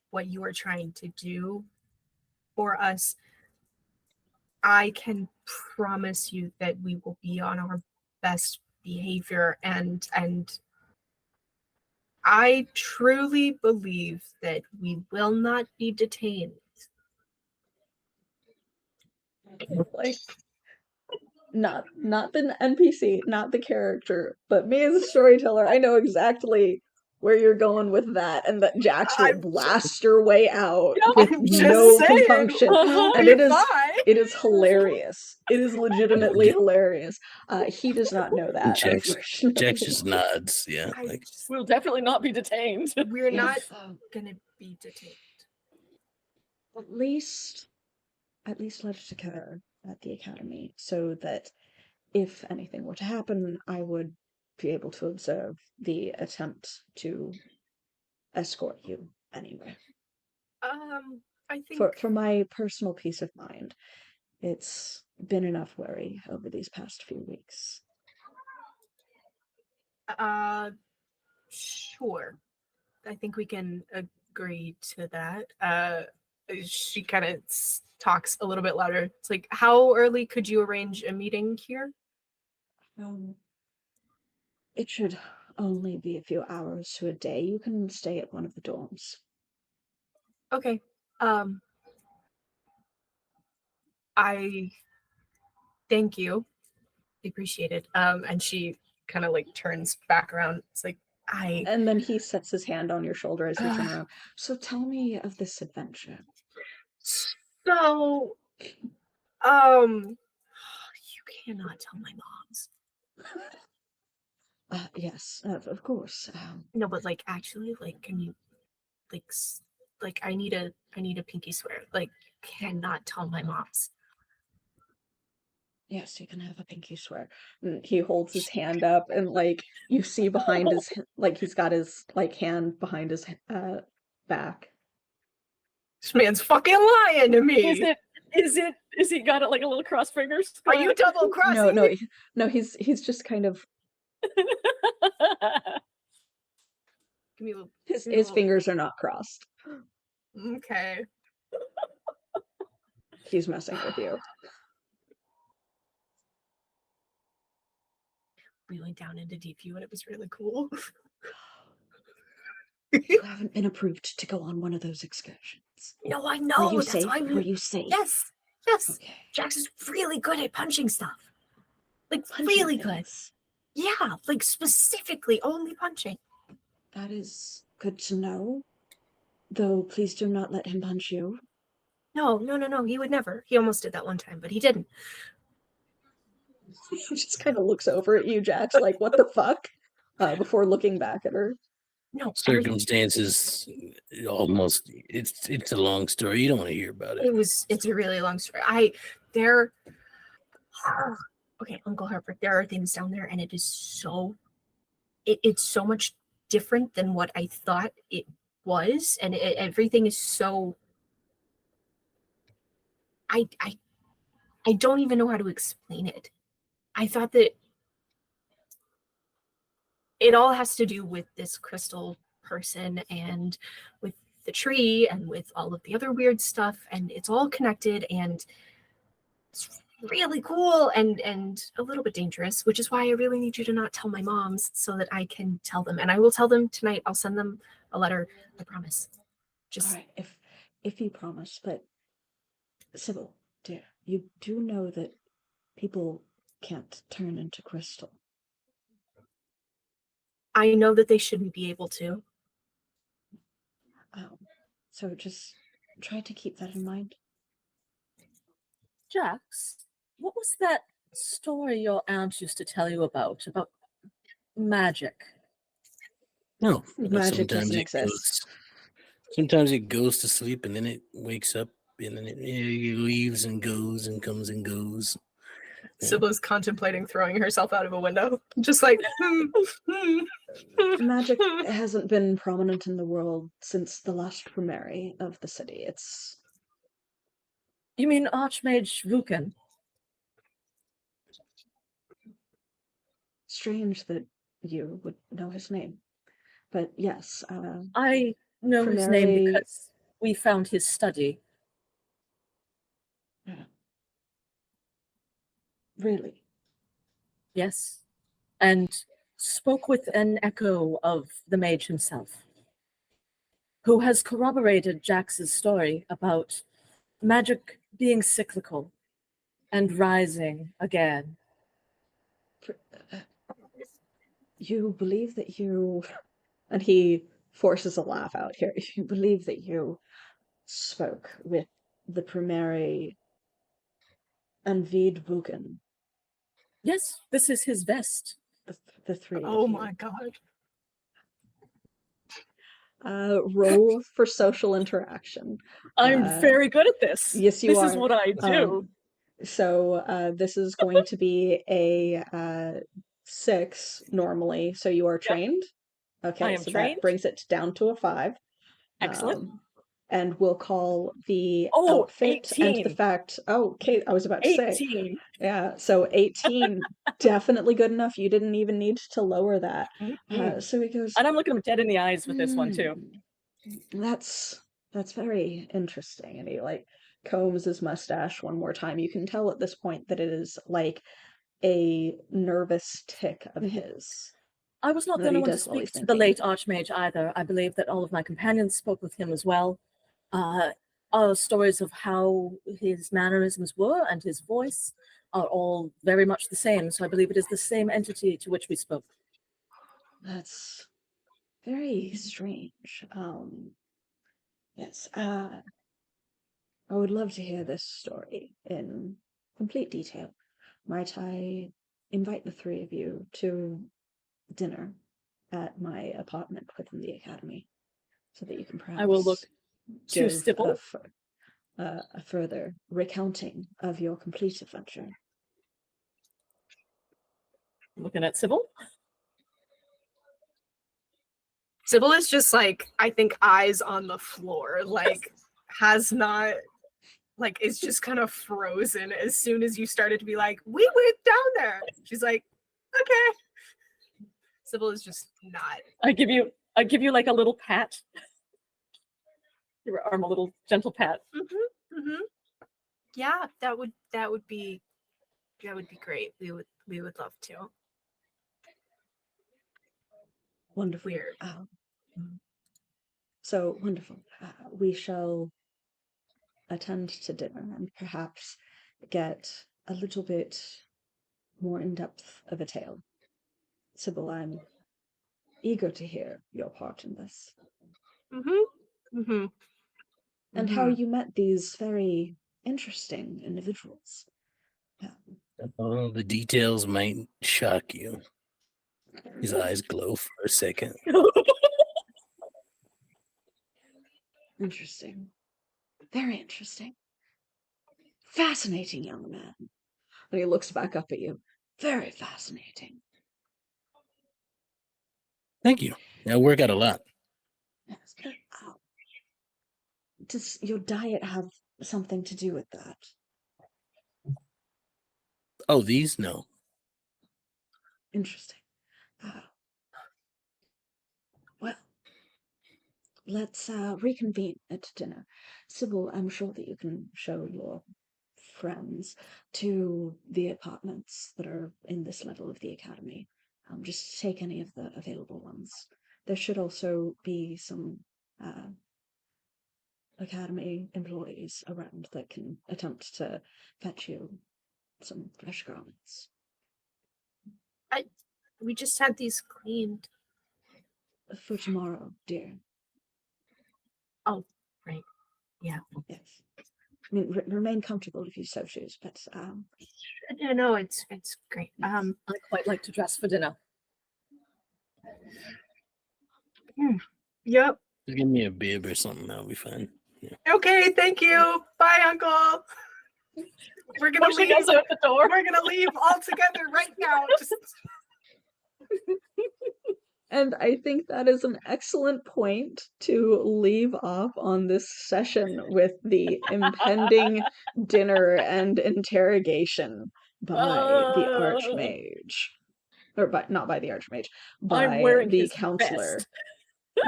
what you are trying to do for us. I can promise you that we will be on our best behavior, and I truly believe that we will not be detained. Like, not the NPC, not the character, but me as a storyteller, I know exactly where you're going with that, and that Jax will blast your way out with no compunction. And it is hilarious. It is legitimately hilarious. He does not know that, Jax unfortunately. just nods. Yeah. Like, We'll definitely not be detained. We're not gonna be detained. At least let it occur at the academy, so that if anything were to happen, I would be able to observe the attempt to escort you anywhere. I think For my personal peace of mind, it's been enough worry over these past few weeks. sure. I think we can agree to that. She kind of talks a little bit louder. It's like, how early could you arrange a meeting here? It should only be a few hours to a day. You can stay at one of the dorms. Okay. I thank you. I appreciate it. And she kind of like turns back around. It's like, And then he sets his hand on your shoulder as you turn around. So tell me of this adventure. So, you cannot tell my moms. Yes, of course. No, but like, actually, like, can you, like, I need a pinky swear. Like, cannot tell my moms. Yes, you can have a pinky swear. And he holds his hand up, and like you see behind his, like he's got his like hand behind his back. This man's fucking lying to me. Is he got it like a little cross fingers? Are you double crossing? No. He's just kind of Give me a little, his fingers are not crossed. Okay. He's messing with you. We went down into Deep View and it was really cool. You haven't been approved to go on one of those excursions. No, I know. Were you That's safe? why Were you safe? Yes. Okay. Jax is really good at punching stuff. Like, Punching really good. things. Yeah, like specifically only punching. That is good to know. Though, please do not let him punch you. No. He would never. He almost did that one time, but he didn't. He just kind of looks over at you, Jax, like, what the fuck? Before looking back at her. No. Circumstances, almost. It's a long story. You don't want to hear about it. It's a really long story. Okay, Uncle Harper, there are things down there, and it is so. It's so much different than what I thought it was, and everything is so. I don't even know how to explain it. I thought that it all has to do with this crystal person and with the tree and with all of the other weird stuff, and it's all connected, and it's really cool and a little bit dangerous, which is why I really need you to not tell my moms so that I can tell them. And I will tell them tonight. I'll send them a letter. I promise. Just all right, if you promise, but Sybil, dear, you do know that people can't turn into crystal. I know that they shouldn't be able to. So just try to keep that in mind. Jax, what was that story your aunt used to tell you about magic? No, Magic doesn't exist. Sometimes it goes to sleep and then it wakes up and then it leaves and goes and comes and goes. Sybil's contemplating throwing herself out of a window, just like. Magic hasn't been prominent in the world since the last primary of the city. It's. You mean Archmage Vukan? Strange that you would know his name. But yes. I know his name because we found his study. Really? Yes. And spoke with an echo of the mage himself, who has corroborated Jax's story about magic being cyclical and rising again. You believe that you, and he forces a laugh out here, you believe that you spoke with the primary Anvid Vukan. Yes, this is his vest. The three Oh of you. my god. Roll for social interaction. I'm very good at this. Yes, you this are. This is what I do. So this is going to be a 6 normally. So you are trained. Okay, am so trained. that brings it down to a 5. Excellent. And we'll call the Oh, outfit and the 18. fact. Oh, okay, I was about to say. 18. Yeah, so 18, definitely good enough. You didn't even need to lower that. Mm-mm. So he goes, And I'm looking him dead in the eyes with this one too. That's very interesting. And he like combs his mustache one more time. You can tell at this point that it is like a nervous tick of his I was not the that only he one to does while speak he's to the thinking. late Archmage either. I believe that all of my companions spoke with him as well. Our stories of how his mannerisms were and his voice are all very much the same. So I believe it is the same entity to which we spoke. That's very strange. Yes, I would love to hear this story in complete detail. Might I invite the 3 of you to dinner at my apartment within the academy so that you can I will look perhaps to give Sybil. a further recounting of your complete adventure? Looking at Sybil. Sybil is just like, I think, eyes on the floor, like has not, like is just kind of frozen as soon as you started to be like, we went down there. She's like, okay. Sybil is just not. I give you like a little pat. Your arm, a little gentle pat. Yeah, that would be great. We would love to. Wonderful. Weird. So wonderful. We shall attend to dinner and perhaps get a little bit more in depth of a tale. Sybil, I'm eager to hear your part in this. And how you met these very interesting individuals. All the details might shock you. His eyes glow for a second. Interesting. Very interesting. Fascinating young man. And he looks back up at you. Very fascinating. Thank you. I work out a lot. Yes. Does your diet have something to do with that? Oh, these? No. Interesting. Well, let's reconvene at dinner. Sybil, I'm sure that you can show your friends to the apartments that are in this level of the academy. Just take any of the available ones. There should also be some academy employees around that can attempt to fetch you some fresh garments. We just had these cleaned. For tomorrow, dear. Oh, right. Yeah. Yes. I mean, remain comfortable if you so choose, but No, it's great. I quite like to dress for dinner. Yep. Just give me a bib or something. That'll be fine. Yeah. Okay, thank you. Bye, Uncle. We're gonna Pushing leave. us out the door. We're gonna leave all together right now. Just... And I think that is an excellent point to leave off on this session with the impending dinner and interrogation by the Archmage. Or not by the Archmage, I'm by wearing the his counselor. vest.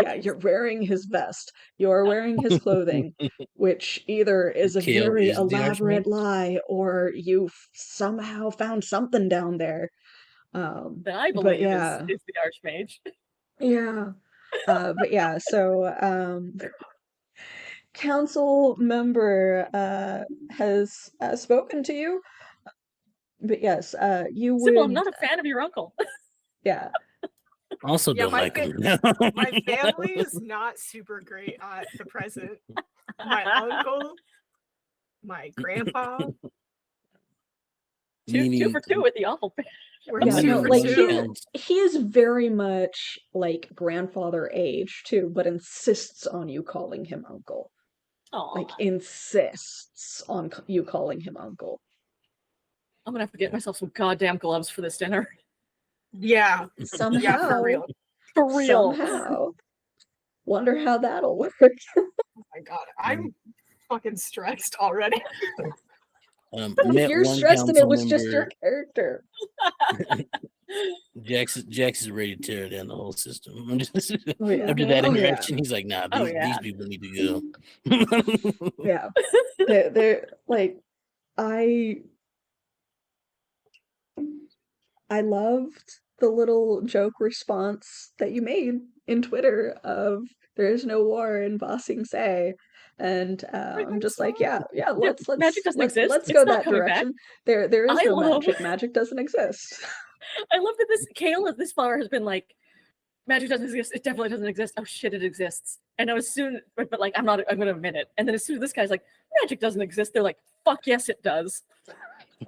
Yeah, you're wearing his vest. You're wearing his clothing, which either is a Kale very is the elaborate Archmage? lie or you've somehow found something down there. That I But believe yeah. is the Archmage. Yeah. But yeah, so council member has spoken to you. But yes, you Sybil, I'm would not a fan of your uncle. yeah. Also Yeah, don't like him. My family is not super great at the present. My uncle, my grandpa. Two for two with the awful. We're Yeah, two no, for like two. he is very much like grandfather age too, but insists on you calling him uncle. Aw. Like insists on you calling him uncle. I'm gonna have to get myself some goddamn gloves for this dinner. Yeah. Somehow, Yeah, for real. For real. somehow. Wonder how that'll work. Oh my god. I'm fucking stressed already. Met You're one stressed and it council was just your member. character. Jax is ready to tear down the whole system. Oh, yeah. After that Oh, yeah. interaction, he's like, "Nah, Oh, these yeah. people need to go." Yeah. They're like, I loved the little joke response that you made in Twitter of "there is no war in Ba Sing Se," and I'm just like, yeah, Magic doesn't exist. let's It's go not that coming back. direction. There is I no love- magic. Magic doesn't exist. I love that this Kale, this flower, has been like, magic doesn't exist. It definitely doesn't exist. Oh shit, it exists. And as soon, but like, I'm gonna admit it. And then as soon as this guy's like, magic doesn't exist, they're like, fuck yes, it does.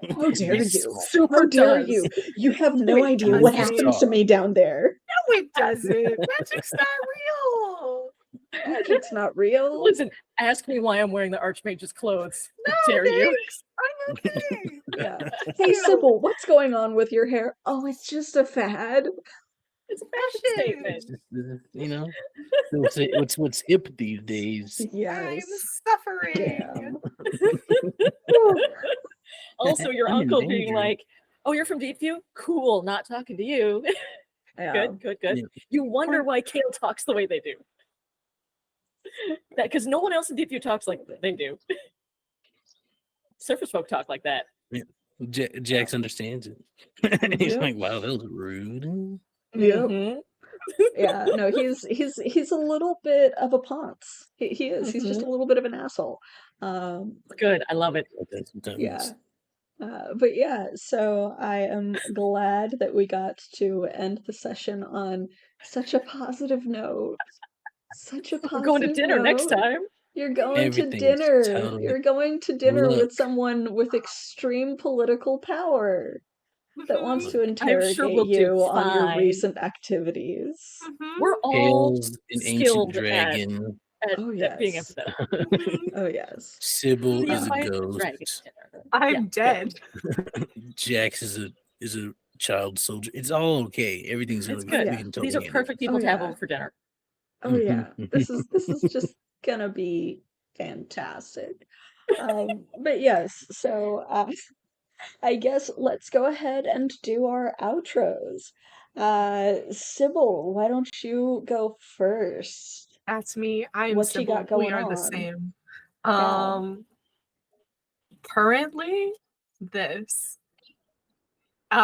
How dare you? Super How dare does. you? You have no Wait, idea does what it? happens to me down there. No, it doesn't. Magic's not real. Magic's not real. Listen, ask me why I'm wearing the Archmage's clothes. No, Dare you? thanks. I'm okay. Yeah. Hey, Sybil, what's going on with your hair? Oh, it's just a fad. It's a fashion statement. It's just, you know, what's hip these days. Yes. I'm suffering. Damn. Also, your I'm in uncle being danger. like, "Oh, you're from Deepview? Cool, not talking to you." Yeah. Good. Yeah. You wonder why Kale talks the way they do. That because no one else in Deepview talks like they do. Surface folk talk like that. Jax understands it. He's Yeah. like, "Wow, that was rude." Yep. Mhm. Yeah. No, he's a little bit of a ponce. He is. He's just a little bit of an asshole. Good. I love it. Yeah. But yeah, so I am glad that we got to end the session on such a positive note. Such a positive We're going to dinner next note. time. You're going to Everything's dinner. totally- You're going to dinner with Look. someone with extreme political power that wants to I'm interrogate sure we'll do you on your fine. recent activities. We're all Tails, an ancient skilled at dragon. Oh, at being yes. empathetic. Oh yes. Sybil Yeah, is a my ghost. dragon dinner. I'm Yeah. dead. Jax is a child soldier. It's all okay. Everything's gonna It's be. good. We can totally These are handle it. perfect people Oh, to have yeah. over for dinner. Oh yeah. This is just gonna be fantastic. But yes, so I guess let's go ahead and do our outros. Sybil, why don't you go first? That's me. I'm What's you Sybil. got We going are the on? same. Yeah. Currently, this. Okay.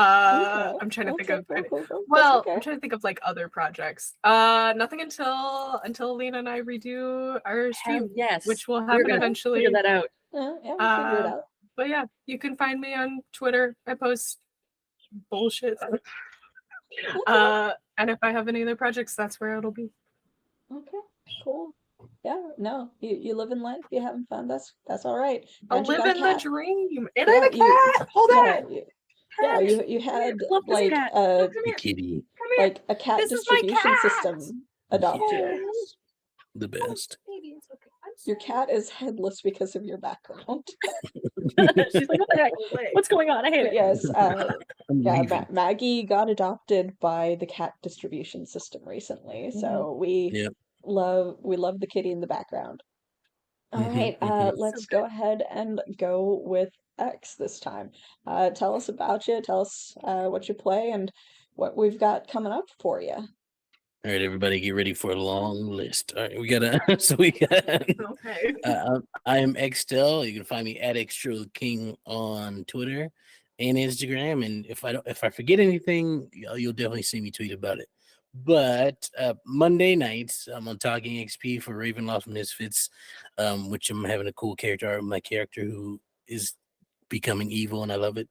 I'm trying to think of. Cool. That's Well, okay. I'm trying to think of like other projects. Nothing until Lena and I redo our stream, Hell yes. which will We're happen gonna eventually. figure that out. Yeah, we'll figure it out. But yeah, you can find me on Twitter. I post bullshit. And if I have any other projects, that's where it'll be. Okay, cool. Yeah, no, you live in life, you having fun. That's all right. I'll And you live got a in the cat. dream. And Yeah, I have a cat. Hold Yeah, on. yeah, you had Love this like cat. a Come The here. kitty, Come here. like a cat This is my distribution cat. system adopt you. Yes. The best. Baby, it's okay. I'm Your sorry. cat is headless because of your background. She's like, what the heck? What's going on? I hate But it. yes, I'm yeah, leaving. Maggie got adopted by the cat distribution system recently, so we Yep. love the kitty in the background. All Mhm, right, mhm. let's go ahead and go with X this time. Tell us about you. Tell us what you play and what we've got coming up for you. All right, everybody, get ready for a long list. All right, we got Okay. I am Xtel. You can find me at King on Twitter and Instagram. And if I forget anything, you'll definitely see me tweet about it. But Monday nights, I'm on Talking XP for Ravenloft Misfits, which I'm having a cool character art with my character who is becoming evil, and I love it.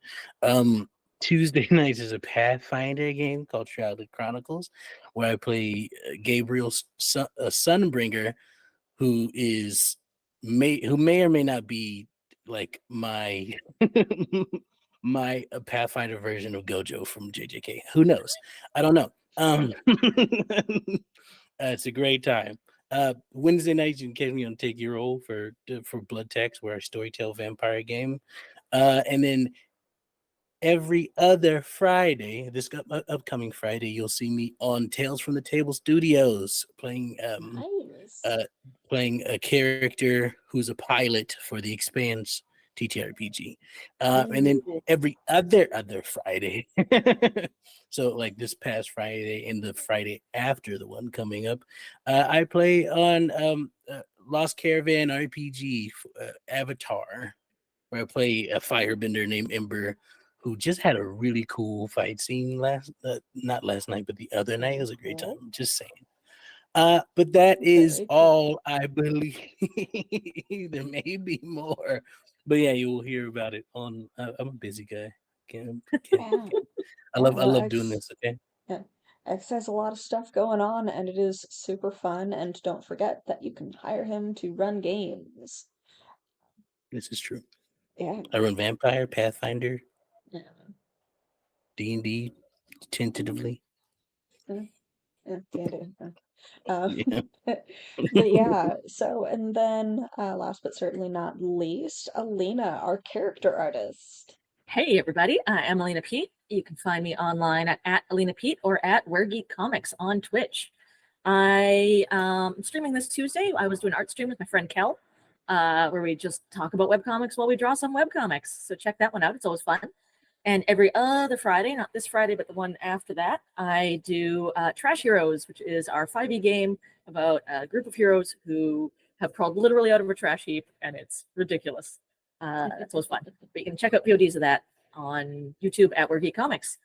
Tuesday nights is a Pathfinder game called Shrouded Chronicles, where I play Gabriel's Sunbringer, who may or may not be like my my Pathfinder version of Gojo from JJK. Who knows? I don't know. It's a great time. Wednesday nights you can catch me on Take Your Roll for Blood Text, where I storytell vampire game. And then every other Friday, this upcoming Friday, you'll see me on Tales from the Table Studios playing Nice. playing a character who's a pilot for the Expanse TTRPG. And then Ooh. every other Friday, so like this past Friday and the Friday after the one coming up, I play on Lost Caravan RPG Avatar, where I play a firebender named Ember, who just had a really cool fight scene not last night, but the other night. It was a great time. Just saying. But that is Very cool. all I believe. There may be more, but yeah, you will hear about it on. I'm a busy guy. Yeah. I Yeah, love doing this. Okay, Yeah. X has a lot of stuff going on, and it is super fun. And don't forget that you can hire him to run games. this is true. Yeah. I run Vampire, Pathfinder, Yeah. D&D, tentatively. Yeah, D&D. Um, Yeah. but yeah, so, and then last but certainly not least, Alina, our character artist. Hey everybody, I'm Alina Pete. You can find me online at Alina Pete or at Where Geek Comics on Twitch. I am streaming this Tuesday. I was doing an art stream with my friend Kel, where we just talk about webcomics while we draw some webcomics. So check that one out. It's always fun. And every other Friday, not this Friday, but the one after that, I do Trash Heroes, which is our 5e game about a group of heroes who have crawled literally out of a trash heap, and it's ridiculous. It's always fun. But you can check out VODs of that on YouTube at Where Geek Comics.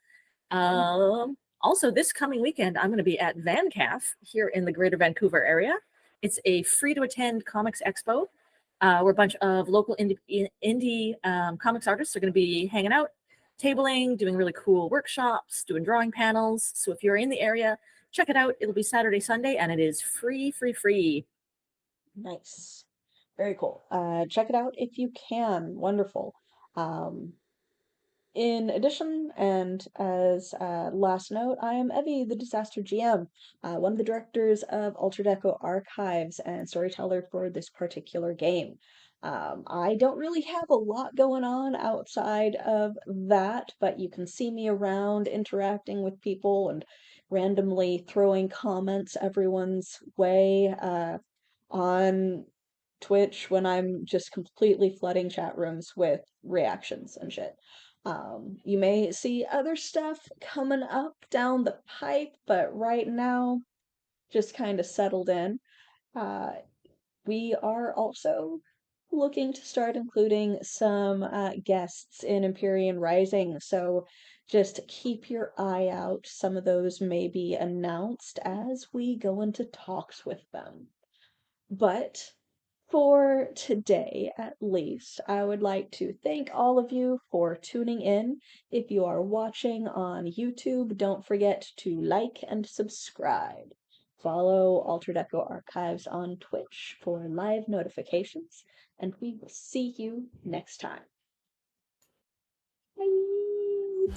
Also, this coming weekend, I'm going to be at VanCaf here in the Greater Vancouver area. It's a free-to-attend comics expo where a bunch of local indie comics artists are going to be hanging out, tabling, doing really cool workshops, doing drawing panels. So if you're in the area, check it out. It'll be Saturday, Sunday, and it is free. Nice. Very cool. Check it out if you can. Wonderful. Um, In addition, and as last note, I am Evie, the Disaster GM, one of the directors of Alter Deco Archives and storyteller for this particular game. I don't really have a lot going on outside of that, but you can see me around interacting with people and randomly throwing comments everyone's way on Twitch when I'm just completely flooding chat rooms with reactions and shit. You may see other stuff coming up down the pipe, but right now, just kind of settled in. Uh, we are also looking to start including some guests in Empyrean Rising, so just keep your eye out. Some of those may be announced as we go into talks with them. But for today, at least, I would like to thank all of you for tuning in. If you are watching on YouTube, don't forget to like and subscribe. Follow Alter Deco Archives on Twitch for live notifications, and we will see you next time. Bye!